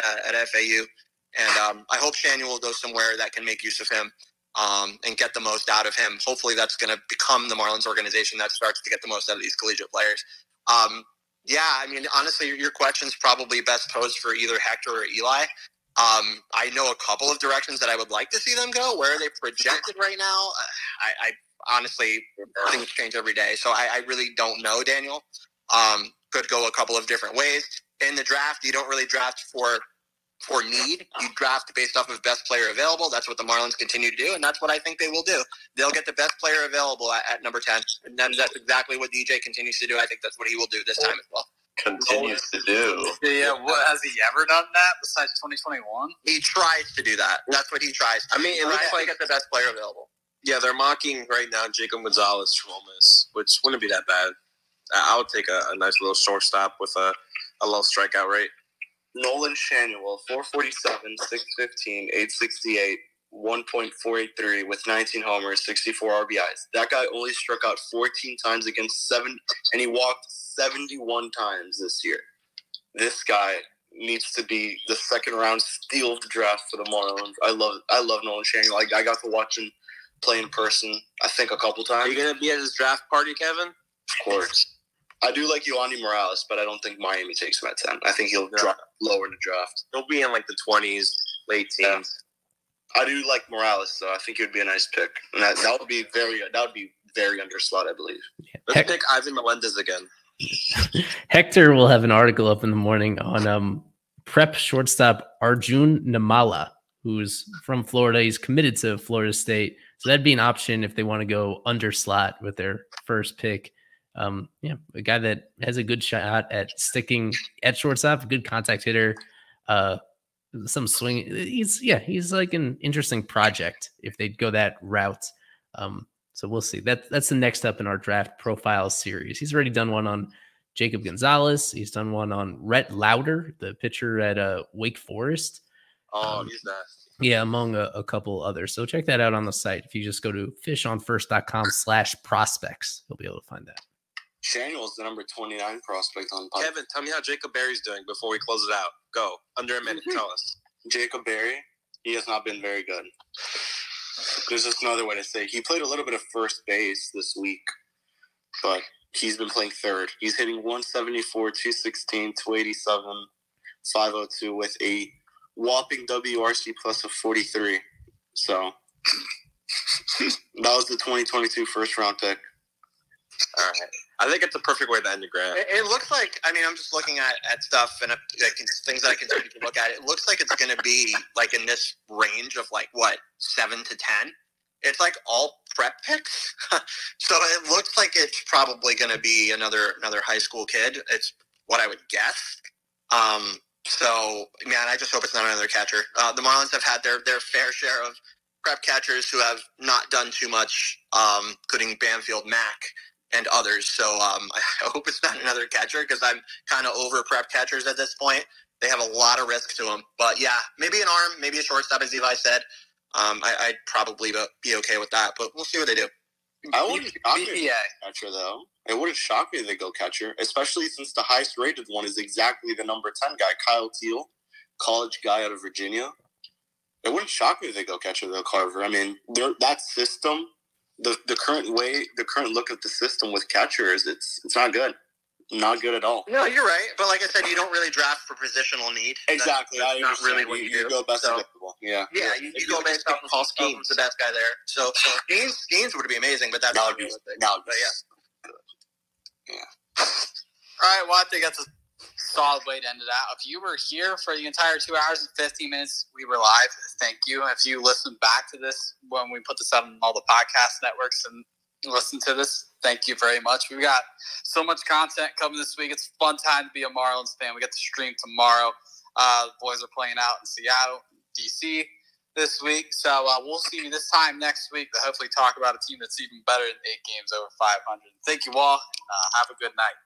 FAU, and I hope Schanuel goes somewhere that can make use of him and get the most out of him. Hopefully, that's going to become the Marlins organization that starts to get the most out of these collegiate players. Yeah, I mean, honestly, your question's probably best posed for either Hector or Eli. I know a couple of directions that I would like to see them go. Where are they projected right now? I honestly, things change every day, so I really don't know, Daniel. Could go a couple of different ways. In the draft, you don't really draft for need. You draft based off of best player available. That's what the Marlins continue to do, and that's what I think they will do. They'll get the best player available at number 10, and then that's exactly what DJ continues to do. I think that's what he will do this time as well. Continues to do. Yeah, what has he ever done that besides 2021? He tries to do that. That's what he tries to do. I mean, it looks like get the best player available. Yeah, they're mocking right now Jacob Gonzalez from Ole Miss, which wouldn't be that bad. I would take a nice little shortstop with a low strikeout rate. Nolan Schanuel, 447, 615, 868, 1.483 with 19 homers, 64 RBIs. That guy only struck out 14 times against 7, and he walked 71 times this year. This guy needs to be the second round steal of the draft for the Marlins. I love Nolan Schanuel. I got to watch him play in person, I think, a couple times. Are you going to be at his draft party, Kevin? Of course. I do like Yoani Morales, but I don't think Miami takes him at 10. I think he'll drop lower in the draft. He'll be in like the 20s, late teens. I do like Morales, so I think it would be a nice pick. And that would be very underslot, I believe. Let's pick Ivan Melendez again. Hector will have an article up in the morning on prep shortstop Arjun Namala, who's from Florida. He's committed to Florida State. So that'd be an option if they want to go under slot with their first pick. A guy that has a good shot at sticking at shortstop, a good contact hitter, some swing. He's like an interesting project if they'd go that route. So we'll see. That's the next up in our draft profile series. He's already done one on Jacob Gonzalez. He's done one on Rhett Lauder, the pitcher at Wake Forest. Oh, he's nasty. Yeah, among a couple others. So check that out on the site. If you just go to fishonfirst.com/prospects, you'll be able to find that. Samuel's the number 29 prospect on Pop. Kevin, tell me how Jacob Berry's doing before we close it out. Go. Under a minute. Tell us. Jacob Berry, he has not been very good. There's just another way to say it. He played a little bit of first base this week, but he's been playing third. He's hitting 174, 216, 287, 502 with a whopping WRC plus of 43. So that was the 2022 first round pick. All right. I think it's a perfect way to end the graph. It looks like, I mean, I'm just looking at stuff and things that I continue to look at. It looks like it's going to be like in this range of like, 7 to 10? It's like all prep picks. So it looks like it's probably going to be another high school kid. It's what I would guess. So, man, I just hope it's not another catcher. The Marlins have had their fair share of prep catchers who have not done too much, including Banfield Mack and others. So I hope it's not another catcher because I'm kind of over prep catchers at this point. They have a lot of risk to them. But, yeah, maybe an arm, maybe a shortstop, as Eli said. I'd probably be okay with that, but we'll see what they do. I wouldn't shock me if they go catcher, though. It wouldn't shock me if they go catcher, especially since the highest rated one is exactly the number 10 guy, Kyle Teal, college guy out of Virginia. It wouldn't shock me if they go catcher, though, Carver. I mean, that system, the current look of the system with catchers, it's not good. Not good at all. No, you're right. But like I said, you don't really draft for positional need. Exactly. That's not really what you do. Go best available. Yeah. Yeah, you go based off of who's the best guy there. So Gaines would be amazing, but that's not realistic. But yeah. All right, well, I think that's a solid way to end it out. If you were here for the entire 2 hours and 15 minutes, we were live. Thank you. If you listened back to this when we put this out on all the podcast networks and listen to this, thank you very much. We've got so much content coming this week. It's a fun time to be a Marlins fan. We get to stream tomorrow. The boys are playing out in Seattle, D.C. this week. So we'll see you this time next week to hopefully talk about a team that's even better than 8 games over 500. Thank you all, and have a good night.